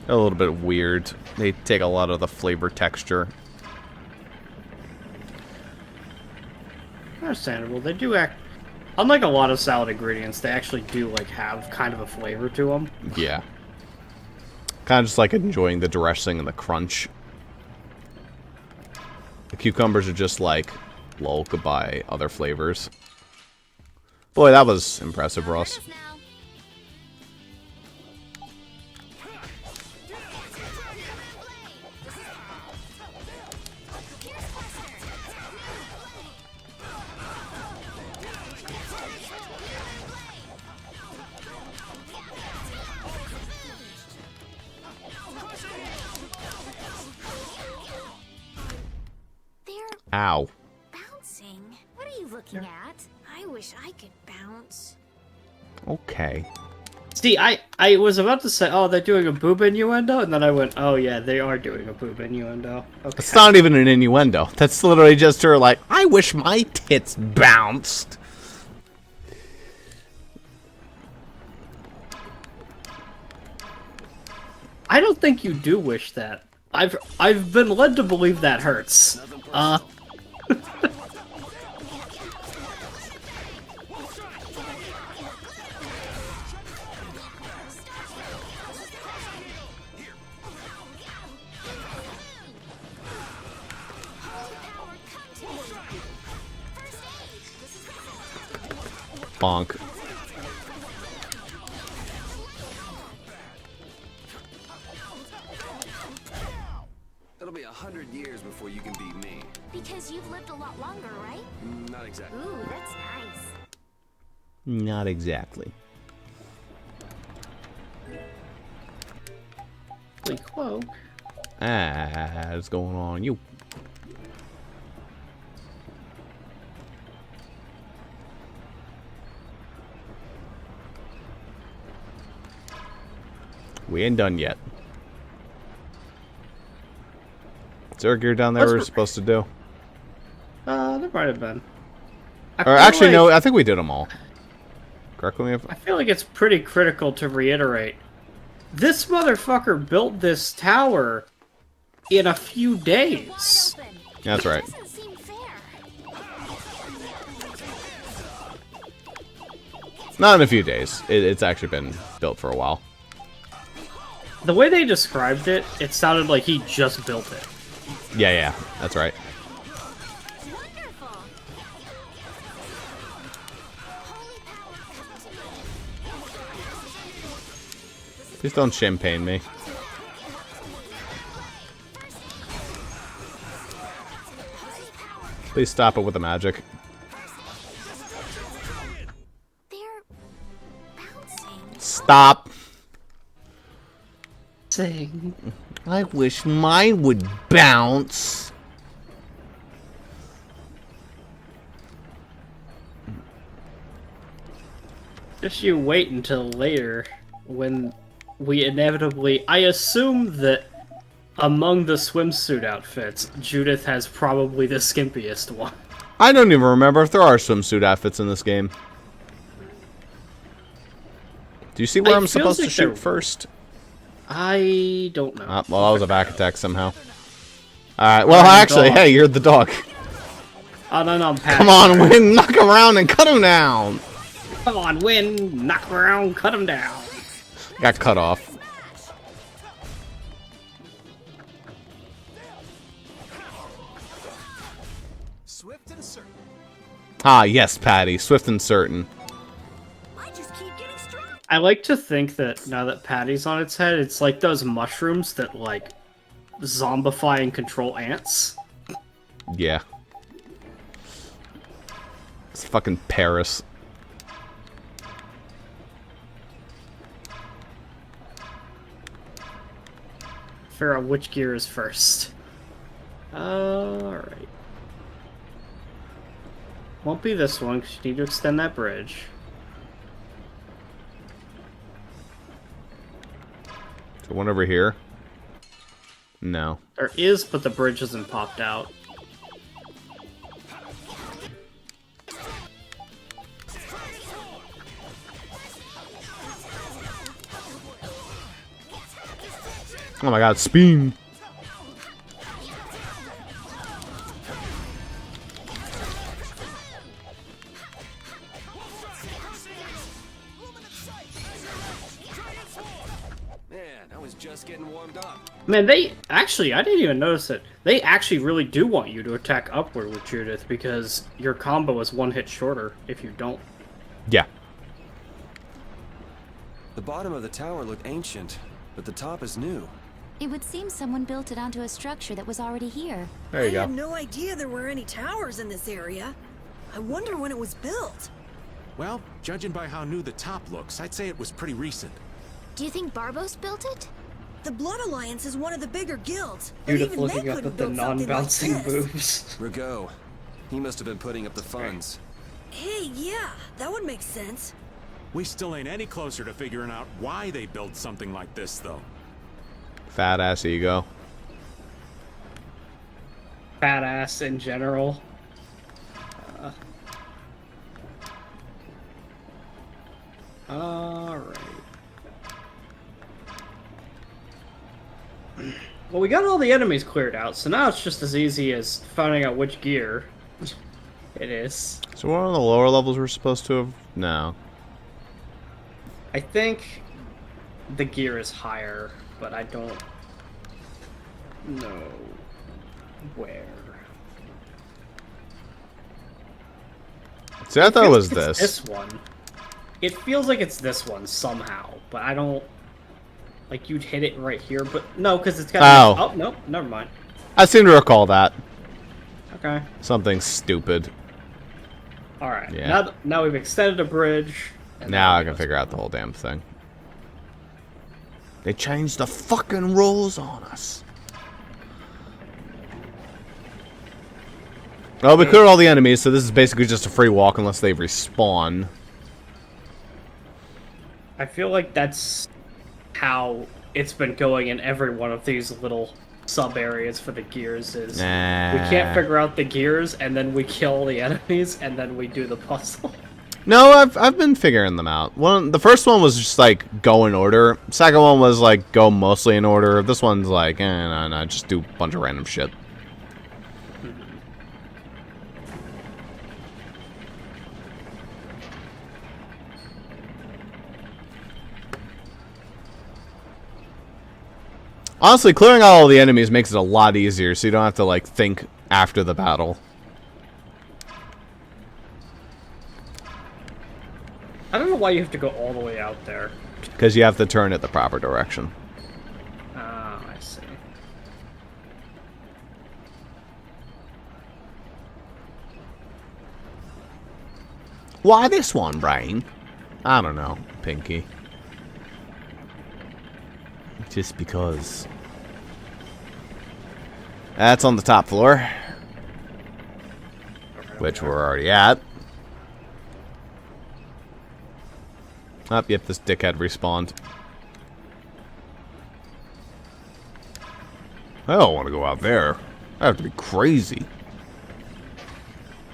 Speaker 2: They're a little bit weird. They take a lot of the flavor texture.
Speaker 1: Understandable. They do act... Unlike a lot of salad ingredients, they actually do like have kind of a flavor to them.
Speaker 2: Yeah. Kind of just like enjoying the dressing and the crunch. The cucumbers are just like, lol, goodbye, other flavors. Boy, that was impressive, Ross. Ow.
Speaker 5: Bouncing? What are you looking at? I wish I could bounce.
Speaker 2: Okay.
Speaker 1: See, I was about to say, oh, they're doing a boob innuendo, and then I went, oh yeah, they are doing a boob innuendo. Okay.
Speaker 2: It's not even an innuendo. That's literally just her like, I wish my tits bounced.
Speaker 1: I don't think you do wish that. I've been led to believe that hurts.
Speaker 2: Bonk.
Speaker 8: It'll be 100 years before you can beat me.
Speaker 5: Because you've lived a lot longer, right?
Speaker 8: Not exactly.
Speaker 5: Ooh, that's nice.
Speaker 2: Not exactly.
Speaker 1: Cloak.
Speaker 2: What's going on, you? We ain't done yet. Is there a gear down there we're supposed to do?
Speaker 1: There might have been.
Speaker 2: Or actually, no, I think we did them all. Correct me if...
Speaker 1: I feel like it's pretty critical to reiterate. This motherfucker built this tower in a few days.
Speaker 2: That's right. Not in a few days. It's actually been built for a while.
Speaker 1: The way they described it, it sounded like he just built it.
Speaker 2: Yeah, that's right. Please don't champagne me. Please stop it with the magic. Stop.
Speaker 1: Sing.
Speaker 2: I wish mine would bounce.
Speaker 1: Just you wait until later when we inevitably... I assume that among the swimsuit outfits, Judith has probably the skimpiest one.
Speaker 2: I don't even remember if there are swimsuit outfits in this game. Do you see where I'm supposed to shoot first?
Speaker 1: I don't know.
Speaker 2: Well, that was a back attack somehow. Alright, well, actually, hey, you're the dog.
Speaker 1: Oh, no, I'm
Speaker 2: Come on, Win, knock him around and cut him down.
Speaker 1: Come on, Win, knock him around, cut him down.
Speaker 2: Got cut off.
Speaker 15: Swift and certain.
Speaker 2: Ah, yes, Patty, swift and certain.
Speaker 1: I like to think that now that Patty's on its head, it's like those mushrooms that, like, zombify and control ants.
Speaker 2: Yeah. It's fucking Paris.
Speaker 1: Figure out which gear is first. Alright. Won't be this one, because you need to extend that bridge.
Speaker 2: So one over here? No.
Speaker 1: There is, but the bridge hasn't popped out.
Speaker 2: Oh my god, Speen!
Speaker 8: Just getting warmed up.
Speaker 1: Man, they actually, I didn't even notice it. They actually really do want you to attack upward with Judith because your combo is one hit shorter if you don't.
Speaker 2: Yeah.
Speaker 8: The bottom of the tower looked ancient, but the top is new.
Speaker 14: It would seem someone built it onto a structure that was already here.
Speaker 2: There you go.
Speaker 11: I had no idea there were any towers in this area. I wonder when it was built.
Speaker 6: Well, judging by how new the top looks, I'd say it was pretty recent.
Speaker 5: Do you think Barbos built it?
Speaker 11: The Blood Alliance is one of the bigger guilds. But
Speaker 1: Judith
Speaker 11: even they
Speaker 1: looking up
Speaker 11: couldn't
Speaker 1: at the
Speaker 11: build something
Speaker 1: non-bouncing
Speaker 11: like this.
Speaker 1: boobs.
Speaker 8: Rigaud. He must have been putting up the funds.
Speaker 11: Hey, yeah, that would make sense.
Speaker 6: We still ain't any closer to figuring out why they built something like this, though.
Speaker 2: Fat ass ego.
Speaker 1: Fat ass in general. Alright. Well, we got all the enemies cleared out, so now it's just as easy as finding out which gear it is.
Speaker 2: So one of the lower levels we're supposed to have... No.
Speaker 1: I think the gear is higher, but I don't know where.
Speaker 2: See, I thought it was
Speaker 1: It's
Speaker 2: this.
Speaker 1: This one. It feels like it's this one somehow, but I don't... Like, you'd hit it right here, but... No, because it's got...
Speaker 2: Oh.
Speaker 1: Oh, no, never mind.
Speaker 2: I seem to recall that.
Speaker 1: Okay.
Speaker 2: Something stupid.
Speaker 1: Alright,
Speaker 2: Yeah.
Speaker 1: now we've extended a bridge. and
Speaker 2: Now I can figure out the whole damn thing. They changed the fucking rules on us. Well, we cleared all the enemies, so this is basically just a free walk unless they respawn.
Speaker 1: I feel like that's how it's been going in every one of these little sub areas for the gears is we can't figure out the gears, and then we kill the enemies, and then we do the puzzle.
Speaker 2: No, I've been figuring them out. The first one was just like go in order. Second one was like go mostly in order. This one's like no, just do a bunch of random shit. Honestly, clearing out all the enemies makes it a lot easier, so you don't have to like think after the battle.
Speaker 1: I don't know why you have to go all the way out there.
Speaker 2: Because you have to turn it the proper direction.
Speaker 1: Ah, I see.
Speaker 2: Why this one, Brain? I don't know, Pinky. Just because. That's on the top floor. Which we're already at. Oh, yep, this dickhead respawned. I don't want to go out there. I have to be crazy.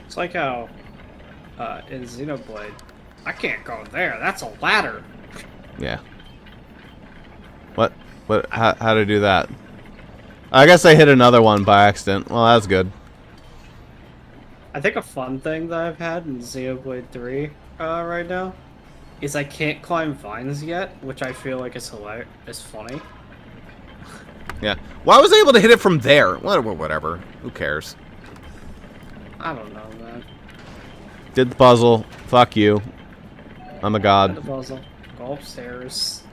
Speaker 1: It's like how in Xenoblade, I can't go there. That's a ladder.
Speaker 2: Yeah. What? How to do that? I guess I hit another one by accident. Well, that's good.
Speaker 1: I think a fun thing that I've had in Xenoblade 3 right now is I can't climb vines yet, which I feel like is hilarious. Is funny.
Speaker 2: Yeah. Well, I was able to hit it from there. Whatever. Who cares?
Speaker 1: I don't know, man.
Speaker 2: Did the puzzle. Fuck you. I'm a god.
Speaker 1: Did the puzzle. Go upstairs.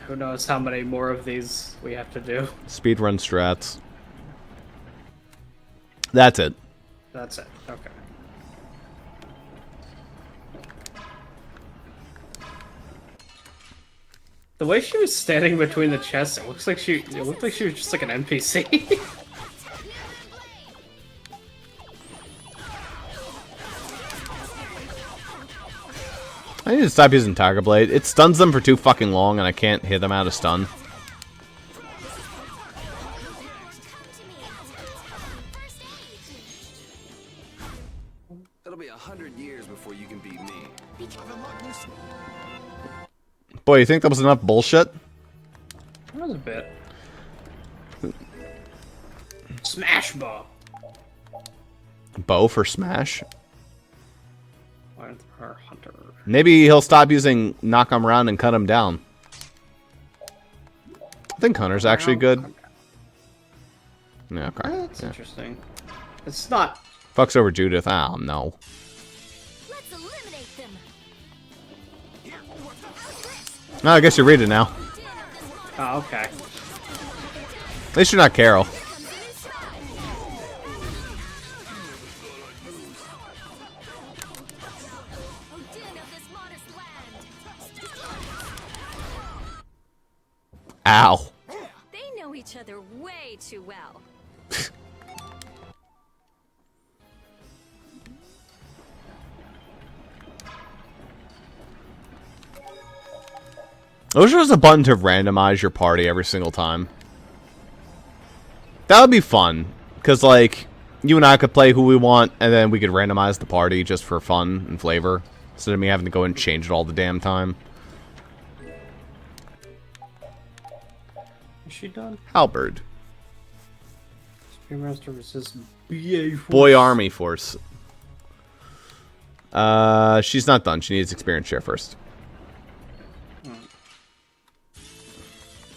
Speaker 1: Who knows how many more of these we have to do.
Speaker 2: Speedrun strats. That's it.
Speaker 1: That's it. Okay. The way she was standing between the chests, it looked like she was just like an NPC.
Speaker 2: I need to stop using Tiger Blade. It stuns them for too fucking long, and I can't hit them out of stun.
Speaker 8: It'll be 100 years before you can beat me.
Speaker 2: Boy, you think that was enough bullshit?
Speaker 1: That was a bit. Smash bow.
Speaker 2: Bow for smash?
Speaker 1: Her hunter.
Speaker 2: Maybe he'll stop using knock him around and cut him down. I think Hunter's actually good. Yeah, okay.
Speaker 1: That's interesting. It's not.
Speaker 2: Fucks over Judith. Oh, no.
Speaker 3: Let's eliminate them.
Speaker 2: No, I guess you read it now.
Speaker 1: Oh, okay.
Speaker 2: At least you're not Carol. Ow.
Speaker 3: They know each other way too well.
Speaker 2: I wish there was a button to randomize your party every single time. That would be fun. Because, like, you and I could play who we want, and then we could randomize the party just for fun and flavor. Instead of me having to go and change it all the damn time.
Speaker 1: Is she done?
Speaker 2: Halberd.
Speaker 1: Spearmaster resists BA force.
Speaker 2: Boy Army Force. She's not done. She needs experience share first.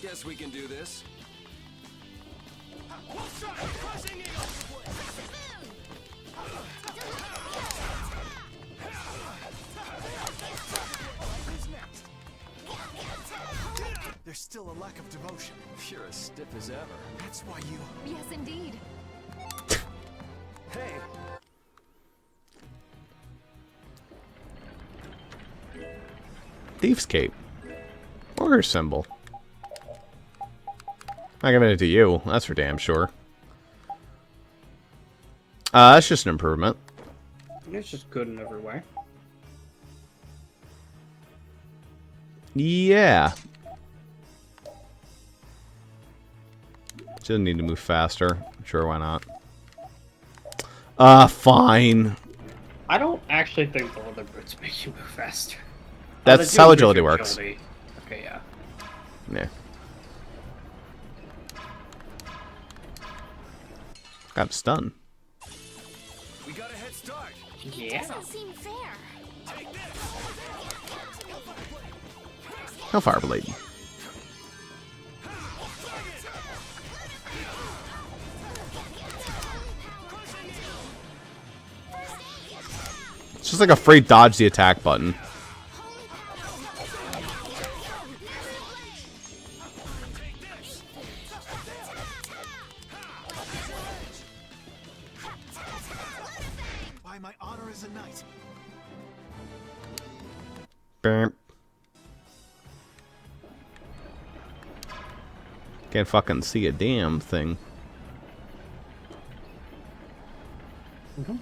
Speaker 8: Guess we can do this.
Speaker 15: There's still a lack of devotion.
Speaker 8: You're as stiff as ever.
Speaker 15: That's why you...
Speaker 14: Yes, indeed.
Speaker 8: Hey!
Speaker 2: Thief's Cape. Order symbol. Not giving it to you. That's for damn sure. That's just an improvement.
Speaker 1: It's just good in every way.
Speaker 2: Yeah. She doesn't need to move faster. Sure, why not? Fine.
Speaker 1: I don't actually think the leather boots make you move faster.
Speaker 2: That's how agility works.
Speaker 1: Okay, yeah.
Speaker 2: Yeah. Got stun.
Speaker 12: We got a head start.
Speaker 1: Yeah.
Speaker 5: Doesn't seem fair.
Speaker 2: Hellfire Blade. It's just like a free dodge the attack button.
Speaker 15: By my honor as a knight.
Speaker 2: Burp. Can't fucking see a damn thing.
Speaker 1: Mm-hmm.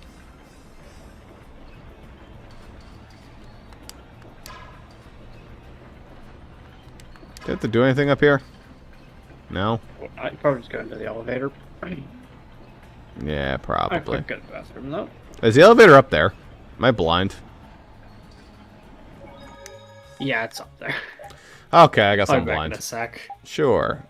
Speaker 2: Do you have to do anything up here? No?
Speaker 1: I probably just go into the elevator.
Speaker 2: Yeah,
Speaker 1: I
Speaker 2: probably.
Speaker 1: could go to the bathroom, though.
Speaker 2: Is the elevator up there? Am I blind?
Speaker 1: Yeah, it's up there.
Speaker 2: Okay, I guess
Speaker 1: I'll
Speaker 2: I'm
Speaker 1: be back
Speaker 2: blind.
Speaker 1: in a sec.
Speaker 2: Sure.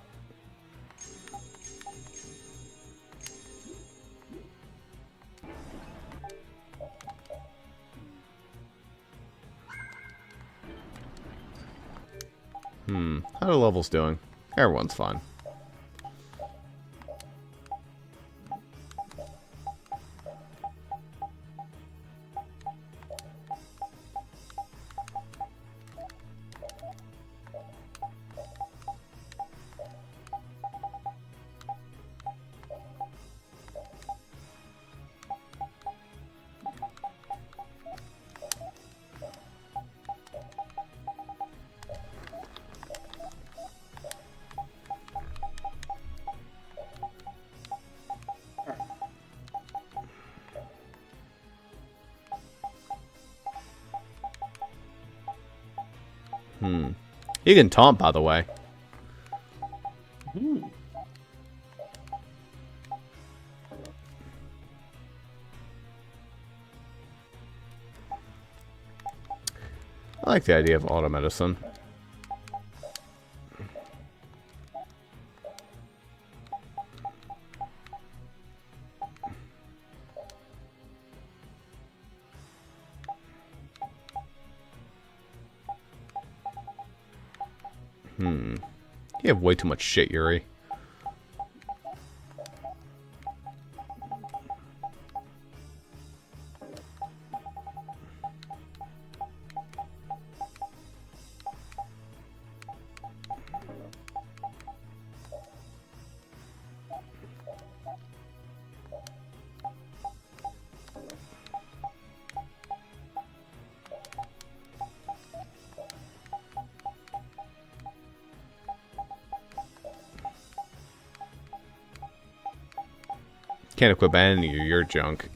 Speaker 2: How are levels doing? Everyone's fine. You can taunt, by the way. I like the idea of auto medicine. You have way too much shit, Yuri. Can't equip any of your junk.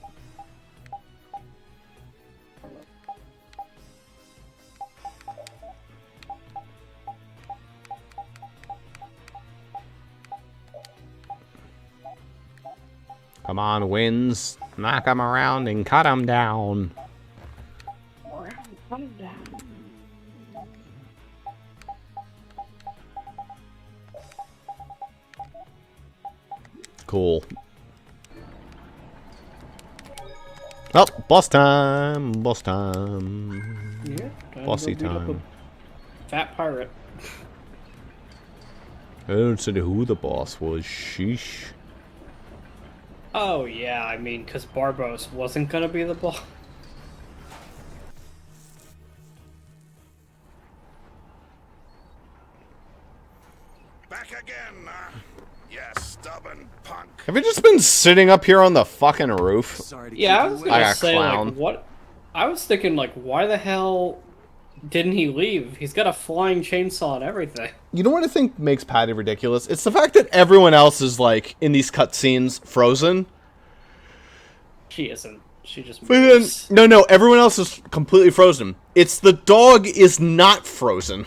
Speaker 2: Come on, winds. Knock 'em around and cut 'em down.
Speaker 1: Cut 'em down.
Speaker 2: Cool. Oh, boss time! Boss time!
Speaker 1: Yeah,
Speaker 2: Bossy
Speaker 1: time. to go beat up
Speaker 2: time.
Speaker 1: a Fat pirate.
Speaker 2: I don't say who the boss was. Sheesh.
Speaker 1: Oh yeah, I mean, because Barbos wasn't gonna be the boss.
Speaker 7: Back again, you stubborn punk.
Speaker 2: Have you just been sitting up here on the fucking roof?
Speaker 1: Yeah, I was
Speaker 2: Like
Speaker 1: gonna
Speaker 2: a
Speaker 1: say,
Speaker 2: clown.
Speaker 1: like, what? I was thinking, like, why the hell didn't he leave? He's got a flying chainsaw and everything.
Speaker 2: You know what I think makes Patty ridiculous? It's the fact that everyone else is, like, in these cutscenes, frozen.
Speaker 1: She isn't. She just
Speaker 2: But then,
Speaker 1: moves.
Speaker 2: no, everyone else is completely frozen. It's the dog is not frozen.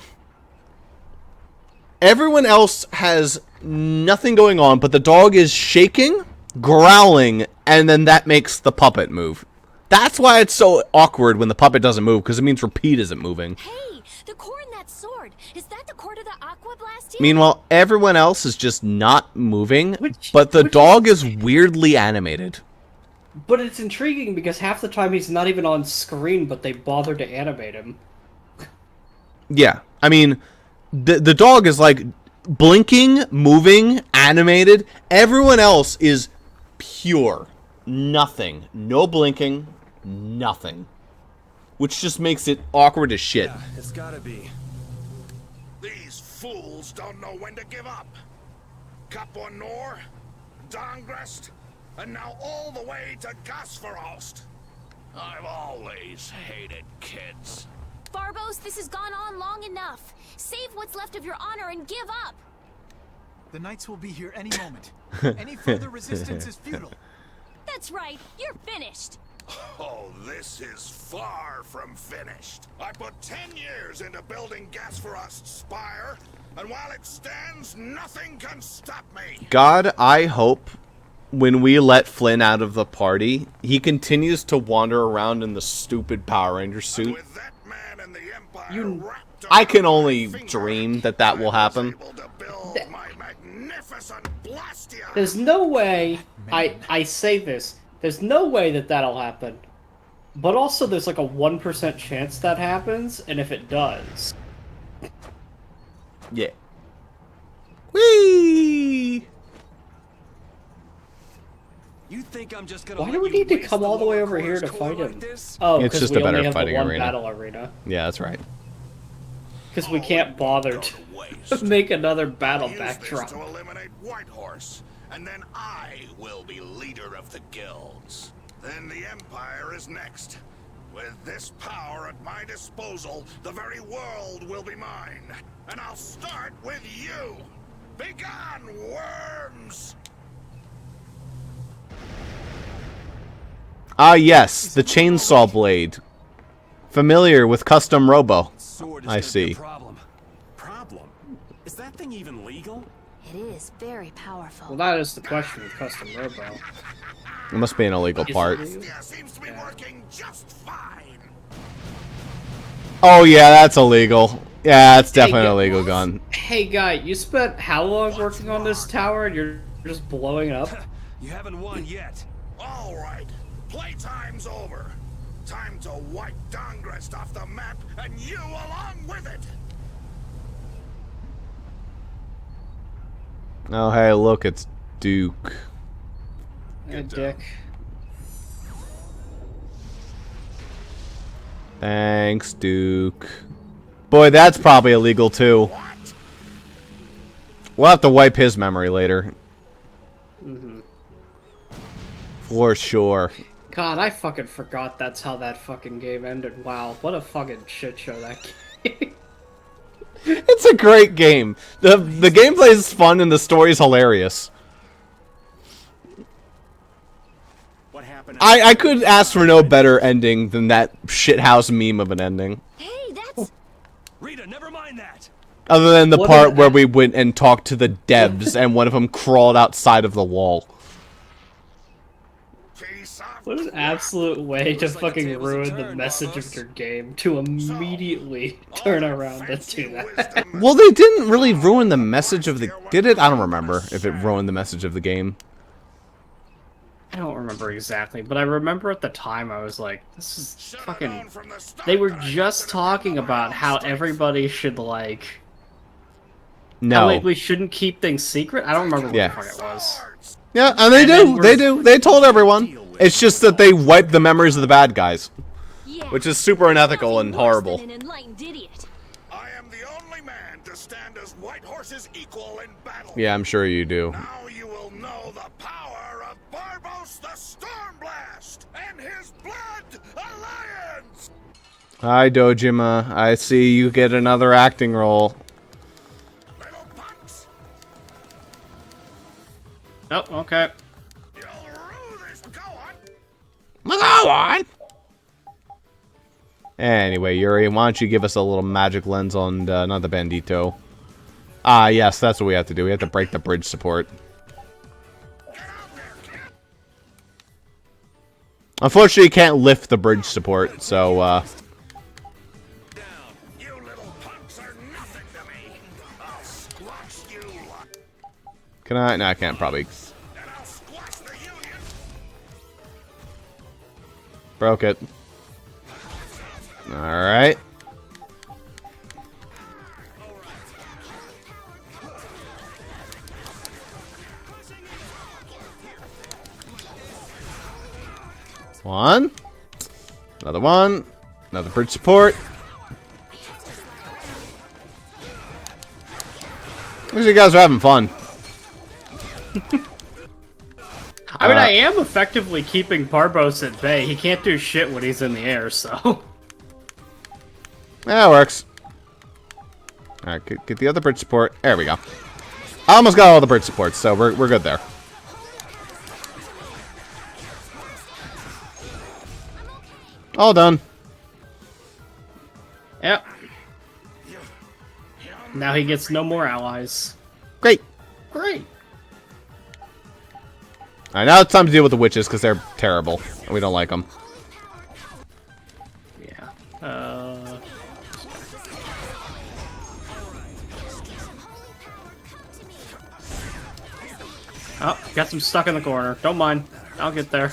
Speaker 2: Everyone else has nothing going on, but the dog is shaking, growling, and then that makes the puppet move. That's why it's so awkward when the puppet doesn't move, because it means Repeat isn't moving.
Speaker 3: Hey, the core in that sword. Is that the core to the Aqua Blastia?
Speaker 2: Meanwhile, everyone else is just not moving, but the dog is weirdly animated.
Speaker 1: But it's intriguing because half the time he's not even on screen, but they bother to animate him.
Speaker 2: Yeah, I mean, the dog is like blinking, moving, animated. Everyone else is pure. Nothing. No blinking. Nothing. Which just makes it awkward as shit.
Speaker 4: Yeah, it's gotta be.
Speaker 7: These fools don't know when to give up. Capua Nor, Dongrest, and now all the way to Gasfarost. I've always hated kids.
Speaker 3: Barbos, this has gone on long enough. Save what's left of your honor and give up.
Speaker 9: The knights will be here any moment. Any further resistance is futile.
Speaker 3: That's right, you're finished.
Speaker 7: Oh, this is far from finished. I put 10 years into building Gasfarost's spire, and while it stands, nothing can stop me.
Speaker 2: God, I hope when we let Flynn out of the party, he continues to wander around in the stupid Power Ranger suit. I can only dream that that will happen.
Speaker 1: There's no way, I say this, there's no way that that'll happen. But also there's like a 1% chance that happens, and if it does...
Speaker 2: Yeah. Whee!
Speaker 8: You think I'm just gonna
Speaker 1: Why do we need to come all the way over here to fight him? Oh,
Speaker 2: It's just
Speaker 1: we
Speaker 2: a better
Speaker 1: only have
Speaker 2: fighting
Speaker 1: the one
Speaker 2: arena.
Speaker 1: battle arena.
Speaker 2: Yeah, that's right.
Speaker 1: Because we can't bother to make another battle backdrop.
Speaker 7: To eliminate Whitehorse, and then I will be leader of the guilds. Then the Empire is next. With this power at my disposal, the very world will be mine. And I'll start with you. Begone, worms!
Speaker 2: Ah, yes, the chainsaw blade. Familiar with custom robo. I see.
Speaker 6: Problem? Is that thing even legal?
Speaker 3: It is very powerful.
Speaker 1: Well, that is the question with custom robo.
Speaker 2: It must be an illegal part.
Speaker 7: Seems to be working just fine.
Speaker 2: Oh yeah, that's illegal. Yeah, it's definitely an illegal gun.
Speaker 1: Hey guy, you spent how long working on this tower and you're just blowing it up?
Speaker 6: You haven't won yet.
Speaker 7: All right, playtime's over. Time to wipe Dongrest off the map, and you along with it.
Speaker 2: Oh hey, look, it's Duke.
Speaker 1: Hey, Dick.
Speaker 2: Thanks, Duke. Boy, that's probably illegal too. We'll have to wipe his memory later. For sure.
Speaker 1: God, I fucking forgot that's how that fucking game ended. Wow, what a fucking shit show that game.
Speaker 2: It's a great game. The gameplay is fun and the story's hilarious.
Speaker 6: What happened?
Speaker 2: I could ask for no better ending than that shithouse meme of an ending.
Speaker 3: Hey, that's...
Speaker 6: Rita, never mind that.
Speaker 2: Other than the part where we went and talked to the devs and one of them crawled outside of the wall.
Speaker 1: What an absolute way to fucking ruin the message of your game, to immediately turn around and do that.
Speaker 2: Well, they didn't really ruin the message of the... Did it? I don't remember if it ruined the message of the game.
Speaker 1: I don't remember exactly, but I remember at the time I was like, this is fucking... They were just talking about how everybody should, like...
Speaker 2: No.
Speaker 1: How, like, we shouldn't keep things secret? I don't remember what the fuck it was.
Speaker 2: Yeah, and they do. They do. They told everyone. It's just that they wiped the memories of the bad guys. Which is super unethical and horrible.
Speaker 7: I am the only man to stand as Whitehorse's equal in battle.
Speaker 2: Yeah, I'm sure you do.
Speaker 7: Now you will know the power of Barbos the Stormblast and his Blood Alliance.
Speaker 2: Hi, Dojima. I see you get another acting role.
Speaker 1: Oh, okay.
Speaker 2: Go on. Anyway, Yuri, why don't you give us a little magic lens on another Bandito? Ah, yes, that's what we have to do. We have to break the bridge support. Unfortunately, you can't lift the bridge support, so, Can I? No, I can't, probably. Broke it. Alright. One. Another one. Another bridge support. Looks like you guys are having fun.
Speaker 1: I mean, I am effectively keeping Barbos at bay. He can't do shit when he's in the air, so...
Speaker 2: Yeah, it works. Alright, get the other bridge support. There we go. I almost got all the bridge supports, so we're good there. All done.
Speaker 1: Yep. Now he gets no more allies.
Speaker 2: Great.
Speaker 1: Great.
Speaker 2: Alright, now it's time to deal with the witches, because they're terrible. And we don't like them.
Speaker 1: Yeah. Oh, got some stuck in the corner. Don't mind. I'll get there.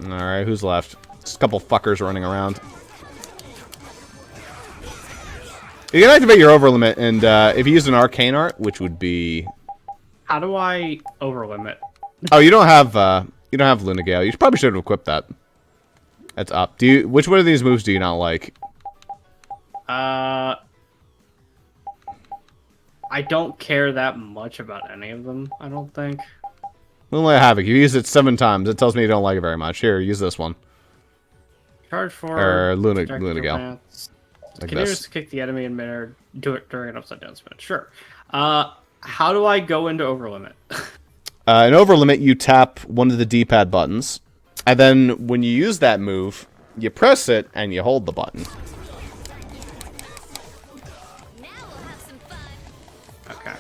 Speaker 2: Alright, who's left? Just a couple fuckers running around. You can activate your overlimit, and if you use an arcane art, which would be...
Speaker 1: How do I overlimit?
Speaker 2: Oh, you don't have Lunagale. You probably should have equipped that. That's up. Which one of these moves do you not like?
Speaker 1: I don't care that much about any of them, I don't think.
Speaker 2: Moonlight Havoc. You use it 7 times. It tells me you don't like it very much. Here, use this one.
Speaker 1: Charge for...
Speaker 2: Or Lunagale. Like
Speaker 1: Continues to kick the enemy in midair. Do it during an upside down spin. Sure. How do I go into overlimit?
Speaker 2: In overlimit, you tap one of the D-pad buttons, and then when you use that move, you press it and you hold the button.
Speaker 1: Okay.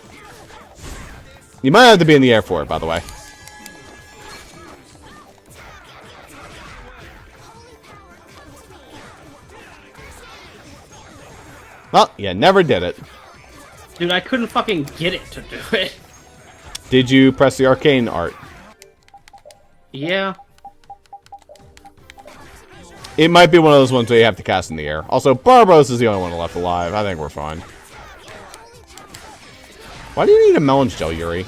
Speaker 2: You might have to be in the air for it, by the way. Well, you never did it.
Speaker 1: Dude, I couldn't fucking get it to do it.
Speaker 2: Did you press the arcane art?
Speaker 1: Yeah.
Speaker 2: It might be one of those ones where you have to cast in the air. Also, Barbos is the only one left alive. I think we're fine. Why do you need a melon gel, Yuri?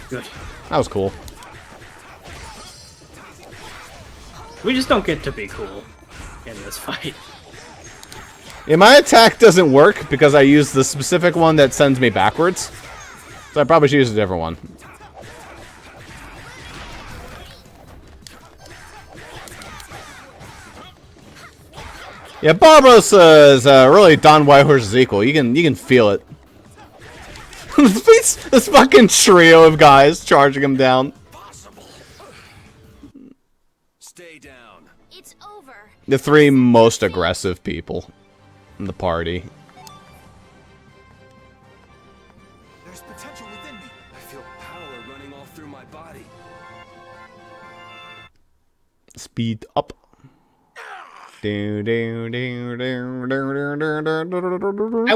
Speaker 1: Good.
Speaker 2: That was cool.
Speaker 1: We just don't get to be cool in this fight.
Speaker 2: Yeah, my attack doesn't work because I use the specific one that sends me backwards. So I probably should use a different one. Yeah, Barbosa is really Don Whitehorse's equal. You can feel it. This fucking trio of guys charging him down.
Speaker 8: Stay down.
Speaker 3: It's over.
Speaker 2: The 3 most aggressive people in the party.
Speaker 12: There's potential within me.
Speaker 8: I feel power running all through my body.
Speaker 2: Speed up.
Speaker 1: I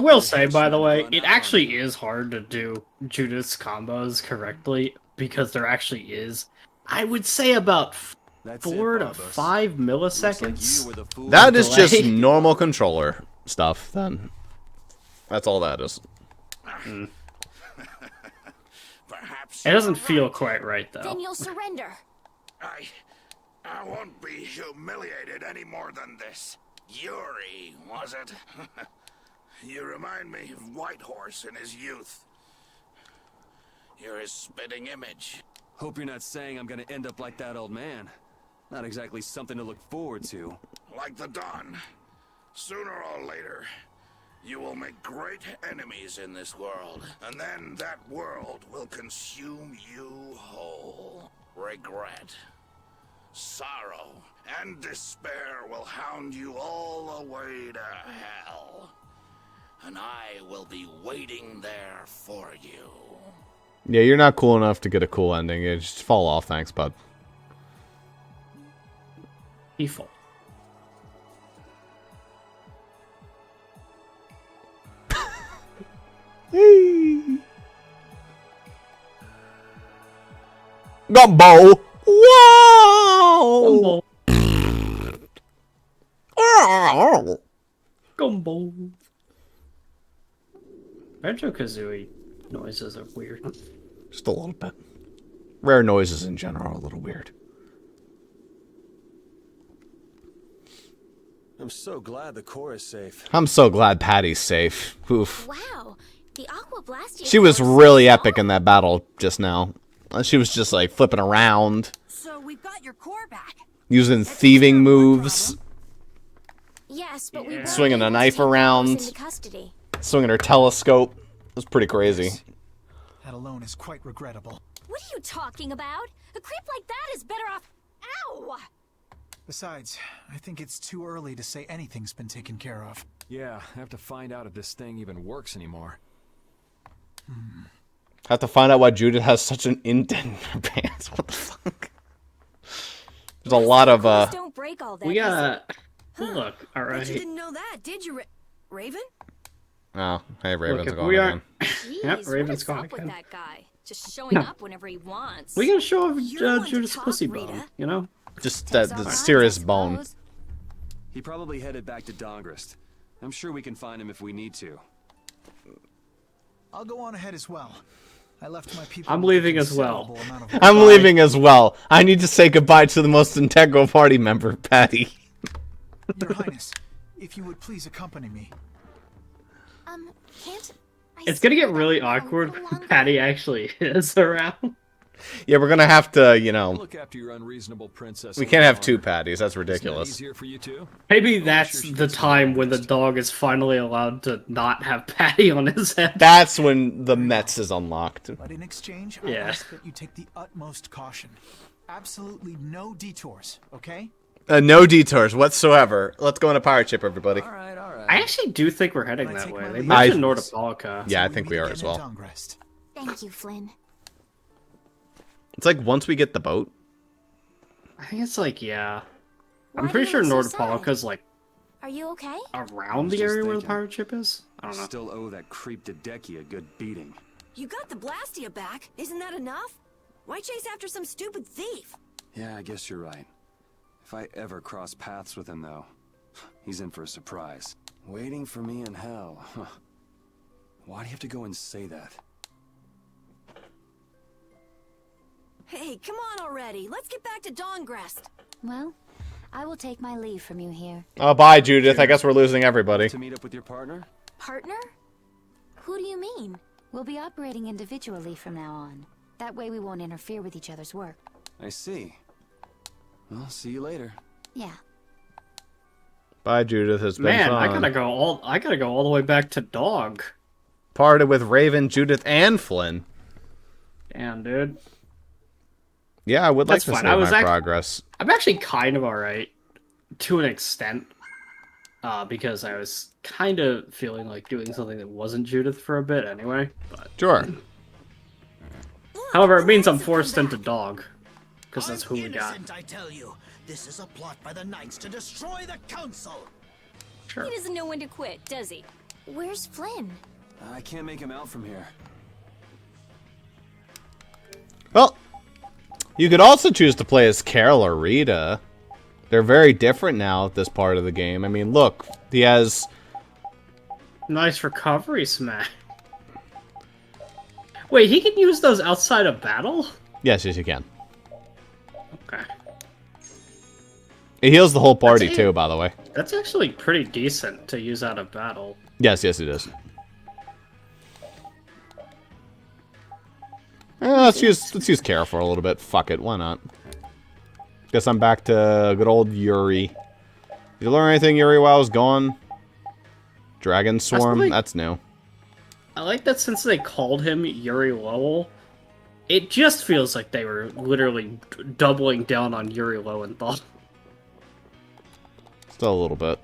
Speaker 1: will say, by the way, it actually is hard to do Judas combos correctly because there actually is, I would say, about 4 to 5 milliseconds.
Speaker 2: That is just normal controller stuff, then. That's all that is.
Speaker 1: Mm. It doesn't feel quite right, though.
Speaker 5: Then you'll surrender.
Speaker 7: I won't be humiliated any more than this. Yuri, was it? You remind me of Whitehorse in his youth. You're his spitting image.
Speaker 8: Hope you're not saying I'm gonna end up like that old man. Not exactly something to look forward to.
Speaker 7: Like the dawn. Sooner or later, you will make great enemies in this world. And then that world will consume you whole. Regret, sorrow, and despair will hound you all the way to hell. And I will be waiting there for you.
Speaker 2: Yeah, you're not cool enough to get a cool ending. You just fall off, thanks, bud.
Speaker 1: Default.
Speaker 2: Gumbo! Whoa!
Speaker 1: Gumbo. Gumbo. Banjo-Kazooie noises are weird.
Speaker 2: Just a little bit. Rare noises in general are a little weird.
Speaker 8: I'm so glad the core is safe.
Speaker 2: I'm so glad Patty's safe. Oof.
Speaker 5: Wow, the Aqua Blastia.
Speaker 2: She was really epic in that battle just now. She was just like flipping around.
Speaker 11: So we've got your core back.
Speaker 2: Using thieving moves.
Speaker 5: Yes, but we
Speaker 2: Swinging a knife around. Swinging her telescope. It was pretty crazy.
Speaker 9: That alone is quite regrettable.
Speaker 3: What are you talking about? A creep like that is better off. Ow!
Speaker 9: Besides, I think it's too early to say anything's been taken care of.
Speaker 4: Yeah, I have to find out if this thing even works anymore.
Speaker 2: Have to find out why Judith has such an indent in her pants. What the fuck? There's a lot of
Speaker 3: Don't break all that.
Speaker 1: We got. Look, all right.
Speaker 11: Bet you didn't know that, did you, Raven?
Speaker 2: Oh, hey, Raven's
Speaker 1: Look, if
Speaker 2: going
Speaker 1: we
Speaker 2: again.
Speaker 1: Yep, Raven's
Speaker 3: What's
Speaker 1: going
Speaker 3: up with
Speaker 1: again.
Speaker 3: that guy? Just showing up whenever he wants.
Speaker 1: We gotta show off
Speaker 3: You're the one to
Speaker 1: Judith's
Speaker 3: talk,
Speaker 1: pussy
Speaker 3: Rita.
Speaker 1: bone, you know?
Speaker 2: Just the serious bone.
Speaker 8: He probably headed back to Dongrist. I'm sure we can find him if we need to.
Speaker 9: I'll go on ahead as well. I left my people.
Speaker 1: I'm leaving as well.
Speaker 2: I'm leaving as well. I need to say goodbye to the most integral party member, Patty.
Speaker 9: Your Highness, if you would please accompany me.
Speaker 5: Can't
Speaker 1: It's gonna get really awkward when Patty actually is around.
Speaker 2: Yeah, we're gonna have to, you know.
Speaker 4: Look after your unreasonable princess.
Speaker 2: We can't have two Patties. That's ridiculous.
Speaker 4: Easier for you too?
Speaker 1: Maybe that's the time when the dog is finally allowed to not have Patty on his head.
Speaker 2: That's when the Mets is unlocked.
Speaker 9: But in exchange, I ask that you take the utmost caution. Absolutely no detours, okay?
Speaker 2: No detours whatsoever. Let's go on a pirate ship, everybody.
Speaker 1: I actually do think we're heading that way. They mentioned Nordopolica.
Speaker 2: Yeah, I think we are as well.
Speaker 5: Thank you, Flynn.
Speaker 2: It's like once we get the boat.
Speaker 1: I think it's like, yeah. I'm
Speaker 5: Why
Speaker 1: pretty
Speaker 5: do
Speaker 1: sure
Speaker 5: you look so
Speaker 1: Nordopolica's like
Speaker 5: Are you okay?
Speaker 1: around the area where the pirate ship is. I don't know.
Speaker 8: Still owe that creep Deki a good beating.
Speaker 11: You got the Blastia back. Isn't that enough? Why chase after some stupid thief?
Speaker 8: Yeah, I guess you're right. If I ever cross paths with him, though, he's in for a surprise. Waiting for me in hell. Huh. Why do you have to go and say that?
Speaker 11: Hey, come on already. Let's get back to Dongrest.
Speaker 13: Well, I will take my leave from you here.
Speaker 2: Oh, bye, Judith. I guess we're losing everybody.
Speaker 8: To meet up with your partner?
Speaker 5: Partner? Who do you mean?
Speaker 13: We'll be operating individually from now on. That way we won't interfere with each other's work.
Speaker 8: I see. Well, see you later.
Speaker 13: Yeah.
Speaker 2: Bye, Judith. It's been
Speaker 1: Man,
Speaker 2: fun.
Speaker 1: I gotta go all the way back to Dog.
Speaker 2: Parted with Raven, Judith, and Flynn.
Speaker 1: Damn, dude.
Speaker 2: Yeah, I would like
Speaker 1: That's
Speaker 2: to
Speaker 1: fine.
Speaker 2: see my progress.
Speaker 1: I'm actually kind of alright to an extent. Because I was kind of feeling like doing something that wasn't Judith for a bit anyway. But
Speaker 2: Sure.
Speaker 1: however, it means I'm forced into Dog. Because that's who we got.
Speaker 12: I tell you, this is a plot by the Knights to destroy the Council.
Speaker 1: Sure.
Speaker 3: He doesn't know when to quit, does he?
Speaker 5: Where's Flynn?
Speaker 8: I can't make him out from here.
Speaker 2: Well, you could also choose to play as Carol or Rita. They're very different now at this part of the game. I mean, look, he has...
Speaker 1: Nice recovery smack. Wait, he can use those outside of battle?
Speaker 2: Yes, you can.
Speaker 1: Okay.
Speaker 2: It heals the whole party, too, by the way.
Speaker 1: That's actually pretty decent to use out of battle.
Speaker 2: Yes, it is. Let's use Carol for a little bit. Fuck it, why not? Guess I'm back to good old Yuri. Did you learn anything, Yuri, while I was gone? Dragon Swarm? That's new.
Speaker 1: I like that since they called him Yuri Lowell, it just feels like they were literally doubling down on Yuri Lowenthal.
Speaker 2: Still a little bit.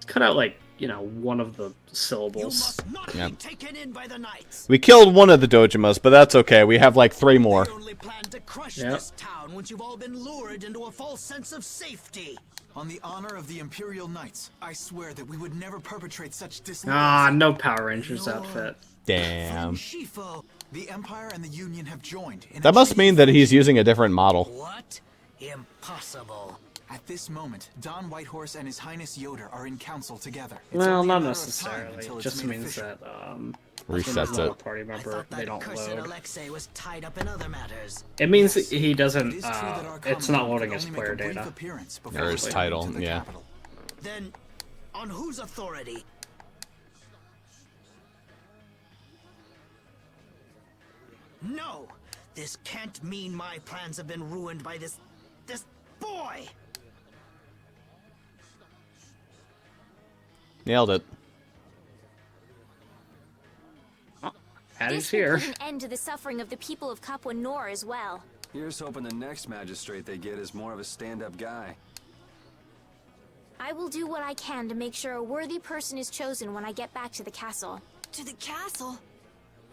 Speaker 1: Cut out, like, you know, one of the syllables.
Speaker 2: Yep.
Speaker 12: Taken in by the knights.
Speaker 2: We killed one of the Dojimas, but that's okay. We have like 3 more.
Speaker 12: Only plan to crush this town once you've all been lured into a false sense of safety.
Speaker 9: On the honor of the Imperial Knights, I swear that we would never perpetrate such disloyalty.
Speaker 1: Ah, no Power Rangers outfit.
Speaker 2: Damn.
Speaker 9: The Empire and the Union have joined.
Speaker 2: That must mean that he's using a different model.
Speaker 12: What? Impossible.
Speaker 9: At this moment, Don Whitehorse and His Highness Yoder are in council together.
Speaker 1: Well, not necessarily. It just means that,
Speaker 2: resets
Speaker 1: a
Speaker 2: it.
Speaker 1: party member, they don't load.
Speaker 12: Alexei was tied up in other matters.
Speaker 1: It means he doesn't, it's not loading his player data.
Speaker 2: Or his title, yeah.
Speaker 12: Then, on whose authority? No! This can't mean my plans have been ruined by this boy!
Speaker 2: Nailed it.
Speaker 3: This will put an end to the suffering of the people of Capua Nor as well.
Speaker 8: Here's hoping the next magistrate they get is more of a stand-up guy.
Speaker 5: I will do what I can to make sure a worthy person is chosen when I get back to the castle.
Speaker 11: To the castle?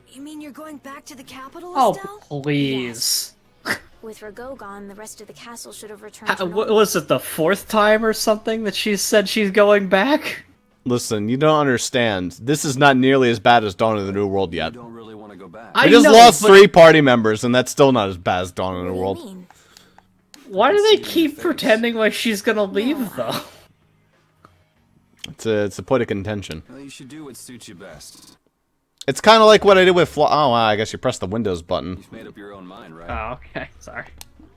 Speaker 11: You mean you're going back to the capital,
Speaker 1: Oh,
Speaker 11: Estelle?
Speaker 1: please.
Speaker 5: With Rago gone, the rest of the castle should have returned to
Speaker 1: What was it, the 4th time or something that she said she's going back?
Speaker 2: Listen, you don't understand. This is not nearly as bad as Dawn of the New World yet.
Speaker 8: You don't really want to go back.
Speaker 2: I just lost 3 party members, and that's still not as bad as Dawn of the New World.
Speaker 1: Why do they keep pretending like she's gonna leave, though?
Speaker 2: It's a point of contention.
Speaker 8: Well, you should do what suits you best.
Speaker 2: It's kind of like what I did with Oh, I guess you press the Windows button.
Speaker 8: You've made up your own mind, right?
Speaker 1: Oh, okay. Sorry.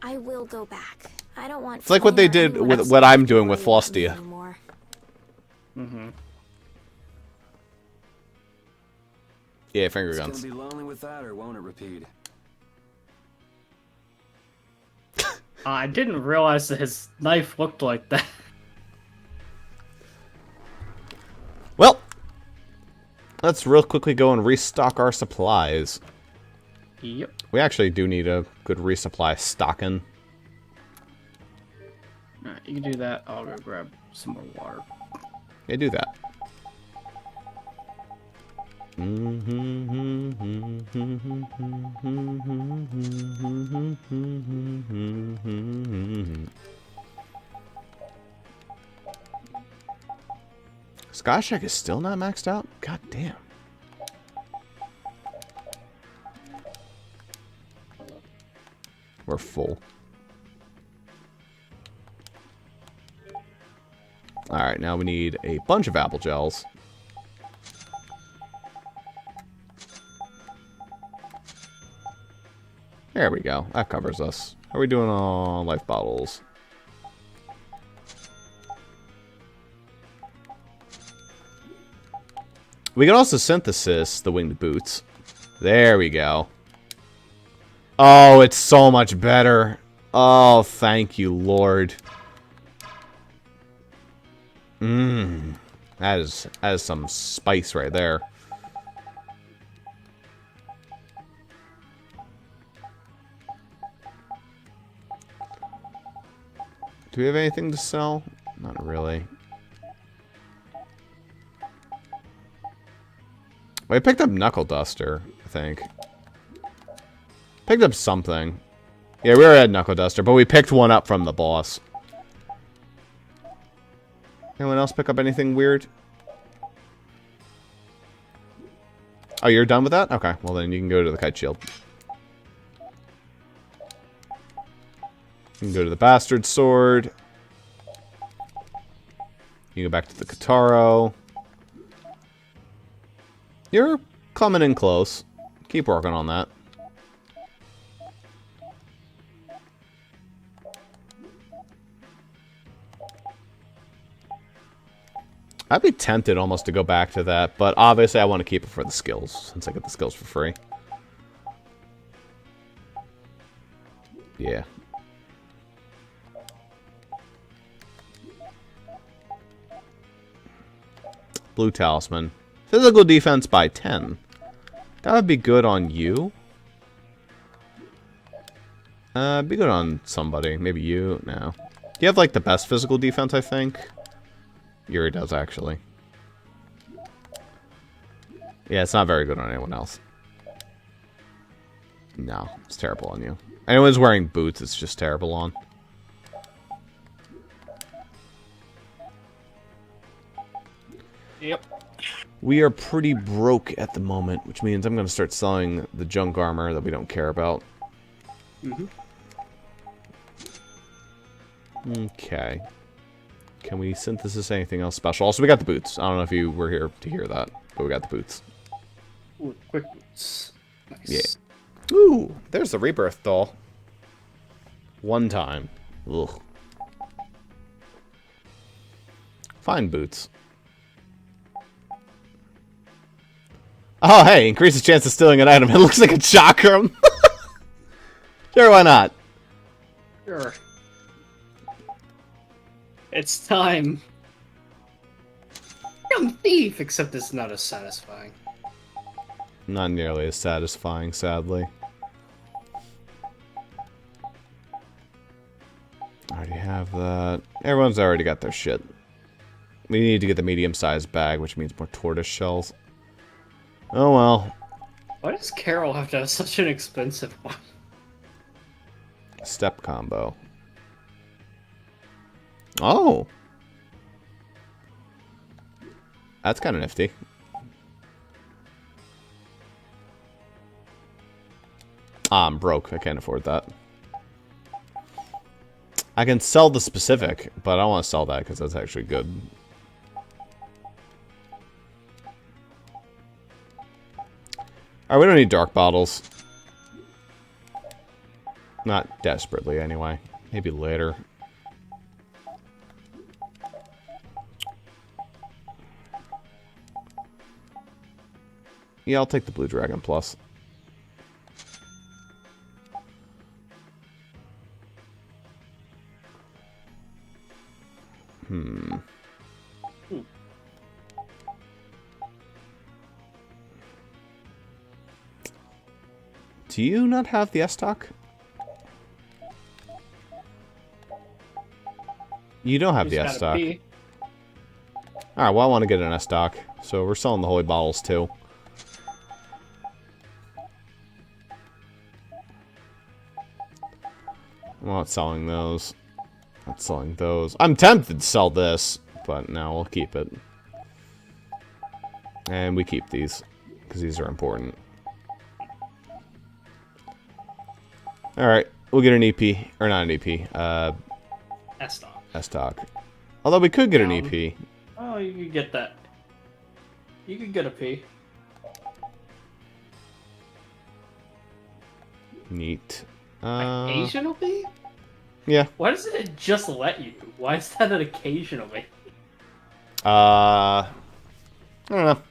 Speaker 5: I will go back. I don't want.
Speaker 2: It's like what they did with what I'm doing with Flostia.
Speaker 1: Mm-hmm.
Speaker 2: Yeah, finger
Speaker 8: It's
Speaker 2: guns.
Speaker 8: gonna be lonely without her, won't it, Repeat?
Speaker 1: I didn't realize that his knife looked like that.
Speaker 2: Well, let's real quickly go and restock our supplies.
Speaker 1: Yep.
Speaker 2: We actually do need a good resupply stocking.
Speaker 1: Alright, you can do that. I'll go grab some more water.
Speaker 2: Yeah, do that. Skyshack is still not maxed out? God damn. We're full. Alright, now we need a bunch of apple gels. There we go. That covers us. How are we doing on life bottles? We can also synthesis the winged boots. There we go. Oh, it's so much better. Oh, thank you, Lord. Mmm. That is some spice right there. Do we have anything to sell? Not really. Well, I picked up Knuckle Duster, I think. Picked up something. Yeah, we already had Knuckle Duster, but we picked one up from the boss. Anyone else pick up anything weird? Oh, you're done with that? Okay, well then you can go to the Kite Shield. You can go to the Bastard Sword. You go back to the Kataro. You're coming in close. Keep working on that. I'd be tempted almost to go back to that, but obviously I want to keep it for the skills, since I get the skills for free. Yeah. Blue Talisman. Physical defense by 10. That would be good on you. Be good on somebody. Maybe you. No. You have, like, the best physical defense, I think. Yuri does, actually. Yeah, it's not very good on anyone else. No, it's terrible on you. Anyone's wearing boots, it's just terrible on.
Speaker 1: Yep.
Speaker 2: We are pretty broke at the moment, which means I'm going to start selling the junk armor that we don't care about.
Speaker 1: Mm-hmm.
Speaker 2: Okay. Can we synthesis anything else special? Also, we got the boots. I don't know if you were here to hear that, but we got the boots.
Speaker 1: Ooh, quick boots. Nice.
Speaker 2: Yeah. Ooh, there's the Rebirth doll. One time. Ugh. Fine boots. Oh, hey, increases chance of stealing an item. It looks like a chakram. Sure, why not?
Speaker 1: Sure. It's time. Young thief, except it's not as satisfying.
Speaker 2: Not nearly as satisfying, sadly. I already have that. Everyone's already got their shit. We need to get the medium-sized bag, which means more tortoise shells. Oh well.
Speaker 1: Why does Carol have to have such an expensive one?
Speaker 2: Step combo. Oh! That's kind of nifty. Ah, I'm broke. I can't afford that. I can sell the specific, but I don't want to sell that because that's actually good. Alright, we don't need dark bottles. Not desperately, anyway. Maybe later. Yeah, I'll take the Blue Dragon Plus. Do you not have the S-Stock? You don't have the S-Stock. Alright, well, I want to get an S-Stock. So we're selling the holy bottles, too. I'm not selling those. Not selling those. I'm tempted to sell this, but no, we'll keep it. And we keep these, because these are important. Alright, we'll get an EP. Or not an EP.
Speaker 1: S-Stock.
Speaker 2: S-Stock. Although we could get an EP.
Speaker 1: Oh, you could get that. You could get a P.
Speaker 2: Neat.
Speaker 1: Occasional P?
Speaker 2: Yeah.
Speaker 1: Why doesn't it just let you? Why is that an occasionally?
Speaker 2: I don't know.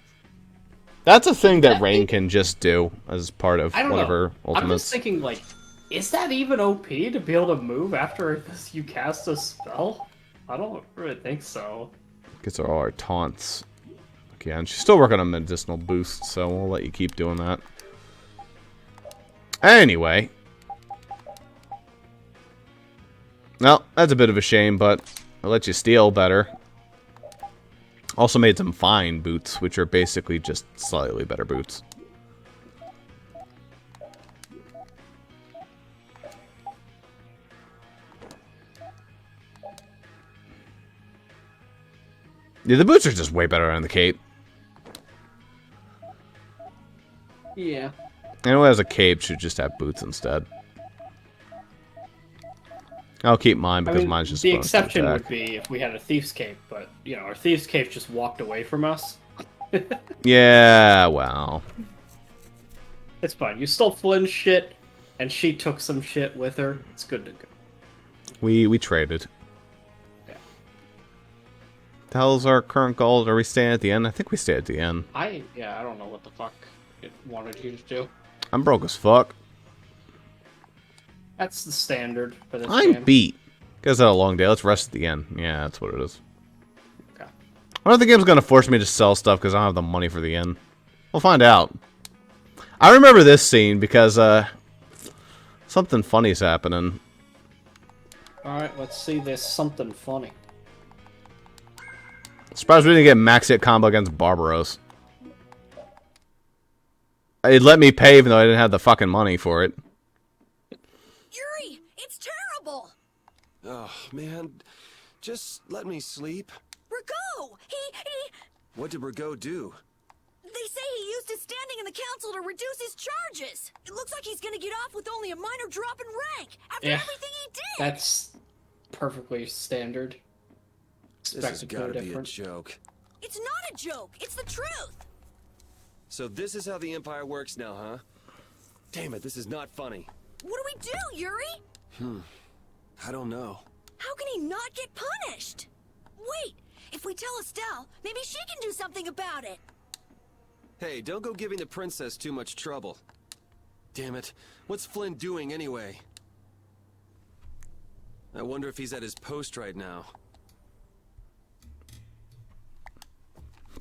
Speaker 2: That's a thing that Rain can just do as part of one of her ultimates.
Speaker 1: I'm just thinking, like, is that even OP to be able to move after you cast a spell? I don't really think so.
Speaker 2: Gets all our taunts. Okay, and she's still working on medicinal boost, so we'll let you keep doing that. Anyway. Well, that's a bit of a shame, but I'll let you steal better. Also made some fine boots, which are basically just slightly better boots. Yeah, the boots are just way better than the cape.
Speaker 1: Yeah.
Speaker 2: Anyone who has a cape should just have boots instead. I'll keep mine because mine's just
Speaker 1: the exception would be if we had a thief's cape, but you know, our thief's cape just walked away from us.
Speaker 2: Yeah, well.
Speaker 1: It's fine. You stole Flynn's shit, and she took some shit with her. It's good to go.
Speaker 2: We traded.
Speaker 1: Yeah.
Speaker 2: The hell's our current goal? Are we staying at the end? I think we stay at the end.
Speaker 1: I don't know what the fuck it wanted you to do.
Speaker 2: I'm broke as fuck.
Speaker 1: That's the standard for this
Speaker 2: I'm
Speaker 1: game.
Speaker 2: beat. Guys had a long day. Let's rest at the end. Yeah, that's what it is.
Speaker 1: Okay.
Speaker 2: I wonder if the game's gonna force me to sell stuff because I don't have the money for the end. We'll find out. I remember this scene because something funny's happening.
Speaker 1: Alright, let's see this something funny.
Speaker 2: Surprised we didn't get max hit combo against Barbaros. It let me pay even though I didn't have the fucking money for it.
Speaker 11: Yuri, it's terrible!
Speaker 8: Oh, man. Just let me sleep.
Speaker 11: Brigo! He...
Speaker 8: What did Brigo do?
Speaker 11: They say he used his standing in the council to reduce his charges. It looks like he's gonna get off with only a minor drop in rank after everything he did.
Speaker 1: That's perfectly standard.
Speaker 8: This has gotta be a joke.
Speaker 11: It's not a joke. It's the truth.
Speaker 8: So this is how the Empire works now, huh? Damn it, this is not funny.
Speaker 11: What do we do, Yuri?
Speaker 8: I don't know.
Speaker 11: How can he not get punished? Wait, if we tell Estelle, maybe she can do something about it.
Speaker 8: Hey, don't go giving the princess too much trouble. Damn it, what's Flynn doing anyway? I wonder if he's at his post right now.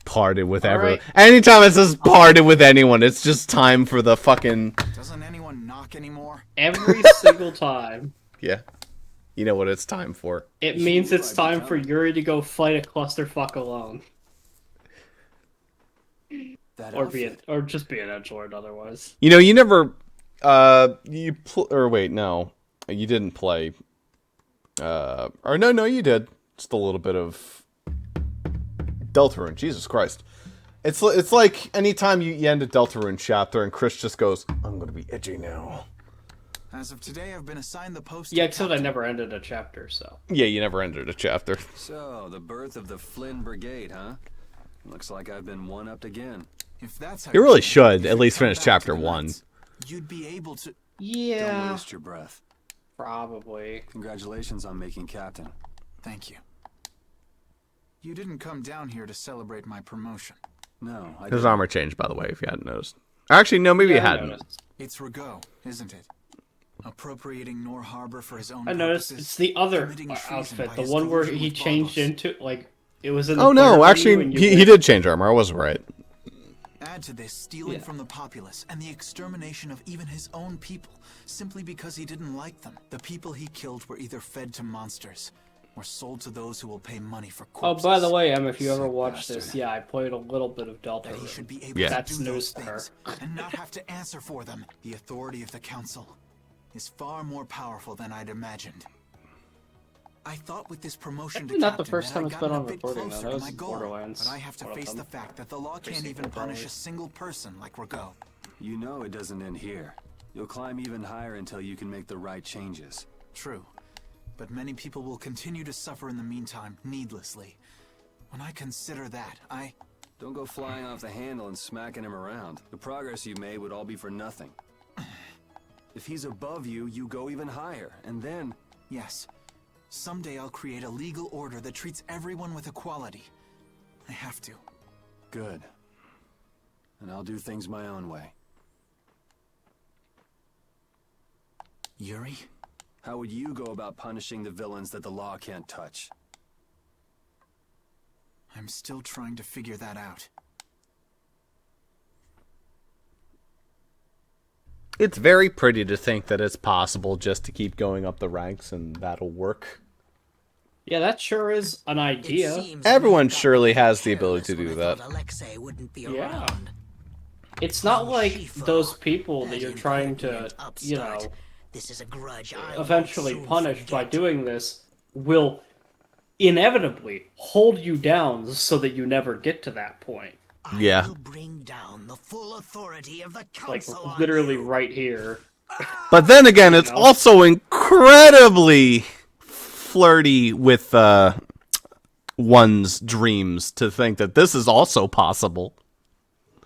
Speaker 2: Parted with everyone. Anytime it says parted with anyone, it's just time for the fucking...
Speaker 9: Doesn't anyone knock anymore?
Speaker 1: Every single time.
Speaker 2: Yeah. You know what it's time for.
Speaker 1: It means it's time for Yuri to go fight a clusterfuck alone. Or just be an edgelord otherwise.
Speaker 2: You know, you never... or wait, no. You didn't play... or no, you did. Just a little bit of... Deltarune, Jesus Christ. It's like anytime you end a Deltarune chapter and Chris just goes, I'm gonna be edgy now.
Speaker 9: As of today, I've been assigned the post.
Speaker 1: Yeah, except I never ended a chapter, so.
Speaker 2: Yeah, you never ended a chapter.
Speaker 8: So, the birth of the Flynn Brigade, huh? Looks like I've been one-upped again.
Speaker 9: If that's how
Speaker 2: You really should at least finish chapter 1.
Speaker 9: You'd be able to...
Speaker 1: Yeah.
Speaker 8: Don't waste your breath.
Speaker 1: Probably.
Speaker 8: Congratulations on making captain.
Speaker 9: Thank you. You didn't come down here to celebrate my promotion.
Speaker 8: No, I
Speaker 2: His armor changed, by the way, if you hadn't noticed. Actually, no, maybe you hadn't.
Speaker 1: Noticed.
Speaker 9: It's Rigaud, isn't it? Appropriating Nor Harbor for his own
Speaker 1: I noticed
Speaker 9: purposes,
Speaker 1: it's the other
Speaker 9: committing treason
Speaker 1: outfit,
Speaker 9: by
Speaker 1: the
Speaker 9: his
Speaker 1: one where
Speaker 9: collusion
Speaker 1: he
Speaker 9: with
Speaker 1: changed
Speaker 9: Barbos.
Speaker 1: into, like, it was in the
Speaker 2: Oh no,
Speaker 1: player
Speaker 2: actually,
Speaker 1: menu and
Speaker 2: he
Speaker 1: went-
Speaker 2: did change armor. I was right.
Speaker 9: Add to this stealing from the populace and the extermination of even his own people, simply because he didn't like them. The people he killed were either fed to monsters or sold to those who will pay money for
Speaker 1: Oh,
Speaker 9: corpses.
Speaker 1: by the way, Em, if you ever
Speaker 9: Sick
Speaker 1: watched
Speaker 9: bastard.
Speaker 1: this, yeah, I played a little bit of Delta.
Speaker 9: That he should be able
Speaker 2: Yeah.
Speaker 9: to
Speaker 1: That's
Speaker 9: do
Speaker 1: news
Speaker 9: those
Speaker 1: to her.
Speaker 9: things and not have to answer for them. The authority of the council is far more powerful than I'd imagined. I thought with this promotion to
Speaker 1: Actually, not the
Speaker 9: captain
Speaker 1: first
Speaker 9: that
Speaker 1: time
Speaker 9: I'd
Speaker 1: it's been
Speaker 9: gotten
Speaker 1: on
Speaker 9: a bit
Speaker 1: recording, though.
Speaker 9: closer
Speaker 1: That
Speaker 9: to
Speaker 1: was
Speaker 9: my goal,
Speaker 1: Borderlands,
Speaker 9: but I have to
Speaker 1: one of
Speaker 9: face
Speaker 1: them.
Speaker 9: the fact that the law can't
Speaker 1: Basically,
Speaker 9: even punish a
Speaker 1: probably.
Speaker 9: single person like Rigaud.
Speaker 8: You know it doesn't end here. You'll climb even higher until you can make the right changes.
Speaker 9: True, but many people will continue to suffer in the meantime, needlessly. When I consider that,
Speaker 8: Don't go flying off the handle and smacking him around. The progress you made would all be for nothing. If he's above you, you go even higher, and then...
Speaker 9: Yes. Someday I'll create a legal order that treats everyone with equality. I have to.
Speaker 8: Good. And I'll do things my own way.
Speaker 9: Yuri?
Speaker 8: How would you go about punishing the villains that the law can't touch?
Speaker 9: I'm still trying to figure that out.
Speaker 2: It's very pretty to think that it's possible just to keep going up the ranks and that'll work.
Speaker 1: Yeah, that sure is an idea.
Speaker 2: Everyone surely has the ability to do that.
Speaker 12: Alexei wouldn't be
Speaker 1: Yeah.
Speaker 12: around.
Speaker 1: It's not like those people that you're trying to, you know,
Speaker 12: This is a grudge I won't
Speaker 1: eventually
Speaker 12: soon
Speaker 1: punish by
Speaker 12: forget.
Speaker 1: doing this will inevitably hold you down so that you never get to that point.
Speaker 2: Yeah.
Speaker 12: Will bring down the full authority of the
Speaker 1: Like,
Speaker 12: council on
Speaker 1: literally
Speaker 12: you.
Speaker 1: right here.
Speaker 2: But then again, it's
Speaker 1: know?
Speaker 2: also incredibly flirty with one's dreams to think that this is also possible.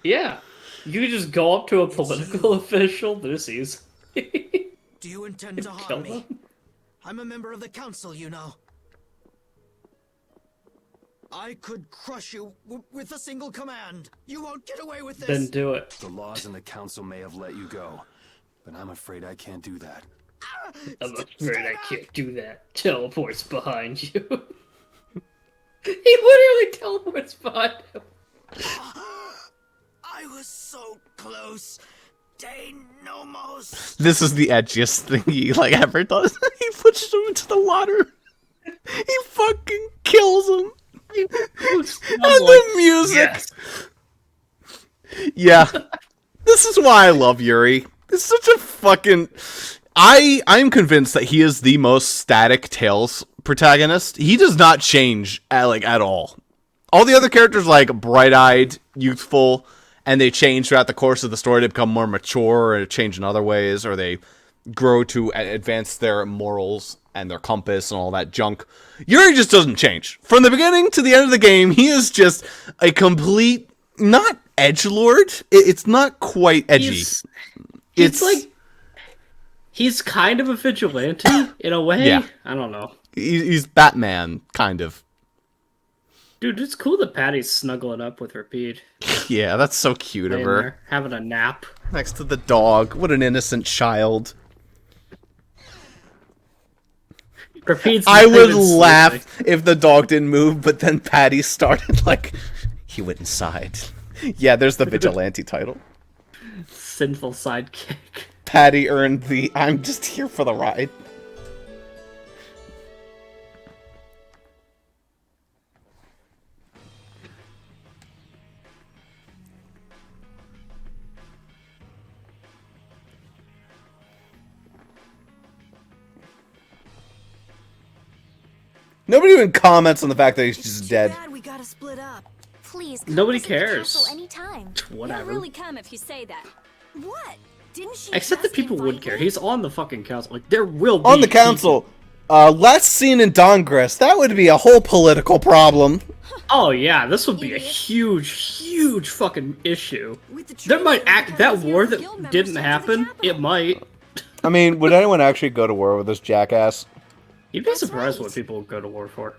Speaker 1: Yeah. You could just go up to a political official, this is.
Speaker 12: Do you intend to
Speaker 1: Kill
Speaker 12: harm me?
Speaker 1: them?
Speaker 12: I'm a member of the council, you know. I could crush you with a single command. You won't get away with this.
Speaker 1: Then do it.
Speaker 8: The laws and the council may have let you go, but I'm afraid I can't do that.
Speaker 1: I'm afraid I can't do that. Teleports behind you. He literally teleports behind him.
Speaker 12: I was so close. Day no most.
Speaker 2: This is the edgiest thing he like ever does. He pushes him into the water. He fucking kills him. And the music. Yes. Yeah. This is why I love Yuri. It's such a fucking... I'm convinced that he is the most static Tales protagonist. He does not change at all. All the other characters like bright-eyed, youthful, and they change throughout the course of the story to become more mature or change in other ways, or they grow to advance their morals and their compass and all that junk. Yuri just doesn't change. From the beginning to the end of the game, he is just a complete, not edgelord. It's not quite edgy.
Speaker 1: It's like, he's kind of a vigilante in a way.
Speaker 2: Yeah.
Speaker 1: I don't know.
Speaker 2: He's Batman, kind of.
Speaker 1: Dude, it's cool that Patty's snuggling up with Rapide.
Speaker 2: Yeah, that's so cute of her.
Speaker 1: There, having a nap.
Speaker 2: Next to the dog. What an innocent child.
Speaker 1: Rapide's
Speaker 2: I would laugh if the dog didn't move, but then Patty started like... He went inside. Yeah, there's the vigilante title.
Speaker 1: Sinful sidekick.
Speaker 2: Patty earned the I'm just here for the ride. Nobody even comments on the fact that he's just dead.
Speaker 11: We gotta split up.
Speaker 3: Please,
Speaker 1: nobody cares.
Speaker 3: Anytime.
Speaker 1: Whatever.
Speaker 3: You'll really come if you say that.
Speaker 11: What? Didn't she?
Speaker 1: Except that people would care. He's on the fucking council. Like, there will be
Speaker 2: on the council. Last seen in Dongress, that would be a whole political problem.
Speaker 1: Oh yeah, this would be a huge fucking issue. There might that war that didn't happen. It might.
Speaker 2: I mean, would anyone actually go to war with this jackass?
Speaker 1: You'd be surprised what people would go to war for.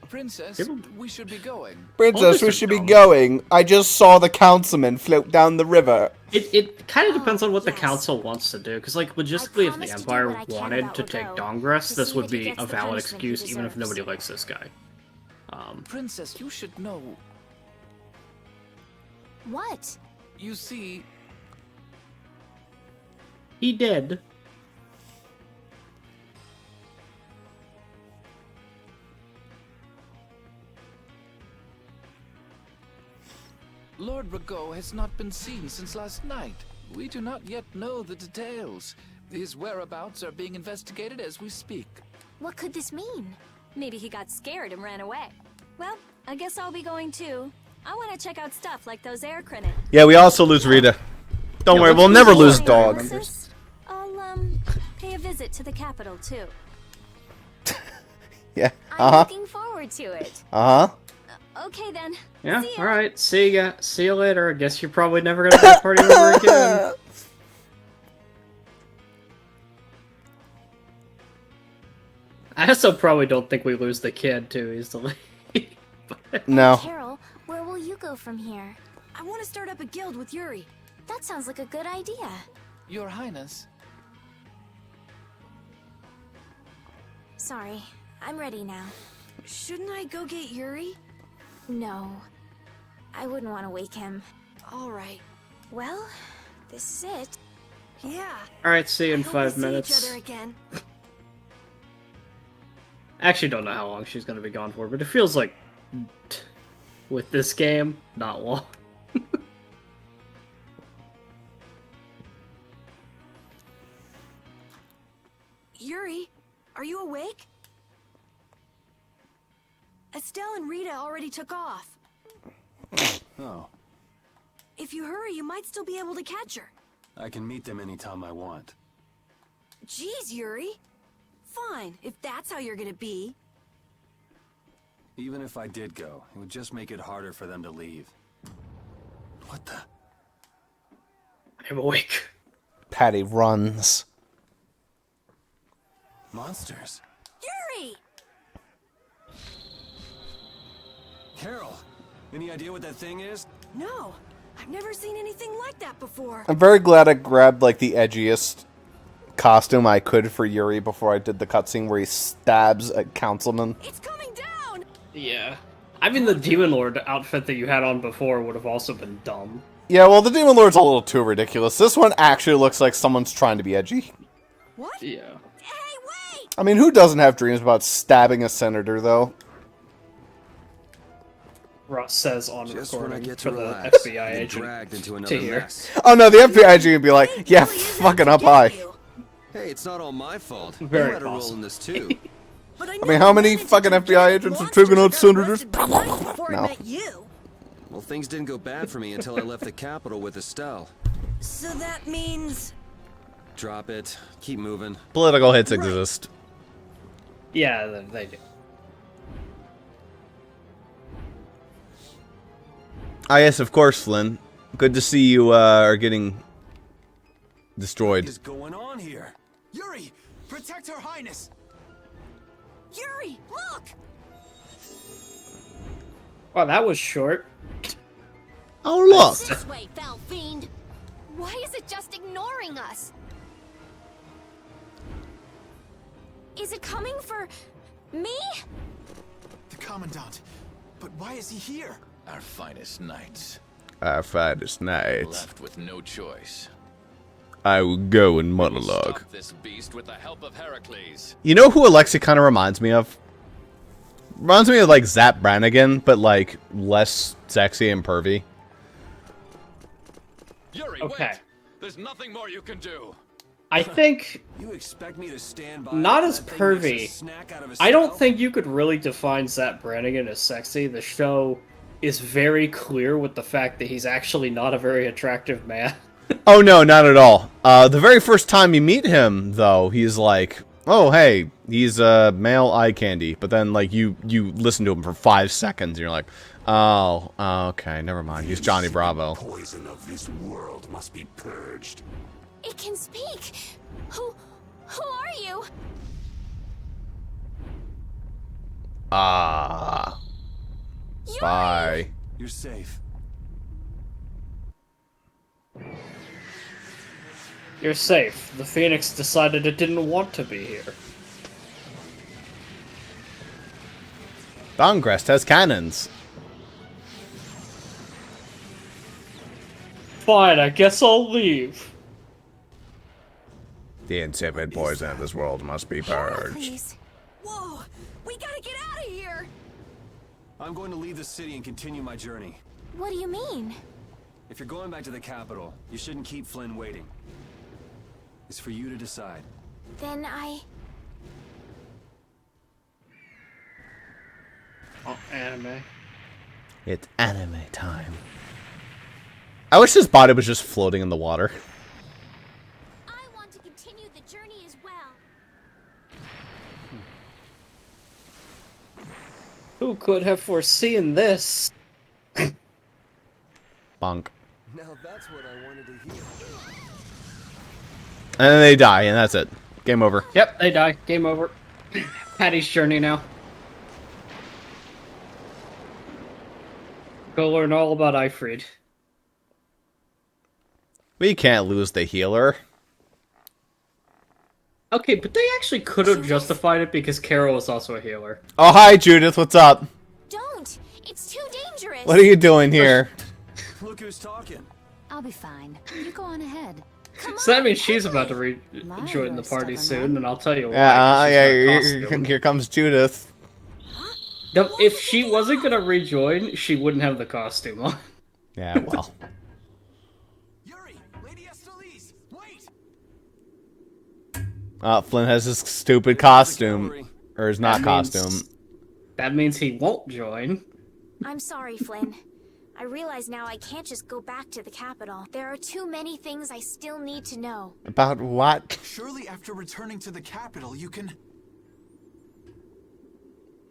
Speaker 4: Princess, we should be going.
Speaker 2: Princess, we should be going. I just saw the councilman float down the river.
Speaker 1: It kind of depends on what the council wants to do, because like logistically, if the Empire wanted to take Dongress, this would be a valid excuse, even if nobody likes this guy.
Speaker 4: Princess, you should know.
Speaker 5: What?
Speaker 4: You see,
Speaker 1: he did.
Speaker 4: Lord Rago has not been seen since last night. We do not yet know the details. His whereabouts are being investigated as we speak.
Speaker 5: What could this mean?
Speaker 3: Maybe he got scared and ran away. Well, I guess I'll be going too. I want to check out stuff like those air credits.
Speaker 2: Yeah, we also lose Rita. Don't worry, we'll never lose Dog.
Speaker 3: I'll pay a visit to the capital too.
Speaker 2: Yeah.
Speaker 3: I'm looking forward to it. Okay then.
Speaker 1: Yeah. All right. See you later. I guess you're probably never gonna have a party over again. I also probably don't think we lose the kid too easily.
Speaker 2: No.
Speaker 5: Carol, where will you go from here?
Speaker 11: I want to start up a guild with Yuri.
Speaker 5: That sounds like a good idea.
Speaker 4: Your Highness.
Speaker 5: Sorry, I'm ready now.
Speaker 11: Shouldn't I go get Yuri?
Speaker 5: No. I wouldn't want to wake him.
Speaker 11: All right.
Speaker 5: Well, this is it.
Speaker 11: Yeah.
Speaker 1: All right, see you in 5
Speaker 11: See
Speaker 1: minutes.
Speaker 11: each other again.
Speaker 1: I actually don't know how long she's gonna be gone for, but it feels like with this game, not long.
Speaker 11: Yuri, are you awake? Estelle and Rita already took off.
Speaker 8: Oh,
Speaker 11: If you hurry, you might still be able to catch her.
Speaker 8: I can meet them anytime I want.
Speaker 11: Jeez, Yuri. Fine, if that's how you're gonna be.
Speaker 8: Even if I did go, it would just make it harder for them to leave. What the?
Speaker 1: I'm awake.
Speaker 2: Patty runs.
Speaker 8: Monsters.
Speaker 11: Yuri!
Speaker 8: Carol, any idea what that thing is?
Speaker 11: No, I've never seen anything like that before.
Speaker 2: I'm very glad I grabbed like the edgiest costume I could for Yuri before I did the cutscene where he stabs a councilman.
Speaker 11: It's coming down!
Speaker 1: Yeah. I mean, the Demon Lord outfit that you had on before would have also been dumb.
Speaker 2: Yeah, well, the Demon Lord's a little too ridiculous. This one actually looks like someone's trying to be edgy.
Speaker 11: What?
Speaker 1: Yeah.
Speaker 11: Hey, wait!
Speaker 2: I mean, who doesn't have dreams about stabbing a senator, though?
Speaker 1: Ross says on
Speaker 8: Just when I
Speaker 1: recording
Speaker 8: get
Speaker 1: for
Speaker 8: to
Speaker 1: the
Speaker 8: relax,
Speaker 1: FBI
Speaker 8: I get
Speaker 1: agent
Speaker 8: dragged into
Speaker 1: to
Speaker 8: another
Speaker 1: hear.
Speaker 8: mess.
Speaker 2: Oh no, the FBI agent would be like, yeah, fucking up high.
Speaker 8: Hey, it's not all my fault.
Speaker 1: Very
Speaker 8: You had a role
Speaker 1: possible.
Speaker 8: in this too.
Speaker 11: But
Speaker 2: I mean, how many fucking FBI agents are taking out senators?
Speaker 11: Before I
Speaker 2: No.
Speaker 11: met you.
Speaker 8: Well, things didn't go bad for me until I left the capital with Estelle.
Speaker 11: So that means...
Speaker 8: Drop it. Keep moving.
Speaker 2: Political hits exist.
Speaker 1: Yeah, they do.
Speaker 2: Ah, yes, of course, Flynn. Good to see you are getting destroyed.
Speaker 9: What is going on here? Yuri, protect Her Highness.
Speaker 11: Yuri, look!
Speaker 1: Wow, that was short.
Speaker 2: Oh, look!
Speaker 5: This way, foul fiend! Why is it just ignoring us?
Speaker 3: Is it coming for me?
Speaker 9: The Commandant. But why is he here?
Speaker 16: Our finest knights.
Speaker 2: Our finest night.
Speaker 16: Left with no choice.
Speaker 2: I will go in monologue.
Speaker 16: Stop this beast with the help of Heracles.
Speaker 2: You know who Alexi kind of reminds me of? Reminds me of, like, Zap Brannigan, but, like, less sexy and pervy.
Speaker 16: Yuri,
Speaker 1: Okay.
Speaker 16: wait. There's nothing more you can do.
Speaker 1: I think
Speaker 8: You expect me to stand by
Speaker 1: not
Speaker 8: while
Speaker 1: as
Speaker 8: that thing makes a
Speaker 1: pervy.
Speaker 8: snack out of
Speaker 1: I don't
Speaker 8: Estelle?
Speaker 1: think you could really define Zap Brannigan as sexy. The show is very clear with the fact that he's actually not a very attractive man.
Speaker 2: Oh, no, not at all. The very first time you meet him, though, he's like, oh, hey, he's male eye candy. But then, like, you listen to him for 5 seconds, and you're like, oh, okay, never mind. He's Johnny Bravo.
Speaker 7: Poison of this world must be purged.
Speaker 3: It can speak. Who are you?
Speaker 2: Ah. Bye.
Speaker 8: You're safe.
Speaker 1: You're safe. The Phoenix decided it didn't want to be here.
Speaker 2: Dongrest has cannons.
Speaker 1: Fine, I guess I'll leave.
Speaker 2: The insipid poison of this world must be purged.
Speaker 3: Please.
Speaker 11: Whoa! We gotta get out of here!
Speaker 8: I'm going to leave the city and continue my journey.
Speaker 3: What do you mean?
Speaker 8: If you're going back to the capital, you shouldn't keep Flynn waiting. It's for you to decide.
Speaker 3: Then I...
Speaker 1: Oh, anime.
Speaker 2: It's anime time. I wish his body was just floating in the water.
Speaker 5: I want to continue the journey as well.
Speaker 1: Who could have foreseen this?
Speaker 2: Bonk.
Speaker 8: Now that's what I wanted to hear.
Speaker 2: And then they die, and that's it. Game over.
Speaker 1: Yep, they die. Game over. Patty's journey now. Go learn all about Ifrid.
Speaker 2: We can't lose the healer.
Speaker 1: Okay, but they actually could have justified it because Carol was also a healer.
Speaker 2: Oh, hi, Judith. What's up?
Speaker 3: Don't! It's too dangerous!
Speaker 2: What are you doing here?
Speaker 8: Look who's talking.
Speaker 13: I'll be fine. You go on ahead.
Speaker 1: So that means she's about to join the party soon, and I'll tell you why.
Speaker 2: Yeah,
Speaker 1: she's got a costume.
Speaker 2: here comes Judith.
Speaker 1: No, if she wasn't gonna rejoin, she wouldn't have the costume on.
Speaker 2: Yeah, well.
Speaker 9: Yuri, Lady Estelle, wait!
Speaker 2: Flynn has his stupid costume. Or his not costume.
Speaker 1: That means he won't join.
Speaker 3: I'm sorry, Flynn. I realize now I can't just go back to the capital. There are too many things I still need to know.
Speaker 2: About what?
Speaker 9: Surely after returning to the capital, you can...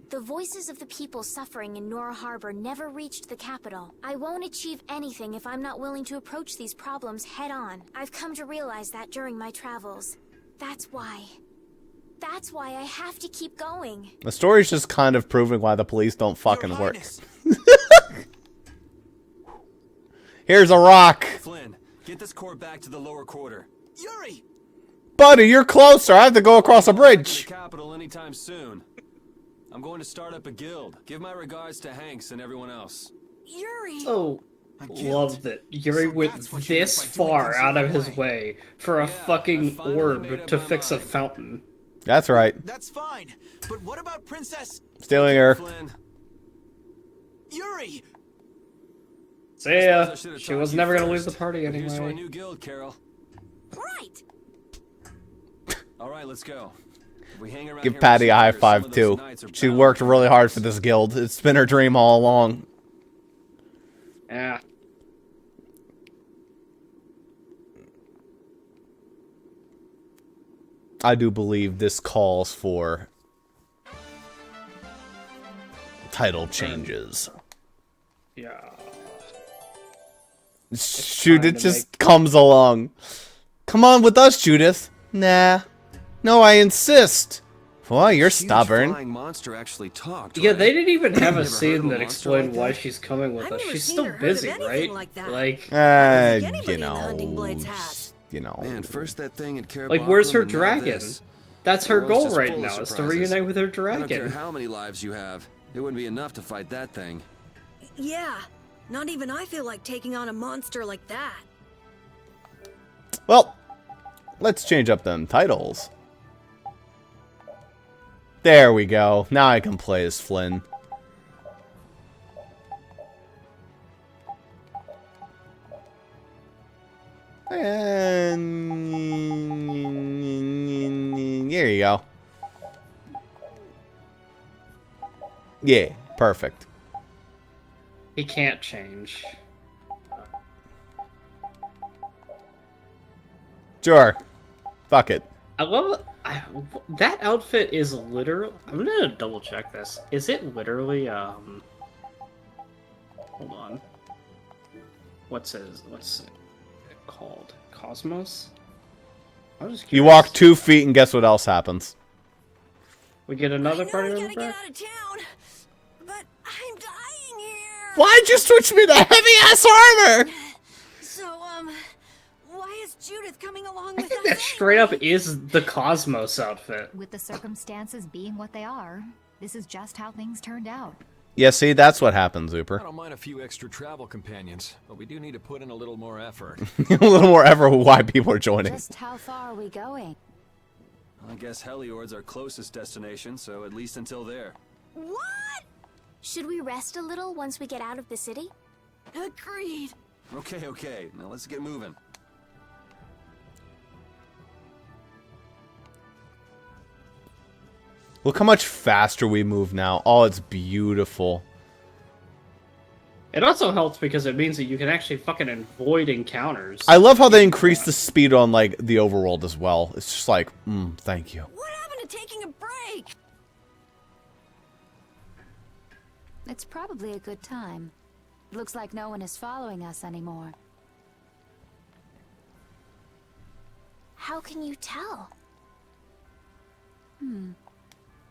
Speaker 3: The voices of the people suffering in Nora Harbor never reached the capital. I won't achieve anything if I'm not willing to approach these problems head on. I've come to realize that during my travels. That's why I have to keep going.
Speaker 2: The story's just kind of proving why the police don't fucking work. Here's a rock.
Speaker 8: Flynn, get this core back to the lower quarter.
Speaker 9: Yuri!
Speaker 2: Buddy, you're closer. I have to go across a bridge.
Speaker 8: The capital anytime soon. I'm going to start up a guild. Give my regards to Hanks and everyone else.
Speaker 11: Yuri!
Speaker 1: Oh, love that Yuri went this far out of his way for a fucking orb to fix a fountain.
Speaker 2: That's right.
Speaker 9: That's fine. But what about Princess...
Speaker 2: Stealing her.
Speaker 8: Flynn.
Speaker 9: Yuri!
Speaker 1: See ya. She was never gonna lose the party
Speaker 8: Here's to our
Speaker 1: anyway.
Speaker 8: new guild, Carol.
Speaker 11: Right!
Speaker 8: Alright, let's go. If we hang around
Speaker 2: Give
Speaker 8: here
Speaker 2: Patty a
Speaker 8: much
Speaker 2: high
Speaker 8: longer, some
Speaker 2: five
Speaker 8: of those
Speaker 2: too.
Speaker 8: nights are
Speaker 2: She
Speaker 8: bound
Speaker 2: worked
Speaker 8: to
Speaker 2: really
Speaker 8: be
Speaker 2: hard for this guild. It's been her dream all along.
Speaker 1: Yeah.
Speaker 2: I do believe this calls for title changes.
Speaker 1: Yeah.
Speaker 2: Judith just comes along. Come on with us, Judith. Nah. No, I insist. Well, you're stubborn.
Speaker 8: Flying monster actually talked,
Speaker 1: Yeah,
Speaker 8: right?
Speaker 1: they didn't even have a
Speaker 8: Never heard
Speaker 1: scene
Speaker 8: of a
Speaker 1: that
Speaker 8: monster
Speaker 1: explained
Speaker 8: like
Speaker 1: why
Speaker 8: that?
Speaker 1: she's coming with us.
Speaker 11: never
Speaker 1: She's
Speaker 11: seen
Speaker 1: still
Speaker 11: or heard of
Speaker 1: busy,
Speaker 11: anything
Speaker 1: right?
Speaker 11: like that.
Speaker 1: Like,
Speaker 2: You know. You know.
Speaker 8: Man, first that thing at Care
Speaker 1: like, where's her
Speaker 8: and now
Speaker 1: dragon?
Speaker 8: this.
Speaker 1: That's her
Speaker 8: The world's
Speaker 1: goal
Speaker 8: just
Speaker 1: right
Speaker 8: full of
Speaker 1: now, is to
Speaker 8: surprises.
Speaker 1: reunite with her
Speaker 8: I don't care
Speaker 1: dragon.
Speaker 8: how many lives you have. It wouldn't be enough to fight that thing.
Speaker 11: Yeah, not even I feel like taking on a monster like that.
Speaker 2: Well, let's change up them titles. There we go. Now I can play as Flynn. And there you go. Yeah, perfect.
Speaker 1: He can't change.
Speaker 2: Sure. Fuck it.
Speaker 1: I love that outfit is literal. I'm gonna double check this. Is it literally hold on. What's it called? Cosmos? I'm just
Speaker 2: You
Speaker 1: curious.
Speaker 2: walk 2 feet and guess what else happens?
Speaker 1: We get another party member
Speaker 11: Get
Speaker 1: back?
Speaker 11: out of town, but I'm dying here.
Speaker 2: Why'd you switch me to heavy-ass armor?
Speaker 11: So, why is Judith coming along
Speaker 1: I
Speaker 11: with
Speaker 1: think
Speaker 11: us?
Speaker 1: that straight up is the Cosmos outfit.
Speaker 14: With the circumstances being what they are, this is just how things turned out.
Speaker 2: Yeah, see, that's what happens, Zuper.
Speaker 4: I don't mind a few extra travel companions, but we do need to put in a little more effort.
Speaker 2: A little more ever why people are joining.
Speaker 13: Just how far are we going?
Speaker 8: I guess Heliord's our closest destination, so at least until there.
Speaker 11: What?
Speaker 3: Should we rest a little once we get out of the city?
Speaker 11: Agreed.
Speaker 8: Okay. Now let's get moving.
Speaker 2: Look how much faster we move now. Oh, it's beautiful.
Speaker 1: It also helps because it means that you can actually fucking avoid encounters.
Speaker 2: I love how they increase the speed on, like, the overworld as well. It's just like, thank you.
Speaker 11: What happened to taking a break?
Speaker 13: It's probably a good time. Looks like no one is following us anymore.
Speaker 3: How can you tell?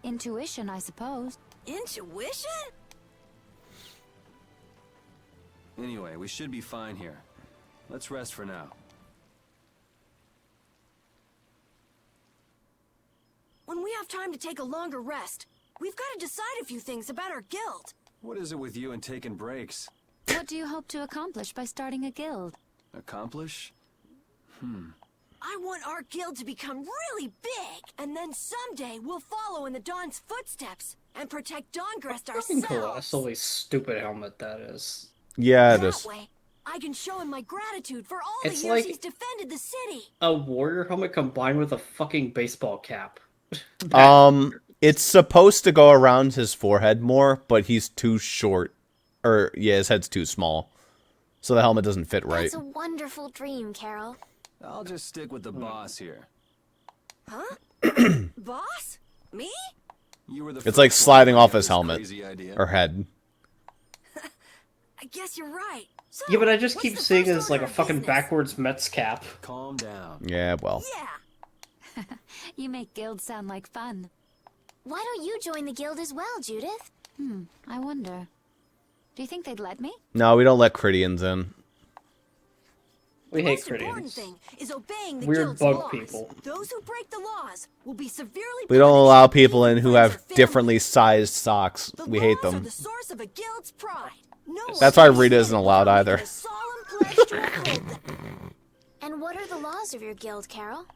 Speaker 13: Intuition, I suppose.
Speaker 11: Intuition?
Speaker 8: Anyway, we should be fine here. Let's rest for now.
Speaker 11: When we have time to take a longer rest, we've got to decide a few things about our guild.
Speaker 8: What is it with you and taking breaks?
Speaker 13: What do you hope to accomplish by starting a guild?
Speaker 8: Accomplish?
Speaker 11: I want our guild to become really big, and then someday we'll follow in the Dawn's footsteps and protect Dawngrest
Speaker 1: Fucking
Speaker 11: ourselves.
Speaker 1: colossally stupid helmet that is.
Speaker 2: Yeah, it
Speaker 11: That
Speaker 2: is.
Speaker 11: way, I can show him my gratitude for all
Speaker 1: It's
Speaker 11: the years
Speaker 1: like-
Speaker 11: he's defended the city.
Speaker 1: A warrior helmet combined with a fucking baseball cap.
Speaker 2: It's supposed to go around his forehead more, but he's too short. Or, yeah, his head's too small. So the helmet doesn't fit right.
Speaker 3: That's a wonderful dream, Carol.
Speaker 8: I'll just stick with the boss here.
Speaker 11: Huh? Boss? Me?
Speaker 8: You were the
Speaker 2: It's like
Speaker 8: first
Speaker 2: sliding
Speaker 8: one to
Speaker 2: off
Speaker 8: have
Speaker 2: his
Speaker 8: this
Speaker 2: helmet.
Speaker 8: crazy idea.
Speaker 2: Or head.
Speaker 11: I guess you're right. So,
Speaker 1: Yeah, but I just
Speaker 11: what's
Speaker 1: keep
Speaker 11: the
Speaker 1: seeing it
Speaker 11: first
Speaker 1: as like a
Speaker 11: order of
Speaker 1: fucking
Speaker 11: business?
Speaker 1: backwards Mets cap.
Speaker 8: Calm down.
Speaker 2: Yeah, well.
Speaker 11: Yeah.
Speaker 13: You make guilds sound like fun.
Speaker 3: Why don't you join the guild as well, Judith?
Speaker 13: I wonder. Do you think they'd let me?
Speaker 2: No, we don't let Critians in.
Speaker 1: We
Speaker 11: The
Speaker 1: hate
Speaker 11: most important
Speaker 1: critics.
Speaker 11: thing is obeying the
Speaker 1: Weird
Speaker 11: guild's
Speaker 1: bug
Speaker 11: laws.
Speaker 1: people.
Speaker 11: Those who break the laws will be severely
Speaker 2: We don't
Speaker 11: punished.
Speaker 2: allow people in who have differently sized socks. We hate
Speaker 11: Laws are
Speaker 2: them.
Speaker 11: the source of a guild's pride. No
Speaker 2: That's
Speaker 11: one
Speaker 2: why Rita isn't allowed either.
Speaker 3: And what are the laws of your guild, Carol?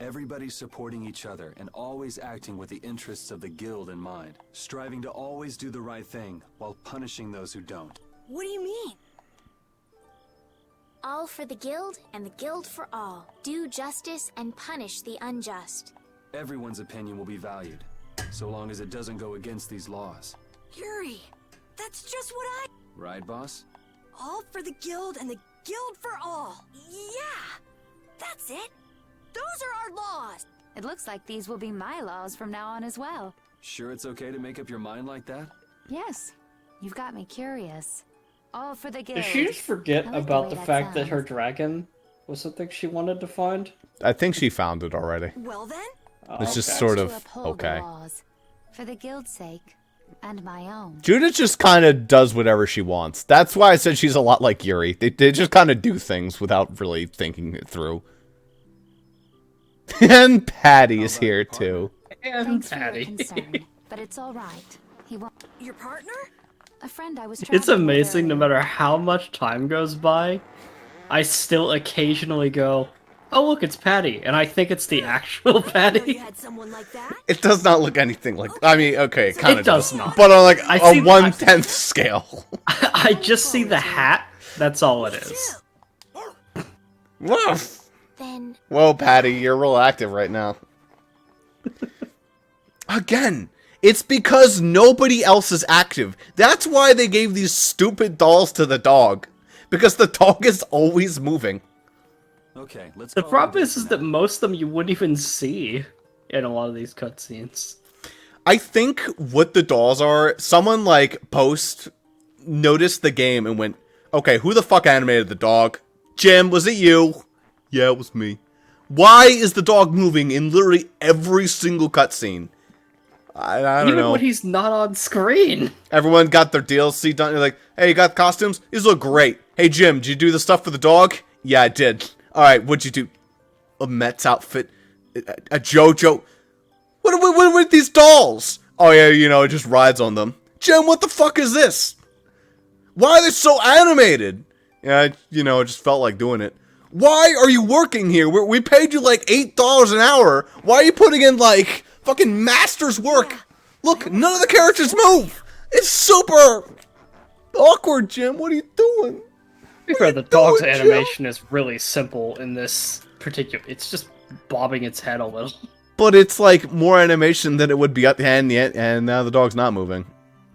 Speaker 8: Everybody supporting each other and always acting with the interests of the guild in mind. Striving to always do the right thing while punishing those who don't.
Speaker 11: What do you mean?
Speaker 3: All for the guild and the guild for all. Do justice and punish the unjust.
Speaker 8: Everyone's opinion will be valued, so long as it doesn't go against these laws.
Speaker 11: Yuri, that's just what I...
Speaker 8: Right, boss?
Speaker 11: All for the guild and the guild for all. Yeah, that's it. Those are our laws.
Speaker 13: It looks like these will be my laws from now on as well.
Speaker 8: Sure it's okay to make up your mind like that?
Speaker 13: Yes. You've got me curious. All for the guild.
Speaker 1: Did she just forget
Speaker 13: I like
Speaker 1: about
Speaker 13: way
Speaker 1: the
Speaker 13: that
Speaker 1: fact that
Speaker 13: sounds.
Speaker 1: her dragon was something she wanted to find?
Speaker 2: I think she found it already.
Speaker 11: Well then?
Speaker 2: It's just
Speaker 1: okay.
Speaker 2: sort
Speaker 13: To
Speaker 2: of
Speaker 13: uphold the
Speaker 2: okay.
Speaker 13: laws. For the guild's sake. And my own.
Speaker 2: Judith just kind of does whatever she wants. That's why I said she's a lot like Yuri. They just kind of do things without really thinking it through. And Patty's here too.
Speaker 1: And
Speaker 13: Thanks
Speaker 1: Patty.
Speaker 13: for your concern, but it's all right. He won't.
Speaker 11: Your partner?
Speaker 13: A friend I was
Speaker 1: It's
Speaker 13: traveling with
Speaker 1: amazing no
Speaker 13: earlier.
Speaker 1: matter how much time goes by, I still occasionally go, oh look, it's Patty, and I think it's the actual Patty.
Speaker 11: You had someone like that?
Speaker 2: It does not look anything like. I mean, okay, it kind of
Speaker 1: does not.
Speaker 2: but on like
Speaker 1: I
Speaker 2: a
Speaker 1: see-
Speaker 2: 1/10 scale.
Speaker 1: I just see the hat, that's all it is.
Speaker 2: Whoa.
Speaker 3: Then
Speaker 2: Whoa, Patty, you're real active right now. Again, it's because nobody else is active. That's why they gave these stupid dolls to the dog. Because the dog is always moving.
Speaker 8: Okay, let's
Speaker 1: The
Speaker 8: call
Speaker 1: problem
Speaker 8: it
Speaker 1: is that most of them you wouldn't even see in a lot of these cutscenes.
Speaker 2: I think what the dolls are, someone like Post noticed the game and went, okay, who the fuck animated the dog? Jim, was it you? Yeah, it was me. Why is the dog moving in literally every single cutscene? I don't
Speaker 1: Even
Speaker 2: know.
Speaker 1: when he's not on screen.
Speaker 2: Everyone got their DLC done. You're like, hey, you got costumes? These look great. Hey, Jim, did you do the stuff for the dog? Yeah, I did. Alright, what'd you do? A Mets outfit? A JoJo? What are these dolls? Oh, yeah, you know, it just rides on them. Jim, what the fuck is this? Why are they so animated? Yeah, you know, it just felt like doing it. Why are you working here? We paid you like $8 an hour. Why are you putting in like fucking master's work? Look, none of the characters move. It's super awkward, Jim. What are you doing?
Speaker 1: To be fair, the dog's animation is really simple in this particular. It's just bobbing its head a little.
Speaker 2: But it's like more animation than it would be at the end, and now the dog's not moving.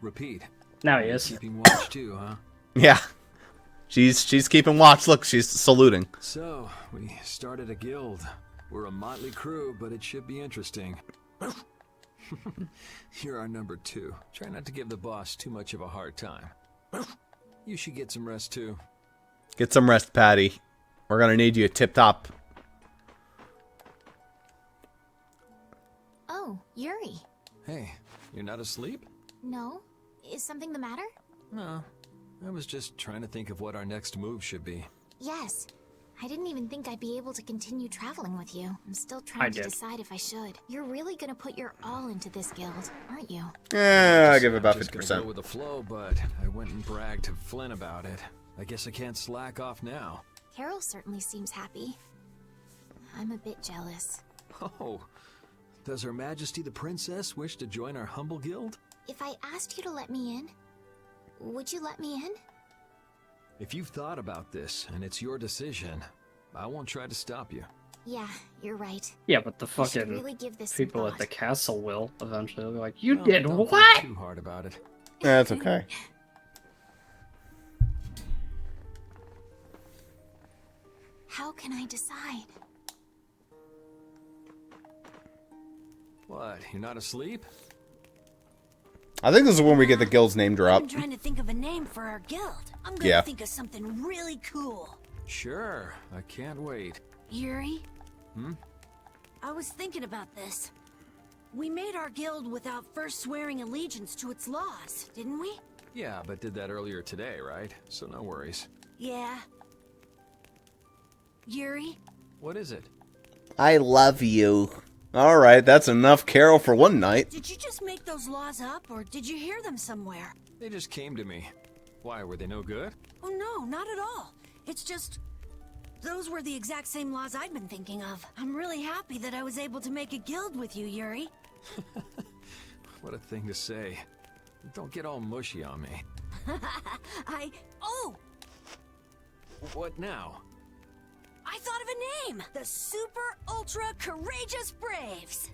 Speaker 4: Repeat.
Speaker 1: Now he is.
Speaker 4: Keeping watch too, huh?
Speaker 2: Yeah. She's keeping watch. Look, she's saluting.
Speaker 4: So, we started a guild. We're a motley crew, but it should be interesting. You're our number 2. Try not to give the boss too much of a hard time. You should get some rest too.
Speaker 2: Get some rest, Patty. We're gonna need you tip-top.
Speaker 5: Oh, Yuri.
Speaker 4: Hey, you're not asleep?
Speaker 5: No? Is something the matter?
Speaker 4: No. I was just trying to think of what our next move should be.
Speaker 5: Yes. I didn't even think I'd be able to continue traveling with you. I'm still trying to
Speaker 1: did.
Speaker 5: decide if I should. You're really gonna put your all into this guild, aren't you?
Speaker 2: Yeah, I'll give it about
Speaker 4: I'm just gonna
Speaker 2: 50%.
Speaker 4: go with the flow, but I went and bragged to Flynn about it. I guess I can't slack off now.
Speaker 5: Carol certainly seems happy. I'm a bit jealous.
Speaker 4: Oh, does Her Majesty the Princess wish to join our humble guild?
Speaker 5: If I asked you to let me in, would you let me in?
Speaker 4: If you've thought about this and it's your decision, I won't try to stop you.
Speaker 5: Yeah, you're right.
Speaker 1: Yeah, but the
Speaker 5: I should
Speaker 1: fucking
Speaker 5: really give this some
Speaker 1: people at
Speaker 5: thought.
Speaker 1: the castle will eventually be like, you
Speaker 4: Well,
Speaker 1: did
Speaker 4: don't think
Speaker 1: what?
Speaker 4: too hard about it.
Speaker 2: Yeah, that's okay.
Speaker 5: How can I decide?
Speaker 4: What, you're not asleep?
Speaker 2: I think this is when we get the guild's name drop.
Speaker 11: I'm trying to think of a name for our guild. I'm gonna
Speaker 2: Yeah.
Speaker 11: think of something really cool.
Speaker 4: Sure, I can't wait.
Speaker 11: Yuri,
Speaker 4: Hmm?
Speaker 11: I was thinking about this. We made our guild without first swearing allegiance to its laws, didn't we?
Speaker 4: Yeah, but did that earlier today, right? So no worries.
Speaker 11: Yeah, Yuri?
Speaker 4: What is it?
Speaker 2: I love you. Alright, that's enough Carol for one night.
Speaker 11: Did you just make those laws up, or did you hear them somewhere?
Speaker 4: They just came to me. Why, were they no good?
Speaker 11: Oh no, not at all. It's just... those were the exact same laws I'd been thinking of. I'm really happy that I was able to make a guild with you, Yuri.
Speaker 4: What a thing to say. Don't get all mushy on me.
Speaker 11: Oh!
Speaker 4: What now?
Speaker 11: I thought of a name! The Super Ultra Courageous Braves!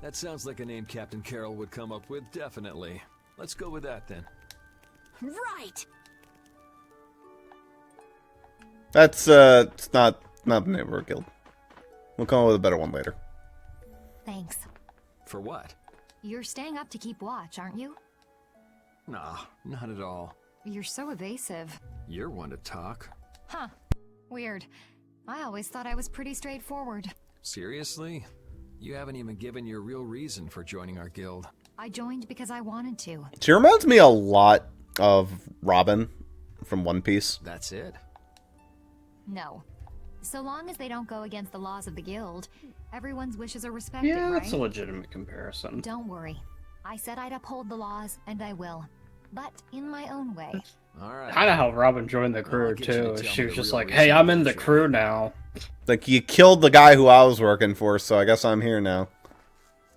Speaker 4: That sounds like a name Captain Carroll would come up with, definitely. Let's go with that, then.
Speaker 11: Right!
Speaker 2: That's, it's not the name of our guild. We'll come up with a better one later.
Speaker 14: Thanks.
Speaker 4: For what?
Speaker 14: You're staying up to keep watch, aren't you?
Speaker 4: Nah, not at all.
Speaker 14: You're so evasive.
Speaker 4: You're one to talk.
Speaker 14: Huh. Weird. I always thought I was pretty straightforward.
Speaker 4: Seriously? You haven't even given your real reason for joining our guild.
Speaker 14: I joined because I wanted to.
Speaker 2: She reminds me a lot of Robin from One Piece.
Speaker 4: That's it?
Speaker 14: No. So long as they don't go against the laws of the guild, everyone's wishes are respected,
Speaker 1: Yeah,
Speaker 14: right?
Speaker 1: that's a legitimate comparison.
Speaker 14: Don't worry. I said I'd uphold the laws, and I will. But in my own way.
Speaker 4: Alright.
Speaker 1: Kind of how Robin joined the crew,
Speaker 4: I'll get you to
Speaker 1: too.
Speaker 4: tell
Speaker 1: She
Speaker 4: me
Speaker 1: was
Speaker 4: the
Speaker 1: just
Speaker 4: real
Speaker 1: like,
Speaker 4: reason
Speaker 1: hey, I'm
Speaker 4: for
Speaker 1: in the
Speaker 4: joining.
Speaker 1: crew now.
Speaker 2: Like, you killed the guy who I was working for, so I guess I'm here now.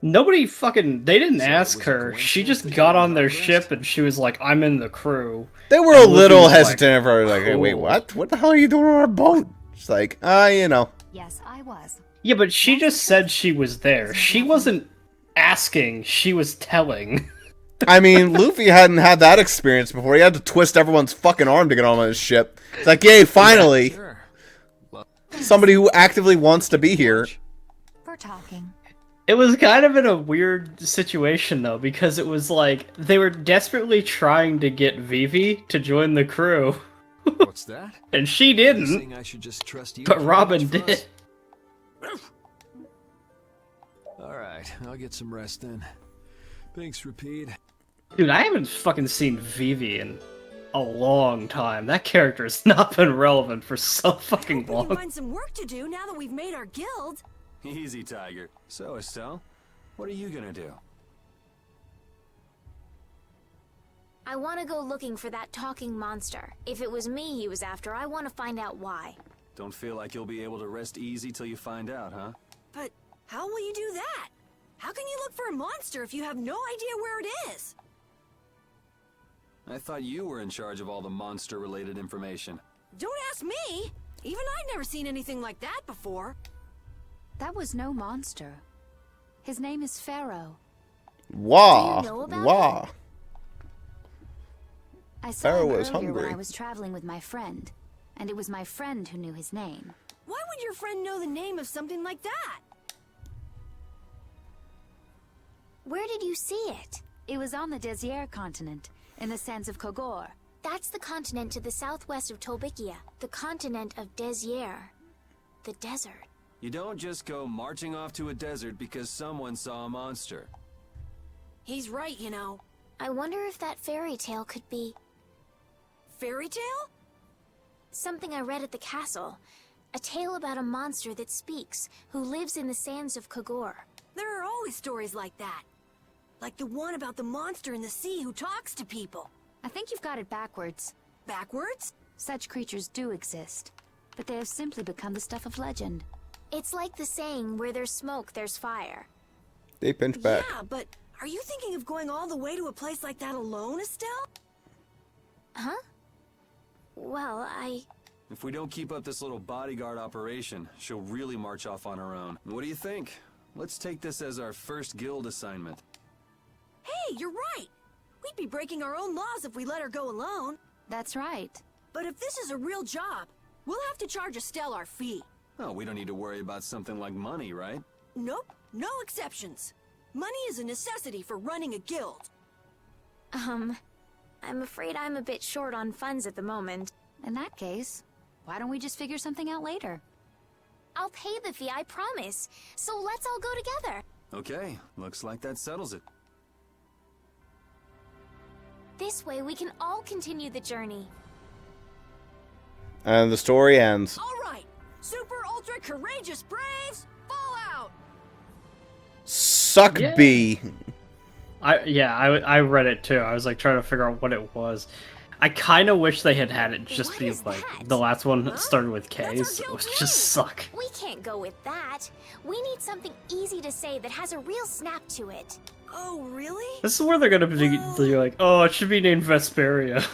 Speaker 1: Nobody fucking... They didn't
Speaker 4: So
Speaker 1: ask
Speaker 4: it was a
Speaker 1: her. She
Speaker 4: coincidence
Speaker 1: just
Speaker 4: that
Speaker 1: got
Speaker 4: you
Speaker 1: on
Speaker 4: got
Speaker 1: their
Speaker 4: dressed?
Speaker 1: ship and she was like, I'm in the crew.
Speaker 2: They were a
Speaker 1: And
Speaker 2: little
Speaker 1: Luffy was
Speaker 2: hesitant for her, like, hey, wait,
Speaker 1: cool.
Speaker 2: what? What the hell are you doing on our boat? She's like, you know.
Speaker 14: Yes, I was.
Speaker 1: Yeah, but she just said she was there. She wasn't asking, she was telling.
Speaker 2: I mean, Luffy hadn't had that experience before. He had to twist everyone's fucking arm to get on his ship. It's like, yay, finally!
Speaker 4: Sure.
Speaker 2: Somebody who actively wants to be here.
Speaker 14: For talking.
Speaker 1: It was kind of in a weird situation, though, because it was like, they were desperately trying to get Vivi to join the crew.
Speaker 4: What's that?
Speaker 1: And she
Speaker 4: You
Speaker 1: didn't,
Speaker 4: saying I should just trust you?
Speaker 1: but
Speaker 4: too
Speaker 1: Robin
Speaker 4: much for us?
Speaker 1: did.
Speaker 4: Alright, I'll get some rest then. Thanks, Repeat.
Speaker 1: Dude, I haven't fucking seen Vivi in a long time. That character has not been relevant for so fucking
Speaker 11: We can
Speaker 1: long.
Speaker 11: find some work to do now that we've made our guild.
Speaker 8: Easy, Tiger. So, Estelle, what are you gonna do?
Speaker 3: I want to go looking for that talking monster. If it was me he was after, I want to find out why.
Speaker 8: Don't feel like you'll be able to rest easy till you find out, huh?
Speaker 11: But how will you do that? How can you look for a monster if you have no idea where it is?
Speaker 8: I thought you were in charge of all the monster-related information.
Speaker 11: Don't ask me! Even I'd never seen anything like that before.
Speaker 13: That was no monster. His name is Pharaoh.
Speaker 2: Wah.
Speaker 3: Do you know about
Speaker 2: Wah.
Speaker 13: I saw
Speaker 2: Pharaoh
Speaker 13: him
Speaker 2: was
Speaker 13: earlier when
Speaker 2: hungry.
Speaker 13: I was traveling with my friend, and it was my friend who knew his name.
Speaker 11: Why would your friend know the name of something like that?
Speaker 3: Where did you see it?
Speaker 13: It was on the Désert continent, in the sands of Kogor.
Speaker 3: That's the continent to the southwest of Tolbikia. The continent of Désert. The desert.
Speaker 8: You don't just go marching off to a desert because someone saw a monster.
Speaker 11: He's right, you know.
Speaker 3: I wonder if that fairy tale could be...
Speaker 11: Fairy tale?
Speaker 3: something I read at the castle. A tale about a monster that speaks, who lives in the sands of Kogor.
Speaker 11: There are always stories like that. Like the one about the monster in the sea who talks to people.
Speaker 13: I think you've got it backwards.
Speaker 11: Backwards?
Speaker 13: Such creatures do exist, but they have simply become the stuff of legend.
Speaker 3: It's like the saying, where there's smoke, there's fire.
Speaker 2: They pinch back.
Speaker 11: Yeah, but are you thinking of going all the way to a place like that alone, Estelle?
Speaker 3: Huh? Well,
Speaker 8: If we don't keep up this little bodyguard operation, she'll really march off on her own. What do you think? Let's take this as our first guild assignment.
Speaker 11: Hey, you're right! We'd be breaking our own laws if we let her go alone.
Speaker 13: That's right.
Speaker 11: But if this is a real job, we'll have to charge Estelle our fee.
Speaker 8: Oh, we don't need to worry about something like money, right?
Speaker 11: Nope, no exceptions. Money is a necessity for running a guild.
Speaker 3: I'm afraid I'm a bit short on funds at the moment.
Speaker 13: In that case, why don't we just figure something out later?
Speaker 3: I'll pay the fee, I promise. So let's all go together.
Speaker 8: Okay, looks like that settles it.
Speaker 3: This way we can all continue the journey.
Speaker 2: And the story ends.
Speaker 11: All right, super ultra courageous braves, fall out.
Speaker 2: Suck
Speaker 1: Yeah.
Speaker 2: B.
Speaker 1: I read it too. I was like trying to figure out what it was. I kind of wish they had it just be like the last one started with K, so it would just suck.
Speaker 3: We can't go with that. We need something easy to say that has a real snap to it.
Speaker 11: Oh, really?
Speaker 1: This is where they're gonna be like, oh, it should be named Vesperia.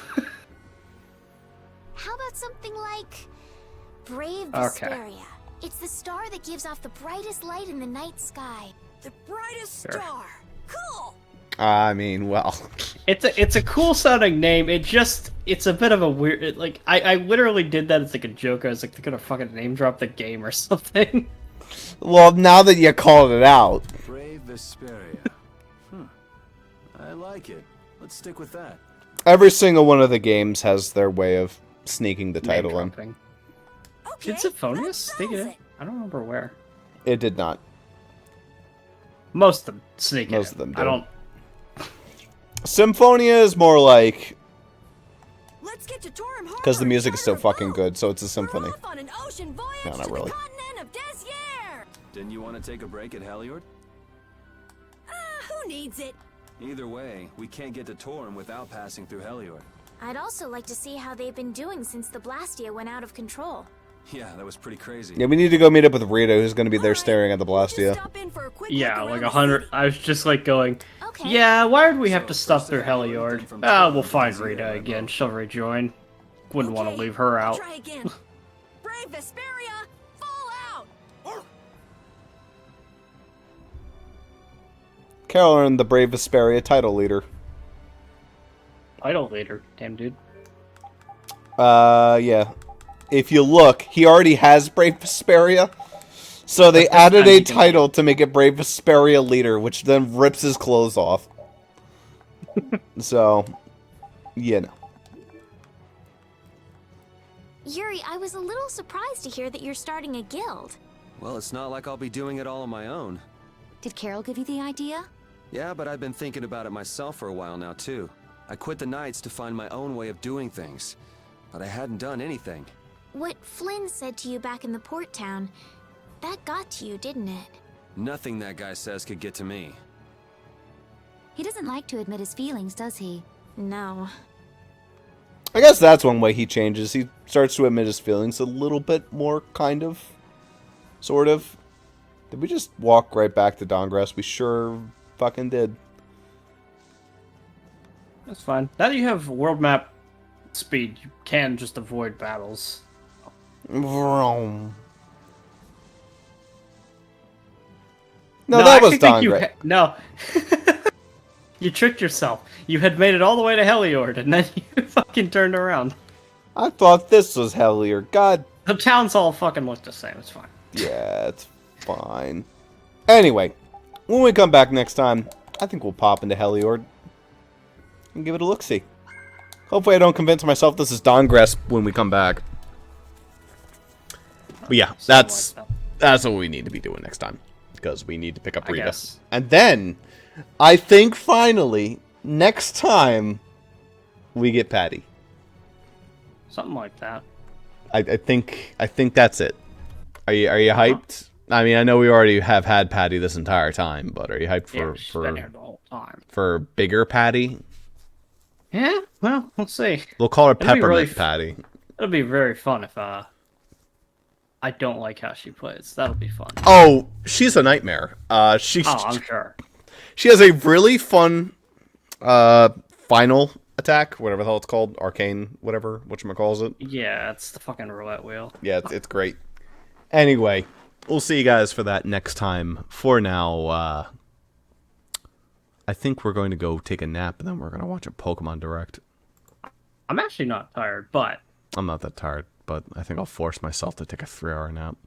Speaker 3: How about something like Brave
Speaker 1: Okay.
Speaker 3: Vesperia? It's the star that gives off the brightest light in the night sky.
Speaker 11: The brightest
Speaker 1: Sure.
Speaker 11: star. Cool.
Speaker 2: I mean, well.
Speaker 1: It's a cool sounding name. It's a bit of a weird. I literally did that as like a joke. I was like, they're gonna fucking name drop the game or something.
Speaker 2: Well, now that you called it out.
Speaker 8: Brave Vesperia. I like it. Let's stick with that.
Speaker 2: Every single one of the games has their way of sneaking the title in.
Speaker 1: Did Symphonius sneak it in? I don't remember where.
Speaker 2: It did not.
Speaker 1: Most of them sneak it in.
Speaker 2: Most of them
Speaker 1: I
Speaker 2: do.
Speaker 1: don't.
Speaker 2: Symphonia is more like...
Speaker 11: Let's get to Torim Harbor.
Speaker 2: Because the music is so fucking good, so it's a symphony.
Speaker 11: On an ocean voyage
Speaker 2: No, not
Speaker 11: to
Speaker 2: really.
Speaker 11: the continent of Desier.
Speaker 8: Didn't you want to take a break at Heliord?
Speaker 11: Who needs it?
Speaker 8: Either way, we can't get to Torim without passing through Heliord.
Speaker 3: I'd also like to see how they've been doing since the Blastia went out of control.
Speaker 8: Yeah, that was pretty crazy.
Speaker 2: Yeah, we need to go meet up with Rita, who's going to be there staring at the Blastia.
Speaker 1: Yeah, like 100. I was just like going. Yeah, why would we have to stuff through Heliord? We'll find Rita again. She'll rejoin. Wouldn't want to leave her out.
Speaker 11: Try again. Brave Vesperia, fall out.
Speaker 2: Carol earned the Brave Vesperia title leader.
Speaker 1: Title leader, damn dude.
Speaker 2: Yeah. If you look, he already has Brave Vesperia. So they added a title to make it Brave Vesperia leader, which then rips his clothes off. So, you know.
Speaker 3: Yuri, I was a little surprised to hear that you're starting a guild.
Speaker 8: Well, it's not like I'll be doing it all on my own.
Speaker 13: Did Carol give you the idea?
Speaker 8: Yeah, but I've been thinking about it myself for a while now, too. I quit the Knights to find my own way of doing things. But I hadn't done anything.
Speaker 3: What Flynn said to you back in the port town, that got to you, didn't it?
Speaker 8: Nothing that guy says could get to me.
Speaker 13: He doesn't like to admit his feelings, does he?
Speaker 3: No.
Speaker 2: I guess that's one way he changes. He starts to admit his feelings a little bit more, kind of. Sort of. Did we just walk right back to Dongrass? We sure fucking did.
Speaker 1: That's fine. Now that you have world map speed, you can just avoid battles.
Speaker 2: Vroom. No, that was Dongrass.
Speaker 1: No. You tricked yourself. You had made it all the way to Heliord, and then you fucking turned around.
Speaker 2: I thought this was Hellier. God.
Speaker 1: The towns all fucking look the same. It's fine.
Speaker 2: Yeah, it's fine. Anyway, when we come back next time, I think we'll pop into Heliord and give it a look-see. Hopefully I don't convince myself this is Dongrass when we come back. But yeah, that's what we need to be doing next time. Because we need to pick up Rita.
Speaker 1: Guess.
Speaker 2: And then, I think finally, next time, we get Patty.
Speaker 1: Something like that.
Speaker 2: I think that's it. Are you hyped? I mean, I know we already have had Patty this entire time, but are you hyped
Speaker 1: She's been here the whole time.
Speaker 2: for bigger Patty?
Speaker 1: Yeah, well, we'll see.
Speaker 2: We'll call her
Speaker 1: It'll be
Speaker 2: Peppermint
Speaker 1: really
Speaker 2: Patty.
Speaker 1: It'll be very fun if I don't like how she plays. That'll be fun.
Speaker 2: Oh, she's a nightmare.
Speaker 1: I'm sure.
Speaker 2: She has a really fun final attack, whatever the hell it's called, arcane, whatever, whatchamacalls it.
Speaker 1: Yeah, it's the fucking roulette wheel.
Speaker 2: Yeah, it's great. Anyway, we'll see you guys for that next time. For now, I think we're going to go take a nap, and then we're going to watch a Pokemon Direct.
Speaker 1: I'm actually not tired, but...
Speaker 2: I'm not that tired, but I think I'll force myself to take a 3-hour nap.